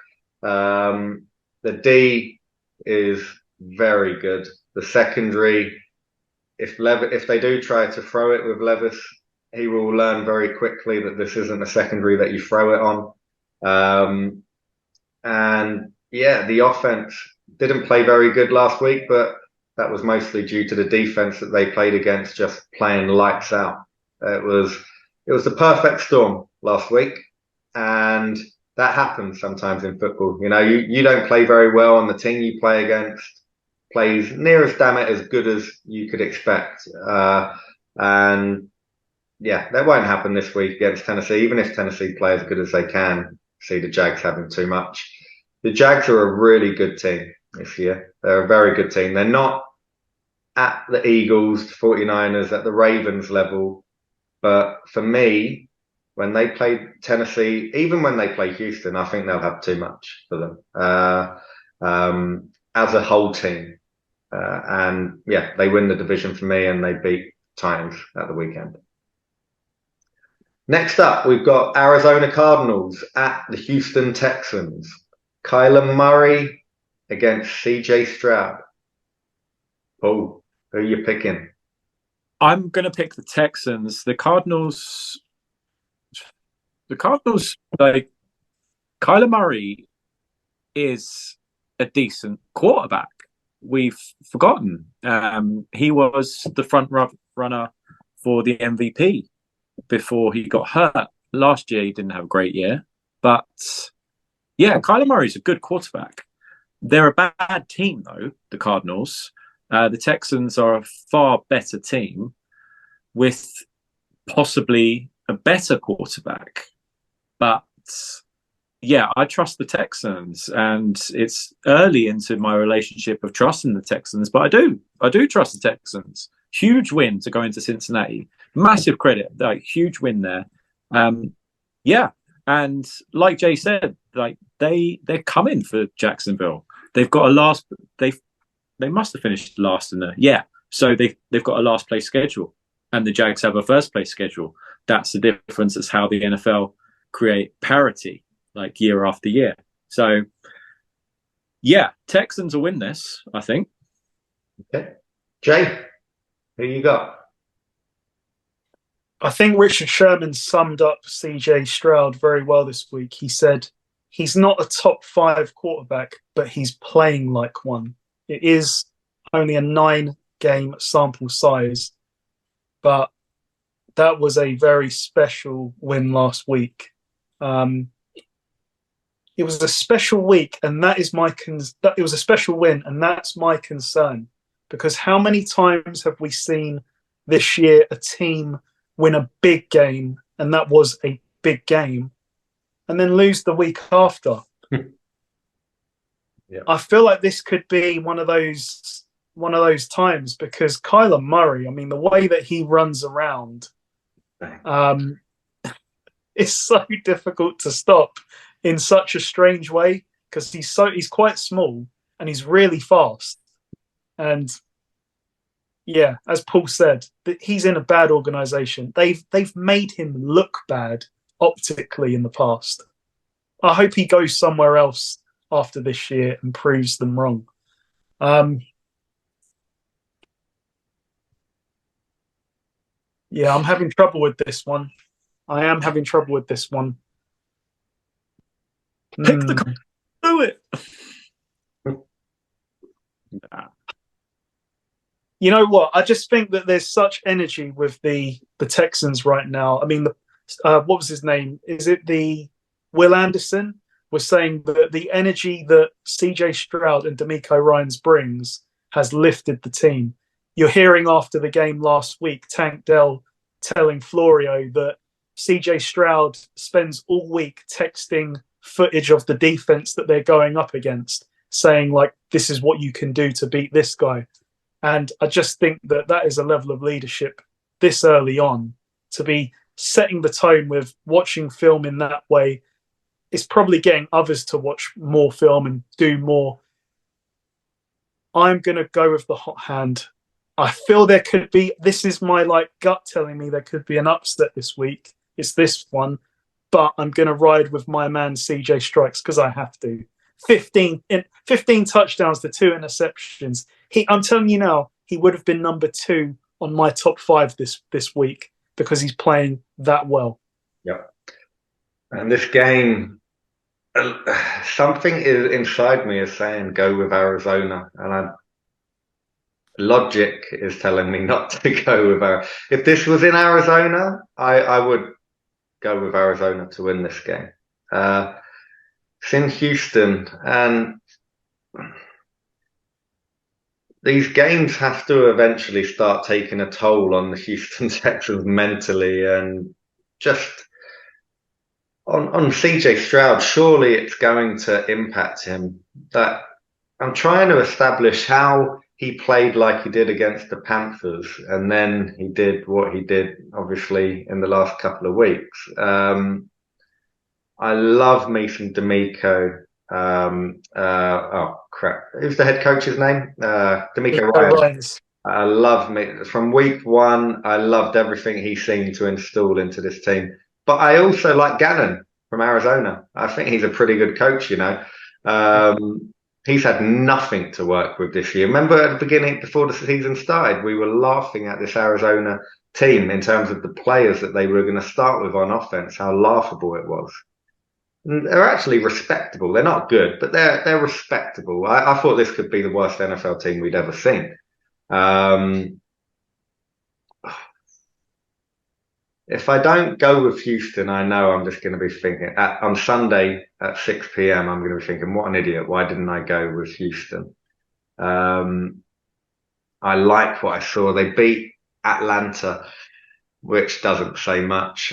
The D is very good. The secondary, if they do try to throw it with Levis, he will learn very quickly that this isn't a secondary that you throw it on. And yeah, the offense didn't play very good last week, but that was mostly due to the defense that they played against, just playing lights out. It was the perfect storm last week, and that happens sometimes in football. You don't play very well, and the team you play against plays near as damn it as good as you could expect. And yeah, that won't happen this week against Tennessee, even if Tennessee play as good as they can. See the Jags having too much. The Jags are a really good team this year. They're a very good team. They're not at the Eagles, 49ers, at the Ravens level. But for me, when they play Tennessee, even when they play Houston, I think they'll have too much for them as a whole team. And yeah, they win the division for me, and they beat Titans at the weekend. Next up, we've got Arizona Cardinals at the Houston Texans. Kyler Murray against CJ Stroud. Paul, who are you picking? I'm going to pick the Texans. The Cardinals, like, Kyler Murray is a decent quarterback. We've forgotten. He was the front runner for the MVP before he got hurt. Last year, he didn't have a great year. But yeah, Kyler Murray's a good quarterback. They're a bad team, though, the Cardinals. The Texans are a far better team with possibly a better quarterback. But yeah, I trust the Texans, and it's early into my relationship of trusting the Texans, but I do trust the Texans. Huge win to go into Cincinnati. Massive credit, like, huge win there. Yeah, and like Jay said, like they're coming for Jacksonville. They've got a last. They must have finished last in there. Yeah, so they've got a last place schedule, and the Jags have a first place schedule. That's the difference. It's how the NFL create parity, like, year after year. So yeah, Texans will win this, I think. Okay, Jay, who you got? I think Richard Sherman summed up CJ Stroud very well this week. He said he's not a top 5 quarterback, but he's playing like one. It is only a 9-game sample size, but that was a very special win last week. It was a special week, and that is it was a special win, and that's my concern. Because how many times have we seen this year a team win a big game, and that was a big game, and then lose the week after? Yeah. I feel like this could be one of those times, because Kyler Murray, I mean, the way that he runs around, it's so difficult to stop in such a strange way, because he's quite small and he's really fast. And yeah, as Paul said, he's in a bad organization. They've made him look bad optically in the past. I hope he goes somewhere else after this year and proves them wrong. Yeah, I'm having trouble with this one. I am having trouble with this one. Pick the Colts. Do it. You know what? I just think that there's such energy with the Texans right now. I mean, what was his name? Is it the Will Anderson? Was saying that the energy that CJ Stroud and D'Amico Ryans brings has lifted the team. You're hearing after the game last week, Tank Dell telling Florio that CJ Stroud spends all week texting footage of the defense that they're going up against, saying, like, this is what you can do to beat this guy. And I just think that that is a level of leadership this early on, to be setting the tone with watching film in that way. It's probably getting others to watch more film and do more. I'm going to go with the hot hand. I feel there could be, this is my gut telling me there could be an upset this week. It's this one, but I'm going to ride with my man CJ Strikes because I have to. 15 touchdowns to 2 interceptions. I'm telling you now, he would have been number 2 on my top 5 this week because he's playing that well. Yep. And this game, something is inside me is saying go with Arizona, and logic is telling me not to go with Arizona. If this was in Arizona, I would go with Arizona to win this game. It's in Houston, and these games have to eventually start taking a toll on the Houston Texans mentally, and just on CJ Stroud. Surely it's going to impact him. That I'm trying to establish how he played like he did against the Panthers, and then he did what he did, obviously, in the last couple of weeks. I love me some D'Amico. Oh crap! Who's the head coach's name? D'Amico Ryans. I love me from week 1. I loved everything he seemed to install into this team. But I also like Gannon from Arizona. I think he's a pretty good coach. He's had nothing to work with this year. Remember at the beginning, before the season started, we were laughing at this Arizona team in terms of the players that they were going to start with on offense, how laughable it was. And they're actually respectable. They're not good, but they're respectable. I thought this could be the worst NFL team we'd ever seen. If I don't go with Houston, I know I'm just going to be thinking on Sunday at 6 p.m. I'm going to be thinking, what an idiot! Why didn't I go with Houston? I like what I saw. They beat Atlanta, which doesn't say much.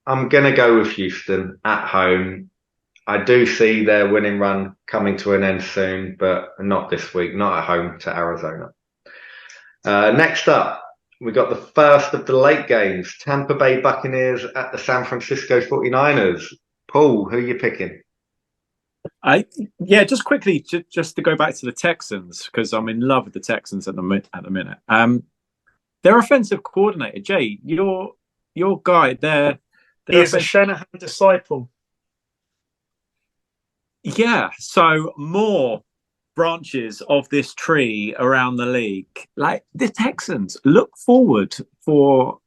I'm going to go with Houston at home. I do see their winning run coming to an end soon, but not this week, not at home to Arizona. Next up, we got the first of the late games, Tampa Bay Buccaneers at the San Francisco 49ers. Paul, who are you picking? Just quickly, just to go back to the Texans, because I'm in love with the Texans at the minute. Their offensive coordinator, Jay, your guy, he is a Shanahan disciple. Yeah, so more branches of this tree around the league. Like the Texans, look forward for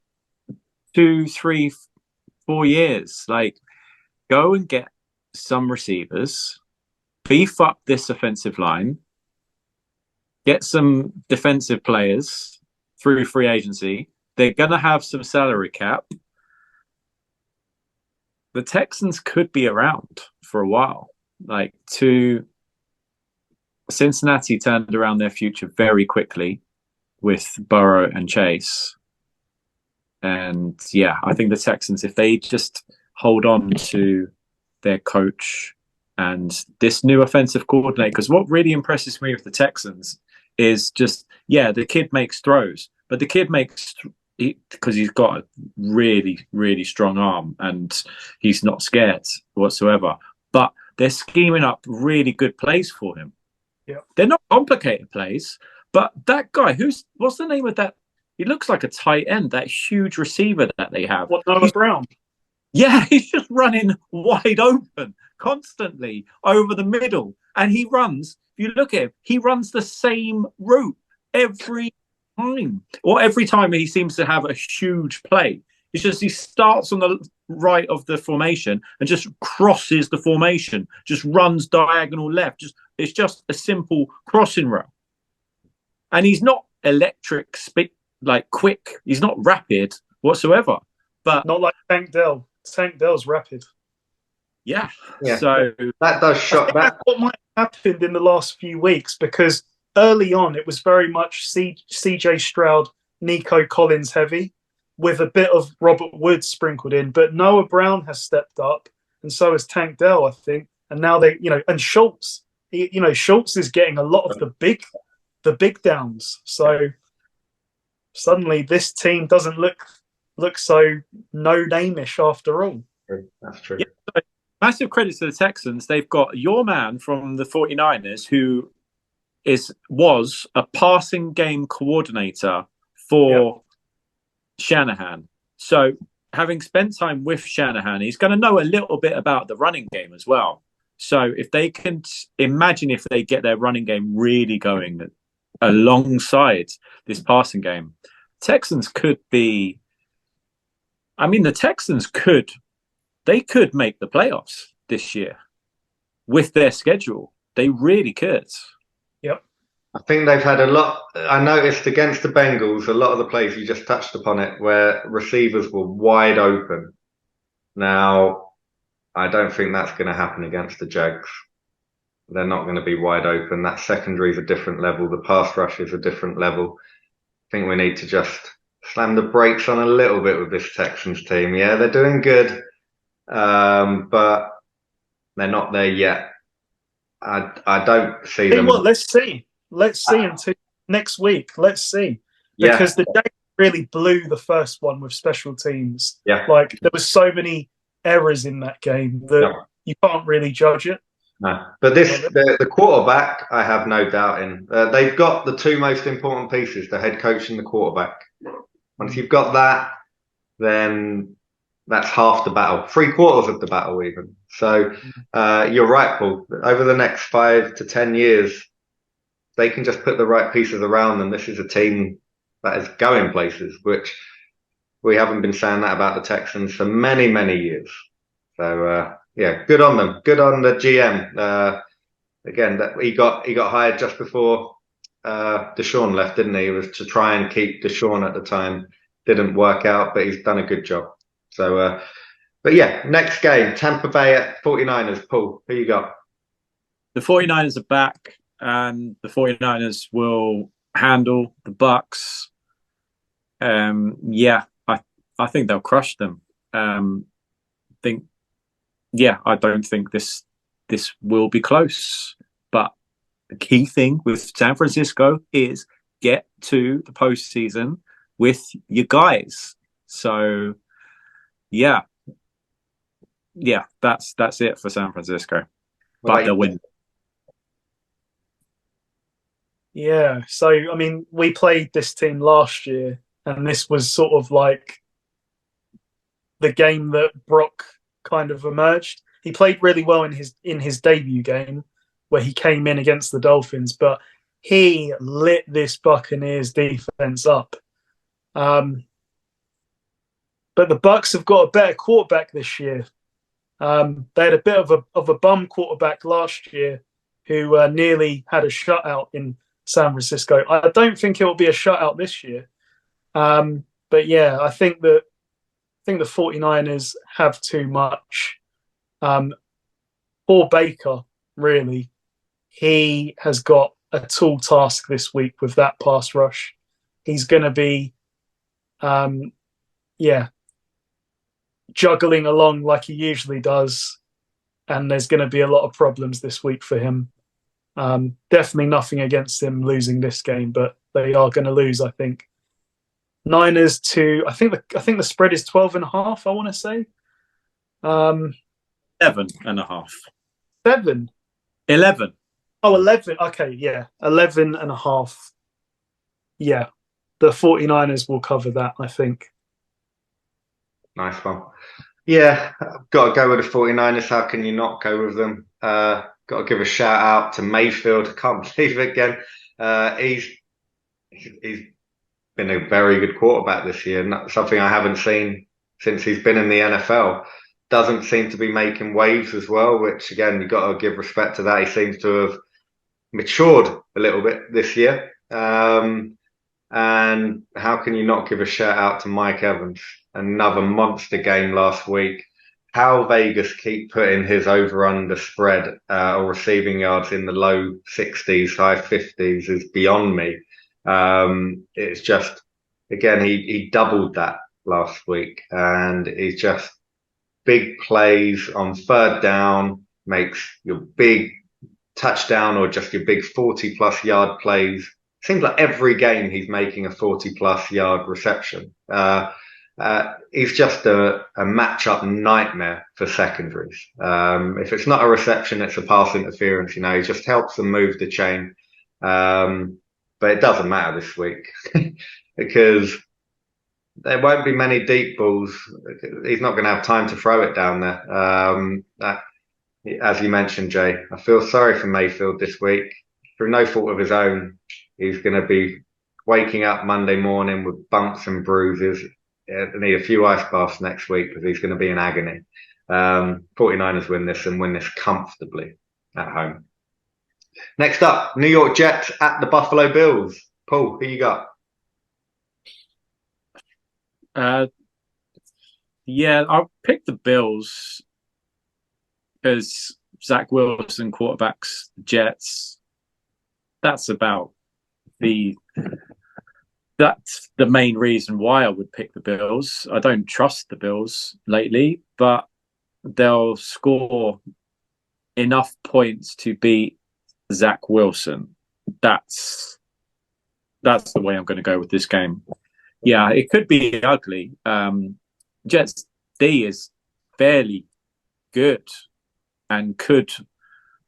2, 3, 4 years. Like, go and get some receivers, beef up this offensive line, get some defensive players through free agency. They're going to have some salary cap. The Texans could be around for a while. Cincinnati turned around their future very quickly with Burrow and Chase. And yeah, I think the Texans, if they just hold on to their coach and this new offensive coordinator, because what really impresses me with the Texans is just, the kid makes throws, but the kid makes, because he's got a really, really strong arm and he's not scared whatsoever. But they're scheming up really good plays for him. Yeah, they're not complicated plays, but that guy, what's the name of that? He looks like a tight end, that huge receiver that they have. What, Noah Brown? Yeah, he's just running wide open constantly over the middle. And he runs, if you look at him, he runs the same route every time. Or every time he seems to have a huge play. It's just he starts on the right of the formation and just crosses the formation, just runs diagonal left. It's just a simple crossing route. And he's not electric, like quick. He's not rapid whatsoever. But not like Tank Dell. Tank Dell's rapid. Yeah. So that does shock. That's what might have happened in the last few weeks, because early on it was very much CJ Stroud, Nico Collins heavy, with a bit of Robert Woods sprinkled in. But Noah Brown has stepped up, and so has Tank Dell, I think. And now and Schultz. Schultz is getting a lot of the big downs. So suddenly this team doesn't look so no-name-ish after all. That's true. Yeah, massive credit to the Texans. They've got your man from the 49ers who was a passing game coordinator for Shanahan. So having spent time with Shanahan, he's going to know a little bit about the running game as well. So if they can imagine if they get their running game really going alongside this passing game, Texans could be... I mean, the Texans could make the playoffs this year with their schedule. They really could. Yep. I think they've had a lot. I noticed against the Bengals, a lot of the plays, you just touched upon it, where receivers were wide open. Now, I don't think that's going to happen against the Jags. They're not going to be wide open. That secondary is a different level. The pass rush is a different level. I think we need to just slam the brakes on a little bit with this Texans team. Yeah, they're doing good, but they're not there yet. I don't see them. Well, let's see. Let's see until next week. Let's see. Because the Jags really blew the first one with special teams. Yeah. Like, there were so many errors in that game that you can't really judge it. No. But the quarterback, I have no doubt in. They've got the two most important pieces, the head coach and the quarterback. Once you've got that, then that's half the battle, 3/4 of the battle even. So you're right, Paul. Over the next 5 to 10 years, they can just put the right pieces around them. This is a team that is going places, which we haven't been saying that about the Texans for many, many years. So good on them. Good on the GM. Again, that he got hired just before Deshaun left, didn't he? It was to try and keep Deshaun at the time. Didn't work out, but he's done a good job. So, next game, Tampa Bay at 49ers. Paul, who you got? The 49ers are back, and the 49ers will handle the Bucs. I think they'll crush them. I don't think this will be close. But the key thing with San Francisco is get to the postseason with your guys. So, that's it for San Francisco. But they'll win. Yeah, so, I mean, we played this team last year, and this was sort of like the game that Brock kind of emerged. He played really well in his debut game where he came in against the Dolphins, but he lit this Buccaneers defense up. But the Bucs have got a better quarterback this year. They had a bit of a bum quarterback last year who nearly had a shutout in San Francisco. I don't think it will be a shutout this year. But yeah, I think the 49ers have too much. Poor Baker, really. He has got a tall task this week with that pass rush. He's going to be, juggling along like he usually does. And there's going to be a lot of problems this week for him. Definitely nothing against him losing this game, but they are going to lose, I think. Niners to, I think the spread is 12.5, I want to say. 11.5. 7? 11. Oh, 11. Okay, yeah. 11.5. Yeah. The 49ers will cover that, I think. Nice one. Yeah, got to go with the 49ers. How can you not go with them? Got to give a shout out to Mayfield. I can't believe it again. He's been a very good quarterback this year. Something I haven't seen since he's been in the NFL. Doesn't seem to be making waves as well, which again, you've got to give respect to that. He seems to have matured a little bit this year. And how can you not give a shout out to Mike Evans? Another monster game last week. How Vegas keep putting his over-under spread or receiving yards in the low 60s, high 50s is beyond me. It's just, again, he doubled that last week, and he's just big plays on third down, makes your big touchdown or just your big 40-plus yard plays. Seems like every game he's making a 40-plus yard reception. He's just a matchup nightmare for secondaries. If it's not a reception, it's a pass interference. He just helps them move the chain. But it doesn't matter this week because there won't be many deep balls. He's not going to have time to throw it down there. As you mentioned, Jay, I feel sorry for Mayfield this week. Through no fault of his own, he's going to be waking up Monday morning with bumps and bruises. Need a few ice baths next week because he's going to be in agony. 49ers win this and win this comfortably at home. Next up, New York Jets at the Buffalo Bills. Paul, who you got? Yeah, I'll pick the Bills because Zach Wilson quarterbacks the Jets. That's the main reason why I would pick the Bills. I don't trust the Bills lately, but they'll score enough points to beat Zach Wilson. That's the way I'm going to go with this game. Yeah, it could be ugly. Jets D is fairly good and could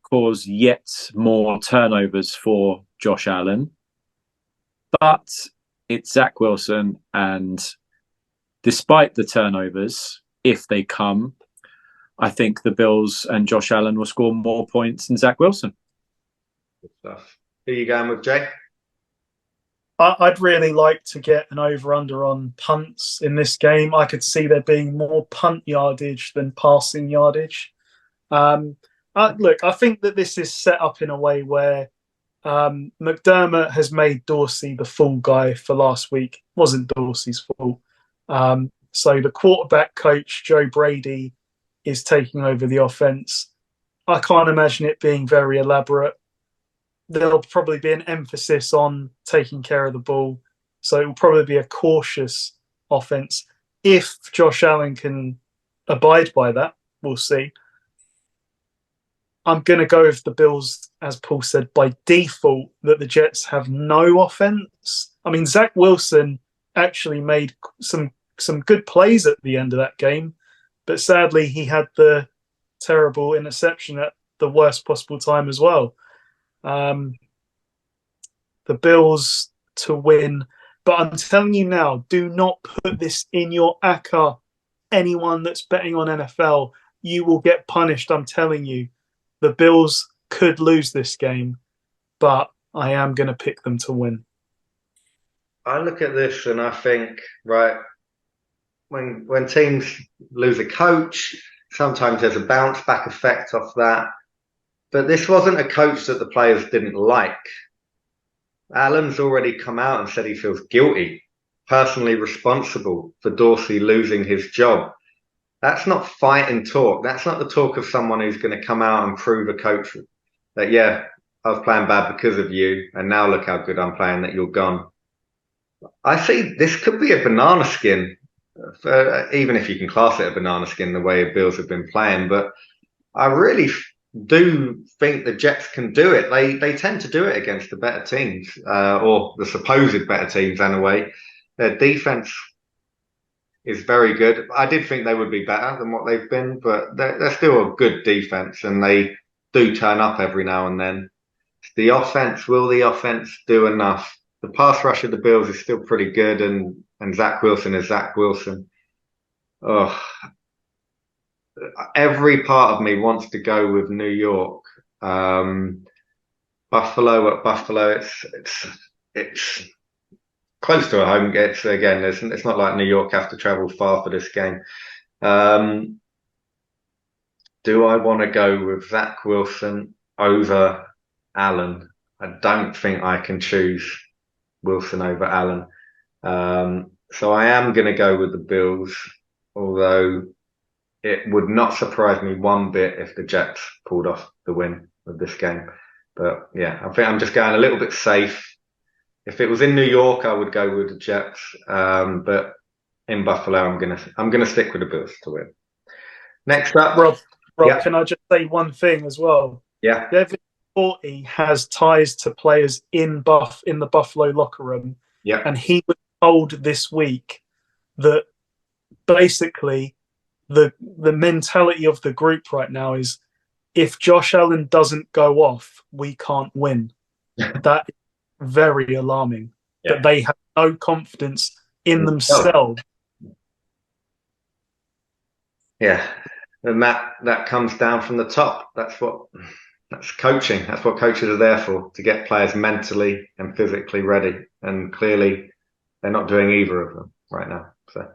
cause yet more turnovers for Josh Allen. But it's Zach Wilson, and despite the turnovers, if they come, I think the Bills and Josh Allen will score more points than Zach Wilson. Good stuff. Who are you going with, Jay? I'd really like to get an over-under on punts in this game. I could see there being more punt yardage than passing yardage. Look, I think that this is set up in a way where McDermott has made Dorsey the fall guy for last week. It wasn't Dorsey's fault. So the quarterback coach, Joe Brady, is taking over the offense. I can't imagine it being very elaborate. There'll probably be an emphasis on taking care of the ball. So it will probably be a cautious offense. If Josh Allen can abide by that, we'll see. I'm going to go with the Bills, as Paul said, by default, that the Jets have no offense. I mean, Zach Wilson actually made some good plays at the end of that game, but sadly he had the terrible interception at the worst possible time as well. The Bills to win, but I'm telling you now, do not put this in your ACCA. Anyone that's betting on NFL, you will get punished, I'm telling you. The Bills could lose this game, but I am going to pick them to win. I look at this and I think, right, when teams lose a coach, sometimes there's a bounce back effect off that. But this wasn't a coach that the players didn't like. Allen's already come out and said he feels guilty, personally responsible for Dorsey losing his job. That's not fighting talk. That's not the talk of someone who's going to come out and prove a coach that, yeah, I was playing bad because of you, and now look how good I'm playing that you're gone. I see this could be a banana skin, even if you can class it a banana skin the way Bills have been playing. But I really do think the Jets can do it. They tend to do it against the better teams, or the supposed better teams anyway. Their defense is very good. I did think they would be better than what they've been, but they're still a good defense, and they do turn up every now and then. The offense, will the offense do enough? The pass rush of the Bills is still pretty good, and Zach Wilson is Zach Wilson. Oh, every part of me wants to go with New York. Buffalo at Buffalo, it's close to a home. It's not like New York have to travel far for this game. Do I want to go with Zach Wilson over Allen? I don't think I can choose Wilson over Allen. So I am going to go with the Bills, although it would not surprise me one bit if the Jets pulled off the win of this game. But yeah, I think I'm just going a little bit safe. If it was in New York, I would go with the Jets. But in Buffalo, I'm gonna stick with the Bills to win. Next up, Rob, can I just say one thing as well? Yeah. Devin Forty has ties to players in the Buffalo locker room. Yeah. And he was told this week that basically the mentality of the group right now is if Josh Allen doesn't go off, we can't win. That is very alarming. That they have no confidence in themselves. Yeah. And that comes down from the top. That's coaching. That's what coaches are there for, to get players mentally and physically ready. And clearly they're not doing either of them right now. So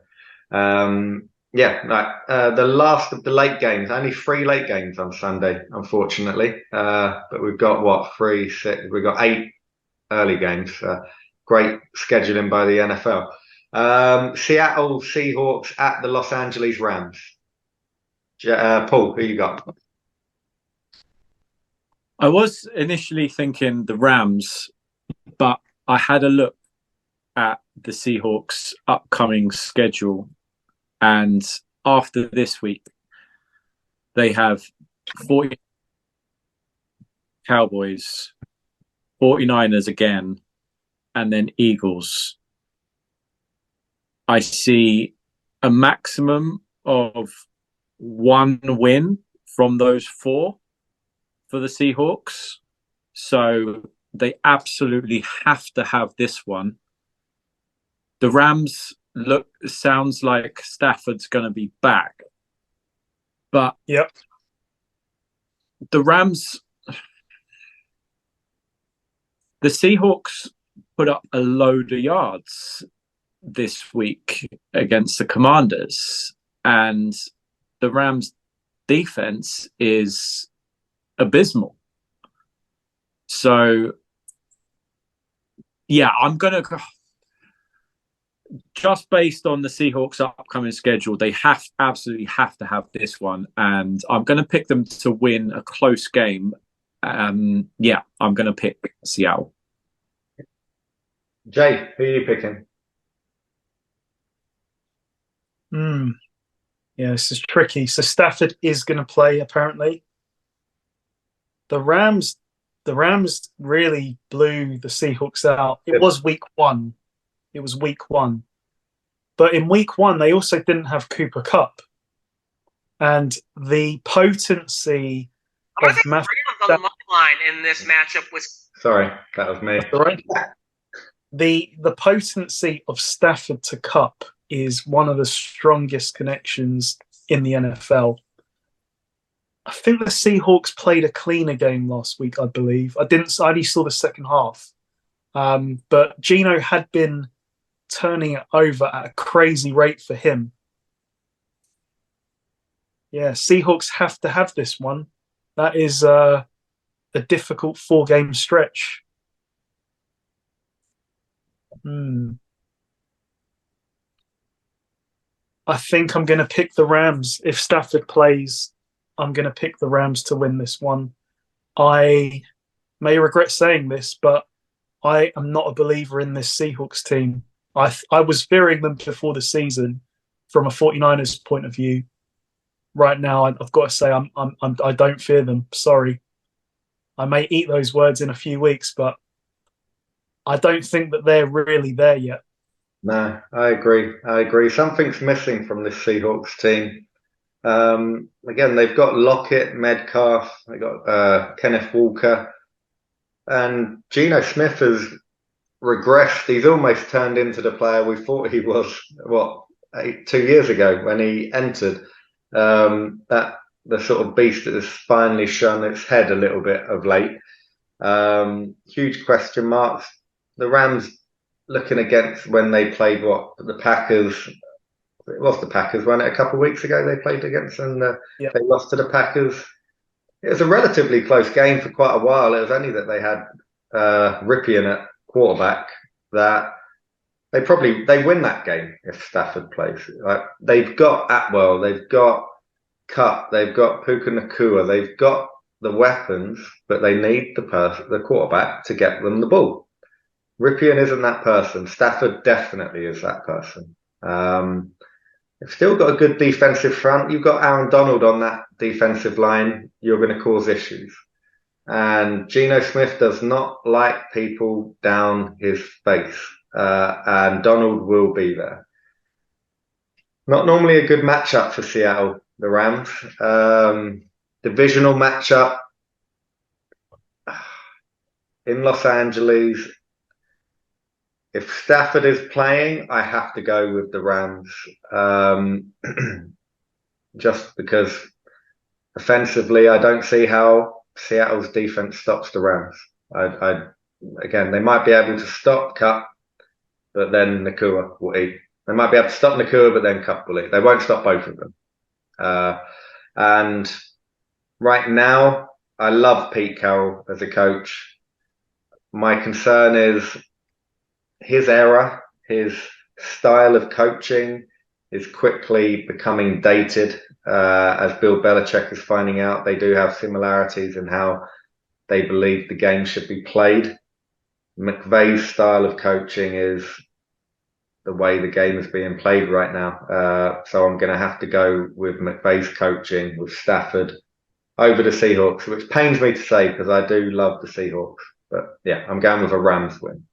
the last of the late games, only 3 late games on Sunday, unfortunately. But we've got 3, 6, we've got 8 early games. Great scheduling by the NFL. Seattle Seahawks at the Los Angeles Rams. Paul, who you got? I was initially thinking the Rams, but I had a look at the Seahawks' upcoming schedule, and after this week, they have 40 Cowboys, 49ers again, and then Eagles. I see a maximum of 1 win from those 4 for the Seahawks. So they absolutely have to have this one. The Rams sounds like Stafford's going to be back. But the Rams, the Seahawks put up a load of yards this week against the Commanders, and the Rams defense is abysmal. So yeah, I'm going to, just based on the Seahawks upcoming schedule, they absolutely have to have this one, and I'm going to pick them to win a close game. I'm going to pick Seattle. Jay, who are you picking? Yeah, this is tricky. So Stafford is going to play, apparently. The Rams really blew the Seahawks out. It was week 1. But in week 1, they also didn't have Cooper Kupp. And the potency of Matthew on the money line in this matchup was... Sorry, that was me. Right. The potency of Stafford to Kupp is one of the strongest connections in the NFL. I think the Seahawks played a cleaner game last week, I believe. I only saw the second half. But Geno had been turning it over at a crazy rate for him. Yeah, Seahawks have to have this one. That is a difficult 4-game stretch. I think I'm going to pick the Rams. If Stafford plays, I'm going to pick the Rams to win this one. I may regret saying this, but I am not a believer in this Seahawks team. I was fearing them before the season from a 49ers point of view. Right now, I've got to say I don't fear them. Sorry. I may eat those words in a few weeks, but I don't think that they're really there yet. No, I agree. Something's missing from this Seahawks team. Again, they've got Lockett, Metcalf, they've got Kenneth Walker, and Geno Smith has regressed. He's almost turned into the player we thought he was, 2 years ago when he entered. That the sort of beast that has finally shown its head a little bit of late. Huge question marks. The Rams looking against when they played the Packers. It was the Packers, wasn't it? A couple of weeks ago they played against, and they lost to the Packers. It was a relatively close game for quite a while. It was only that they had Ripien at quarterback that they win that game if Stafford plays. Like, they've got Atwell, they've got Cup, they've got Puka Nakua, they've got the weapons, but they need the quarterback to get them the ball. Ripien isn't that person. Stafford definitely is that person. They've still got a good defensive front. You've got Aaron Donald on that defensive line. You're going to cause issues. And Geno Smith does not like people down his face. And Donald will be there. Not normally a good matchup for Seattle, the Rams. Divisional matchup in Los Angeles. If Stafford is playing, I have to go with the Rams. Just because offensively, I don't see how Seattle's defense stops the Rams. Again, they might be able to stop Cup, but then Nakua will eat. They might be able to stop Nakua, but then Cup will eat. They won't stop both of them. And right now, I love Pete Carroll as a coach. My concern is his era, his style of coaching is quickly becoming dated. As Bill Belichick is finding out, they do have similarities in how they believe the game should be played. McVay's style of coaching is the way the game is being played right now. So I'm going to have to go with McVay's coaching with Stafford over the Seahawks, which pains me to say because I do love the Seahawks. But yeah, I'm going with a Rams win.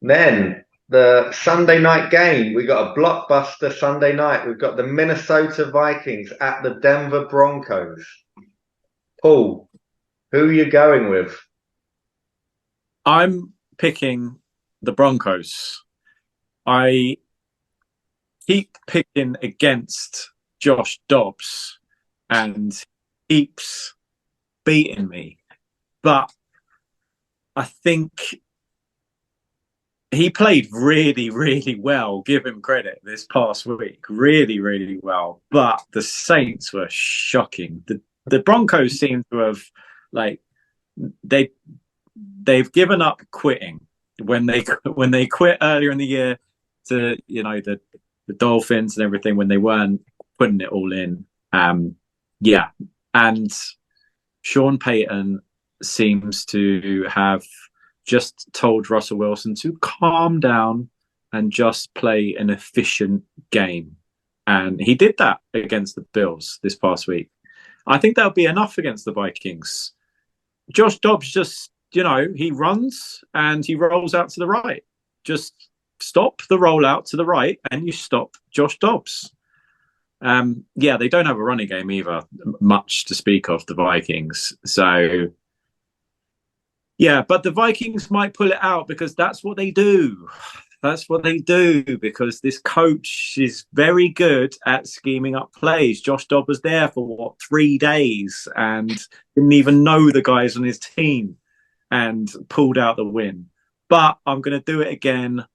Then the Sunday night game, we got a blockbuster Sunday night. We've got the Minnesota Vikings at the Denver Broncos. Paul, who are you going with? I'm picking the Broncos. I keep picking against Josh Dobbs and he keeps beating me. But I think he played really, really well. Give him credit this past week. Really, really well. But the Saints were shocking. The Broncos seem to have, they've given up quitting when they quit earlier in the year to the Dolphins and everything when they weren't putting it all in. And Sean Payton seems to have just told Russell Wilson to calm down and just play an efficient game. And he did that against the Bills this past week. I think that'll be enough against the Vikings. Josh Dobbs just, he runs and he rolls out to the right. Just stop the rollout to the right and you stop Josh Dobbs. They don't have a running game either, much to speak of, the Vikings. So, yeah, but the Vikings might pull it out because that's what they do. That's what they do because this coach is very good at scheming up plays. Josh Dobbs was there for 3 days and didn't even know the guys on his team and pulled out the win. But I'm going to do it again.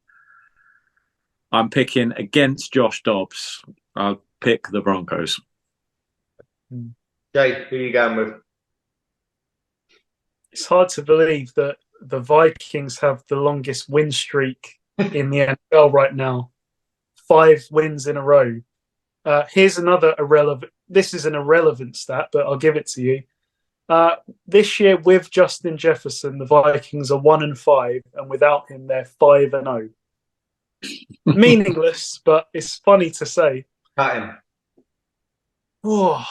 I'm picking against Josh Dobbs. I'll pick the Broncos. Jay, who are you going with? It's hard to believe that the Vikings have the longest win streak in the NFL right now. 5 wins in a row. Here's another irrelevant. This is an irrelevant stat, but I'll give it to you. This year with Justin Jefferson, the Vikings are 1-5, and without him, they're 5-0. Meaningless, but it's funny to say. Cut him. Oh,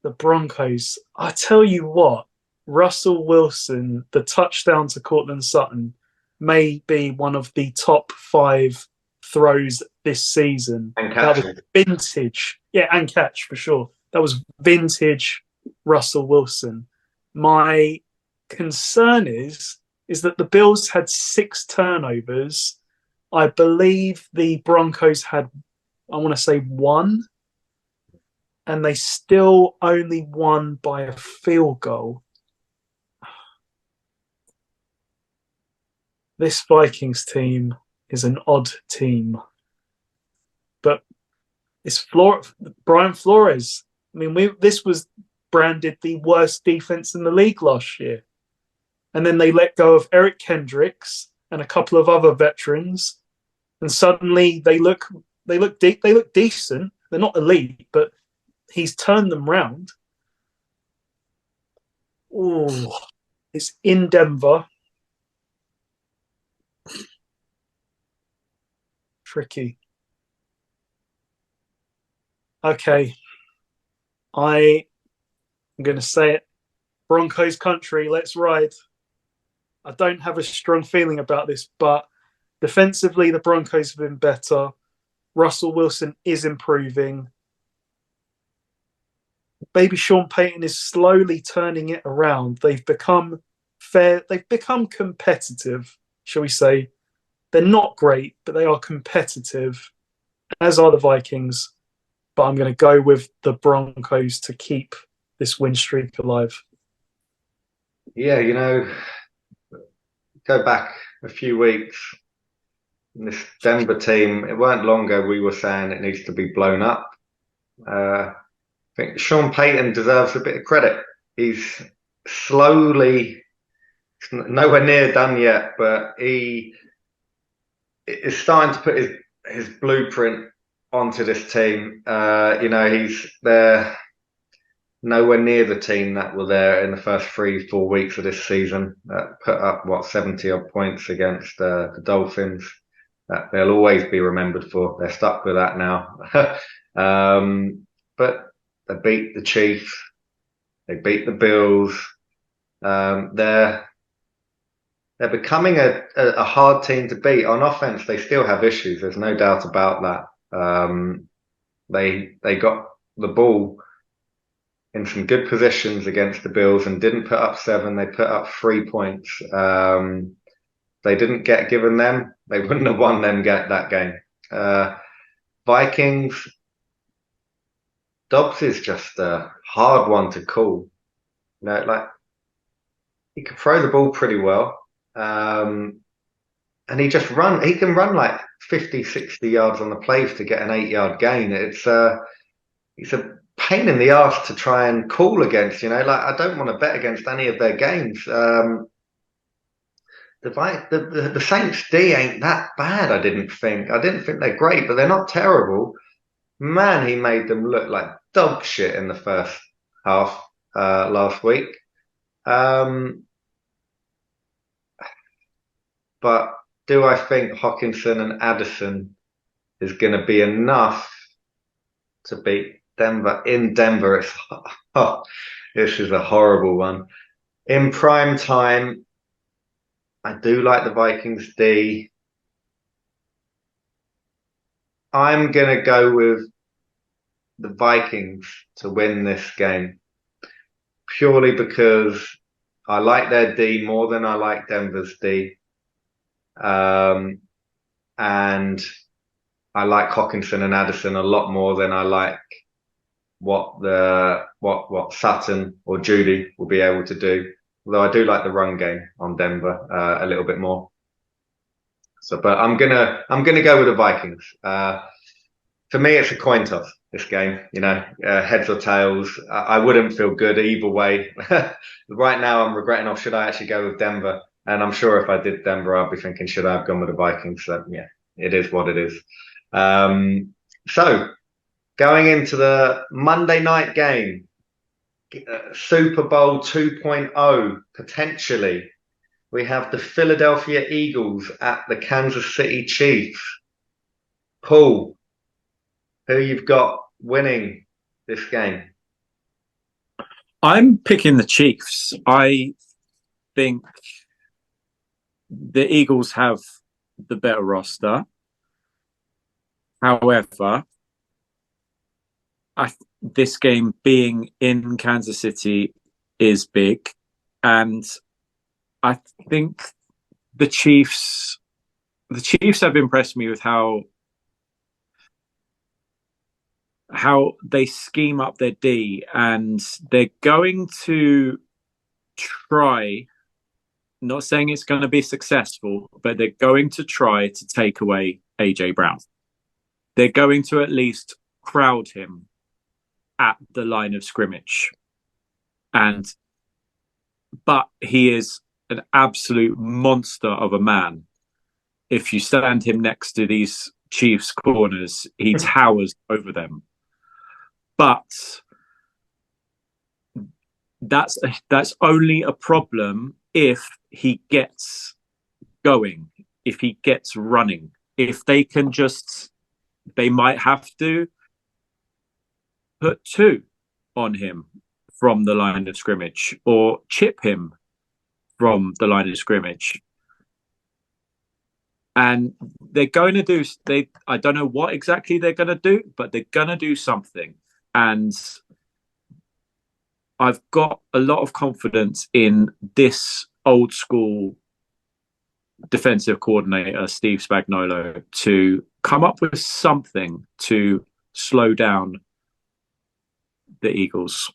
the Broncos. I tell you what, Russell Wilson, the touchdown to Cortland Sutton, may be one of the top 5 throws this season. And catch. That was vintage. Yeah, and catch for sure. That was vintage Russell Wilson. My concern is that the Bills had 6 turnovers. I believe the Broncos had, I want to say 1. And they still only won by a field goal. This Vikings team is an odd team, but it's Brian Flores. I mean, this was branded the worst defense in the league last year, and then they let go of Eric Kendricks and a couple of other veterans, and suddenly they look decent. They're not elite, but he's turned them round. Oh, it's in Denver. Tricky. Okay. I'm going to say it. Broncos country, let's ride. I don't have a strong feeling about this, but defensively, the Broncos have been better. Russell Wilson is improving. Baby Sean Payton is slowly turning it around. They've become fair. They've become competitive, shall we say. They're not great, but they are competitive, as are the Vikings. But I'm going to go with the Broncos to keep this win streak alive. Yeah, go back a few weeks. This Denver team, it weren't long ago we were saying it needs to be blown up. I think Sean Payton deserves a bit of credit. He's slowly, nowhere near done yet, but he is starting to put his blueprint onto this team. They're nowhere near the team that were there in the first 3-4 weeks of this season that put up 70 odd points against the Dolphins. That they'll always be remembered for. They're stuck with that now. But they beat the Chiefs. They beat the Bills. They're becoming a hard team to beat. On offense, they still have issues. There's no doubt about that. They got the ball in some good positions against the Bills and didn't put up 7. They put up 3 points. They didn't get given them. They wouldn't have won that game. Vikings, Dobbs is just a hard one to call. He can throw the ball pretty well. And he can run like 50, 60 yards on the plays to get an 8-yard gain. It's a pain in the arse to try and call against, I don't want to bet against any of their games. The Saints D ain't that bad, I didn't think they're great, but they're not terrible. Man, he made them look like dog shit in the first half last week. But do I think Hockenson and Addison is going to be enough to beat Denver in Denver? This is a horrible one. In prime time, I do like the Vikings D. I'm going to go with the Vikings to win this game purely because I like their D more than I like Denver's D. And I like Hockenson and Addison a lot more than I like what Sutton or Judy will be able to do. Although I do like the run game on Denver a little bit more. But I'm gonna go with the Vikings. For me, it's a coin toss. This game, heads or tails. I wouldn't feel good either way. Right now, I'm regretting. Should I actually go with Denver? And I'm sure if I did Denver, I'd be thinking, should I have gone with the Vikings? So yeah, it is what it is. So going into the Monday night game. Super Bowl 2.0 potentially. We have the Philadelphia Eagles at the Kansas City Chiefs. Paul, who you've got winning this game? I'm picking the Chiefs. I think the Eagles have the better roster. However, this game being in Kansas City is big, and I think the Chiefs have impressed me with how they scheme up their D, and they're going to try Not saying it's going to be successful, but they're going to try to take away AJ Brown. They're going to at least crowd him at the line of scrimmage. But he is an absolute monster of a man. If you stand him next to these Chiefs corners, he towers over them. But that's only a problem if he gets going, if he gets running. If they can they might have to put 2 on him from the line of scrimmage or chip him from the line of scrimmage. And they're going to do, I don't know what exactly they're going to do, but they're going to do something. And I've got a lot of confidence in this old school defensive coordinator, Steve Spagnuolo, to come up with something to slow down the Eagles.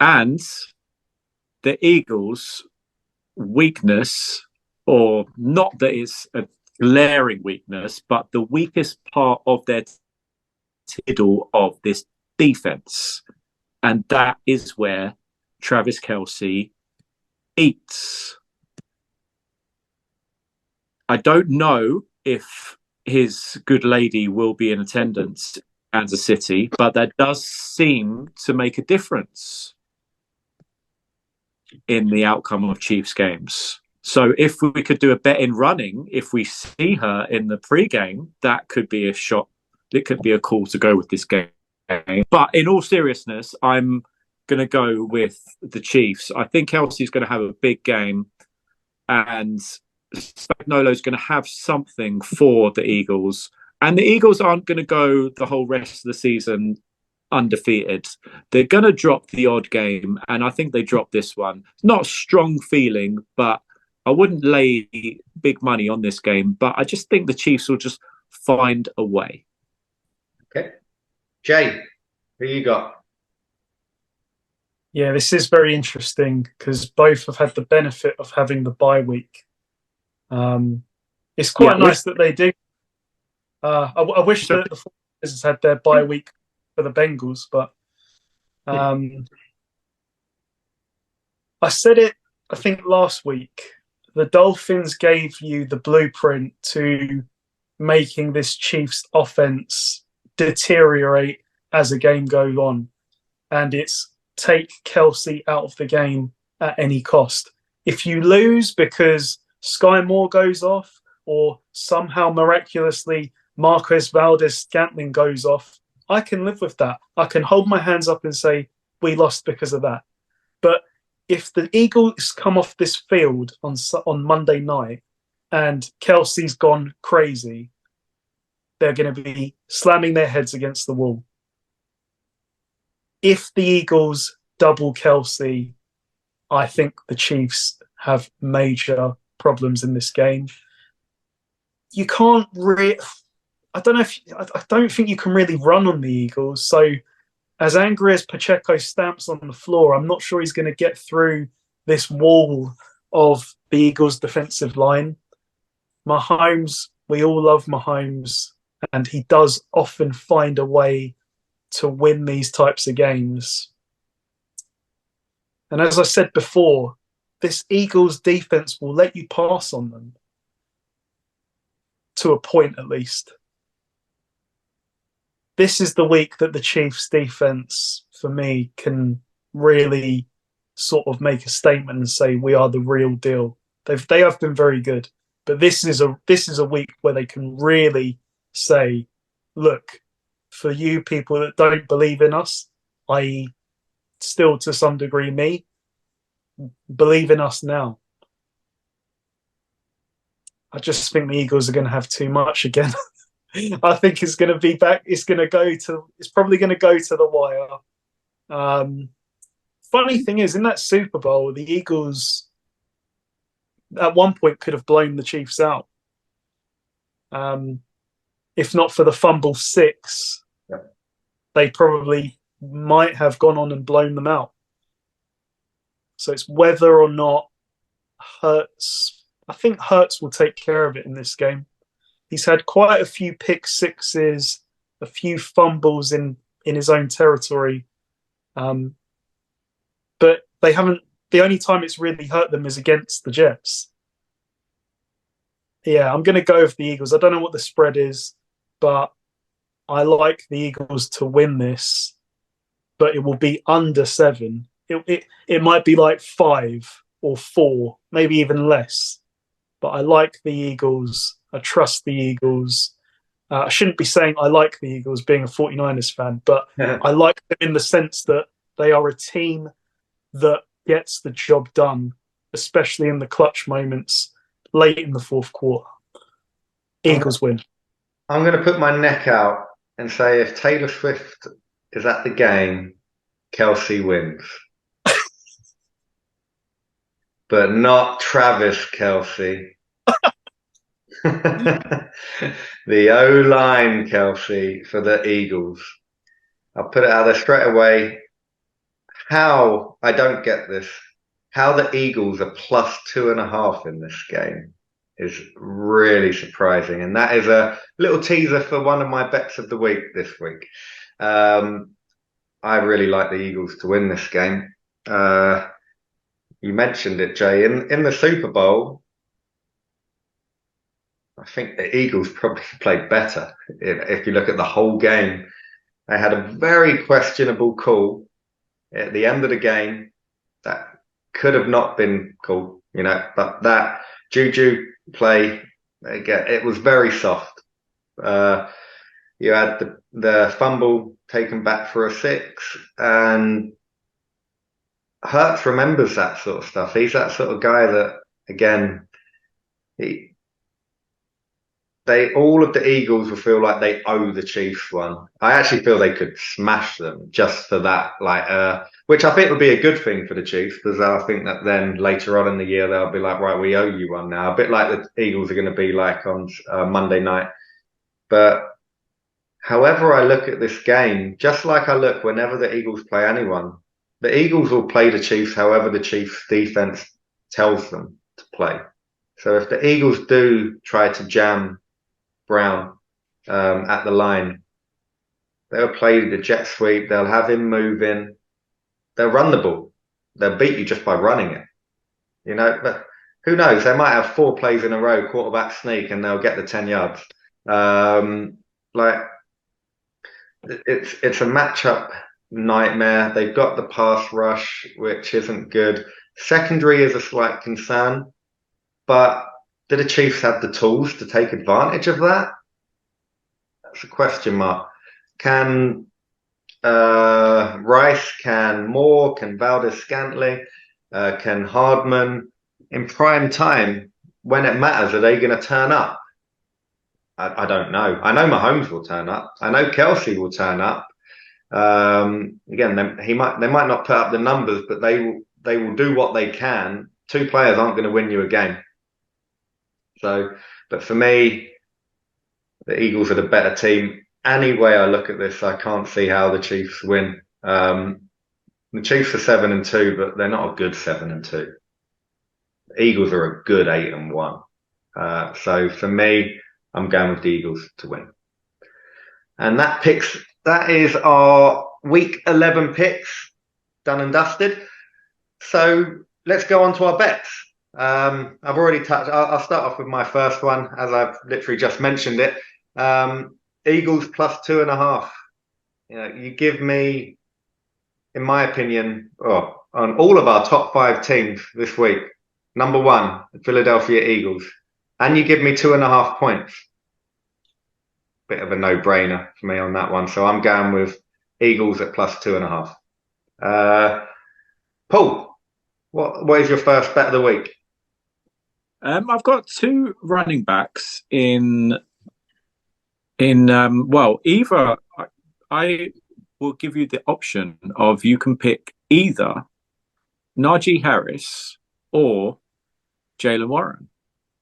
And the Eagles' weakness, or not that it's a glaring weakness, but the weakest part of their tiddle of this defense. And that is where Travis Kelce eats. I don't know if his good lady will be in attendance in Kansas City, but that does seem to make a difference in the outcome of Chiefs games. So if we could do a bet in running, if we see her in the pregame, that could be a shot. It could be a call to go with this game. But in all seriousness, I'm going to go with the Chiefs. I think Kelsey's going to have a big game, and Spagnuolo's going to have something for the Eagles. And the Eagles aren't going to go the whole rest of the season undefeated. They're going to drop the odd game, and I think they dropped this one. Not a strong feeling, but I wouldn't lay big money on this game. But I just think the Chiefs will just find a way. Okay. Jay, who you got? Yeah, this is very interesting because both have had the benefit of having the bye week. It's quite nice that they do. I wish that the Falcons had their bye week for the Bengals, but I said it, I think, last week. The Dolphins gave you the blueprint to making this Chiefs offense deteriorate as a game goes on. And it's take Kelce out of the game at any cost. If you lose because Sky Moore goes off or somehow miraculously Marquez Valdez-Scantling goes off, I can live with that. I can hold my hands up and say, we lost because of that. But if the Eagles come off this field on Monday night and Kelsey's gone crazy, they're going to be slamming their heads against the wall. If the Eagles double Kelce, I think the Chiefs have major problems in this game. You can't really... I don't think you can really run on the Eagles. So as angry as Pacheco stamps on the floor, I'm not sure he's going to get through this wall of the Eagles' defensive line. Mahomes, we all love Mahomes, and he does often find a way to win these types of games. And as I said before, this Eagles defense will let you pass on them. To a point, at least. This is the week that the Chiefs defense, for me, can really sort of make a statement and say we are the real deal. They have been very good, but this is a week where they can really say, look, for you people that don't believe in us, i.e. still to some degree me, believe in us now. I just think the Eagles are going to have too much again. I think it's going to be back. It's probably going to go to the wire. Funny thing is, in that Super Bowl, the Eagles at one point could have blown the Chiefs out. If not for the fumble 6, they probably might have gone on and blown them out. So it's whether or not Hurts. I think Hurts will take care of it in this game. He's had quite a few pick sixes, a few fumbles in his own territory, but they haven't. The only time it's really hurt them is against the Jets. Yeah, I'm going to go with the Eagles. I don't know what the spread is, but I like the Eagles to win this, but it will be under 7. It might be like 5 or 4, maybe even less. But I like the Eagles. I trust the Eagles. I shouldn't be saying I like the Eagles being a 49ers fan, but I like them in the sense that they are a team that gets the job done, especially in the clutch moments late in the fourth quarter. Eagles win. I'm going to put my neck out and say if Taylor Swift is at the game, Kelsey wins. But not Travis Kelsey. The O-line Kelsey for the Eagles. I'll put it out there straight away. How, I don't get this, how the Eagles are plus 2.5 in this game is really surprising. And that is a little teaser for one of my bets of the week this week. I really like the Eagles to win this game. You mentioned it, Jay. In the Super Bowl, I think the Eagles probably played better. If you look at the whole game, they had a very questionable call at the end of the game that could have not been called, but that Juju play, it was very soft. You had the fumble taken back for a 6, and Hurts remembers that sort of stuff. He's that sort of guy that, again, all of the Eagles will feel like they owe the Chiefs one. I actually feel they could smash them just for that, which I think would be a good thing for the Chiefs, because I think that then later on in the year they'll be like, right, we owe you one now. A bit like the Eagles are going to be like on Monday night. But however I look at this game, just like I look whenever the Eagles play anyone, the Eagles will play the Chiefs however the Chiefs defense tells them to play. So if the Eagles do try to jam Brown at the line, they'll play the jet sweep. They'll have him moving. They'll run the ball. They'll beat you just by running it. But who knows? They might have 4 plays in a row, quarterback sneak, and they'll get the 10 yards. It's a matchup nightmare. They've got the pass rush, which isn't good. Secondary is a slight concern, but do the Chiefs have the tools to take advantage of that? That's a question mark. Can Rice, can Moore, can Valdez-Scantling, can Hardman, in prime time, when it matters, are they going to turn up? I don't know. I know Mahomes will turn up. I know Kelsey will turn up. Again, they might not put up the numbers, but they will do what they can. 2 players aren't going to win you a game. So, but for me, the Eagles are the better team. Any way I look at this, I can't see how the Chiefs win. The Chiefs are 7-2, but they're not a good 7-2. The Eagles are a good 8-1. So for me, I'm going with the Eagles to win. And that is our week 11 picks done and dusted. So let's go on to our bets. I've already touched. I'll start off with my first one, as I've literally just mentioned it. Eagles plus 2.5. You give me, in my opinion, on all of our top 5 teams this week, number 1, the Philadelphia Eagles, and you give me 2.5 points. Bit of a no-brainer for me on that one. So I'm going with Eagles at plus 2.5. Paul, what is your first bet of the week? I've got 2 running backs either I will give you the option of you can pick either Najee Harris or Jaylen Warren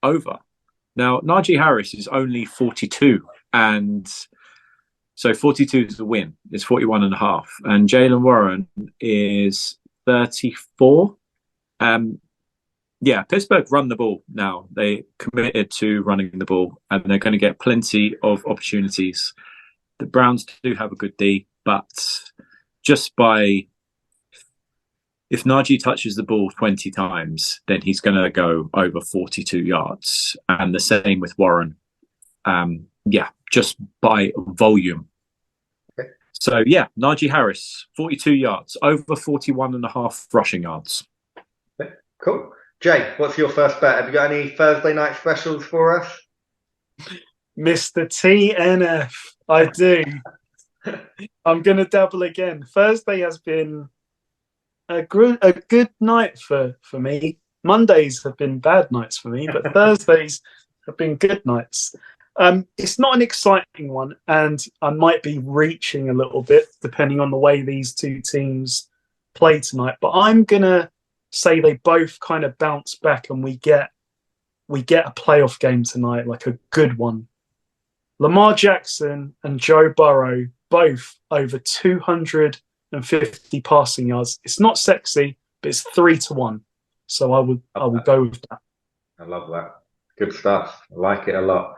over. Now, Najee Harris is only 42, and so 42 is the win. It's 41.5, and Jaylen Warren is 34. Yeah, Pittsburgh run the ball now. They committed to running the ball, and they're going to get plenty of opportunities. The Browns do have a good D, but just by if Najee touches the ball 20 times, then he's going to go over 42 yards, and the same with Warren. Just by volume. Okay. So yeah, Najee Harris, 42 yards, over 41.5 rushing yards. Okay, cool. Jay, what's your first bet? Have you got any Thursday night specials for us? Mr. TNF, I do. I'm going to dabble again. Thursday has been a good night for me. Mondays have been bad nights for me, but Thursdays have been good nights. It's not an exciting one, and I might be reaching a little bit depending on the way these two teams play tonight. But I'm going to say they both kind of bounce back and we get a playoff game tonight, like a good one. Lamar Jackson and Joe Burrow both over 250 passing yards. It's not sexy, but it's 3-1. So I will go with that. I love that. Good stuff. I like it a lot.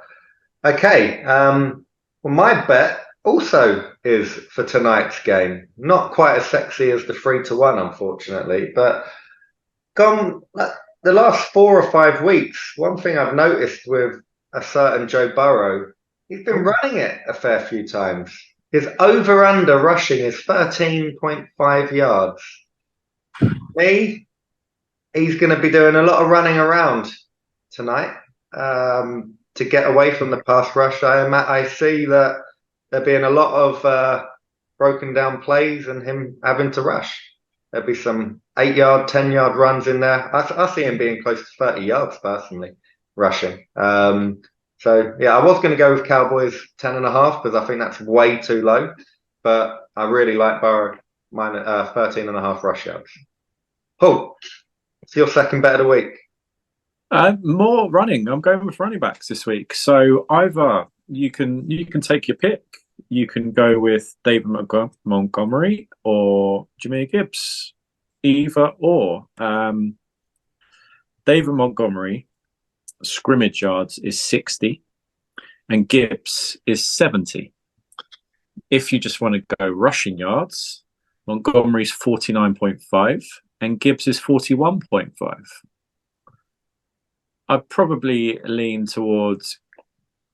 Okay. Well, my bet also is for tonight's game. Not quite as sexy as the 3-1, unfortunately, but gone the last 4 or 5 weeks. One thing I've noticed with a certain Joe Burrow, he's been running it a fair few times. His over-under rushing is 13.5 yards. He's going to be doing a lot of running around tonight to get away from the pass rush. I see that there being a lot of broken down plays and him having to rush. There'll be some 8-yard, 10-yard runs in there. I see him being close to 30 yards personally, rushing. So, yeah, I was going to go with Cowboys 10.5 because I think that's way too low. But I really like Burrow, 13.5 rush yards. Paul, what's your second bet of the week? More running. I'm going with running backs this week. So either you can take your pick. You can go with David Montgomery or Jahmyr Gibbs. Either or. David Montgomery scrimmage yards is 60 and Gibbs is 70. If you just want to go rushing yards, Montgomery's 49.5 and Gibbs is 41.5. I'd probably lean towards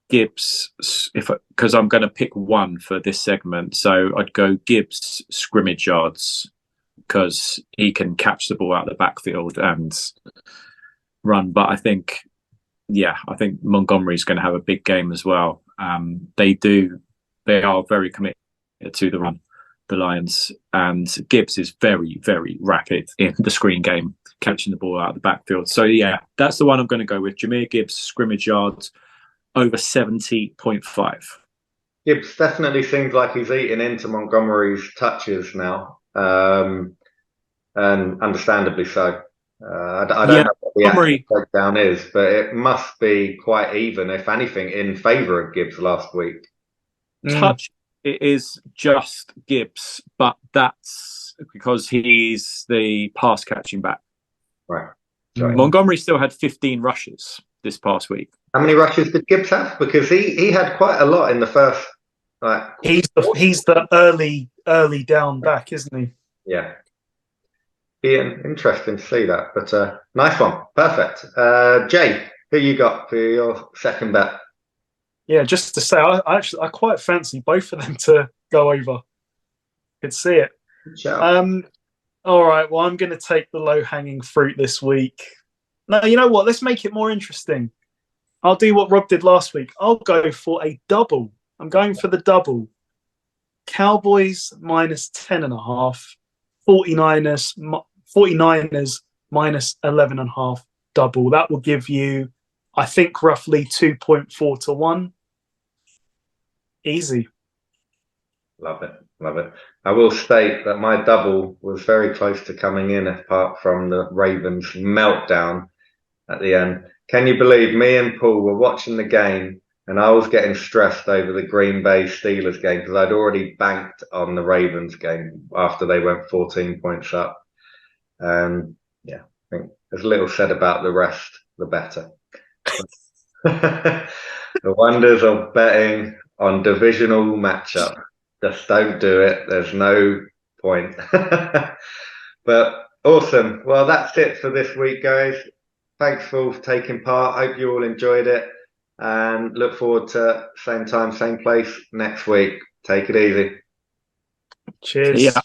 Gibbs because I'm going to pick one for this segment. So I'd go Gibbs scrimmage yards because he can catch the ball out of the backfield and run. But I think Montgomery's going to have a big game as well. They are very committed to the run, the Lions, and Gibbs is very, very rapid in the screen game, catching the ball out of the backfield. So yeah, that's the one I'm going to go with. Jahmyr Gibbs scrimmage yards over 70.5. Gibbs definitely seems like he's eating into Montgomery's touches now, and understandably so. I don't know what the actual breakdown is, but it must be quite even, if anything, in favour of Gibbs last week. Touch, it is just Gibbs, but that's because he's the pass catching back. Right. Sorry. Montgomery still had 15 rushes this past week. How many rushes did Gibbs have? Because he had quite a lot in the first. He's the early down back, isn't he? Yeah. Interesting to see that, but nice one. Perfect. Jay, who you got for your second bet? Yeah, just to say, I quite fancy both of them to go over. Could see it. All right, well, I'm going to take the low-hanging fruit this week. No, you know what? Let's make it more interesting. I'll do what Rob did last week. I'll go for a double. I'm going for the double. Cowboys minus 10.5. 49ers minus 11.5 double. That will give you, I think, roughly 2.4 to 1. Easy. Love it. Love it. I will state that my double was very close to coming in apart from the Ravens meltdown at the end. Can you believe me and Paul were watching the game and I was getting stressed over the Green Bay Steelers game because I'd already banked on the Ravens game after they went 14 points up. Yeah, I As little said about the rest, the better. The wonders of betting on divisional matchup. Just don't do it. There's no point. But awesome. Well, that's it for this week, guys. Thanks for taking part. Hope you all enjoyed it. And look forward to same time, same place next week. Take it easy. Cheers. Yeah.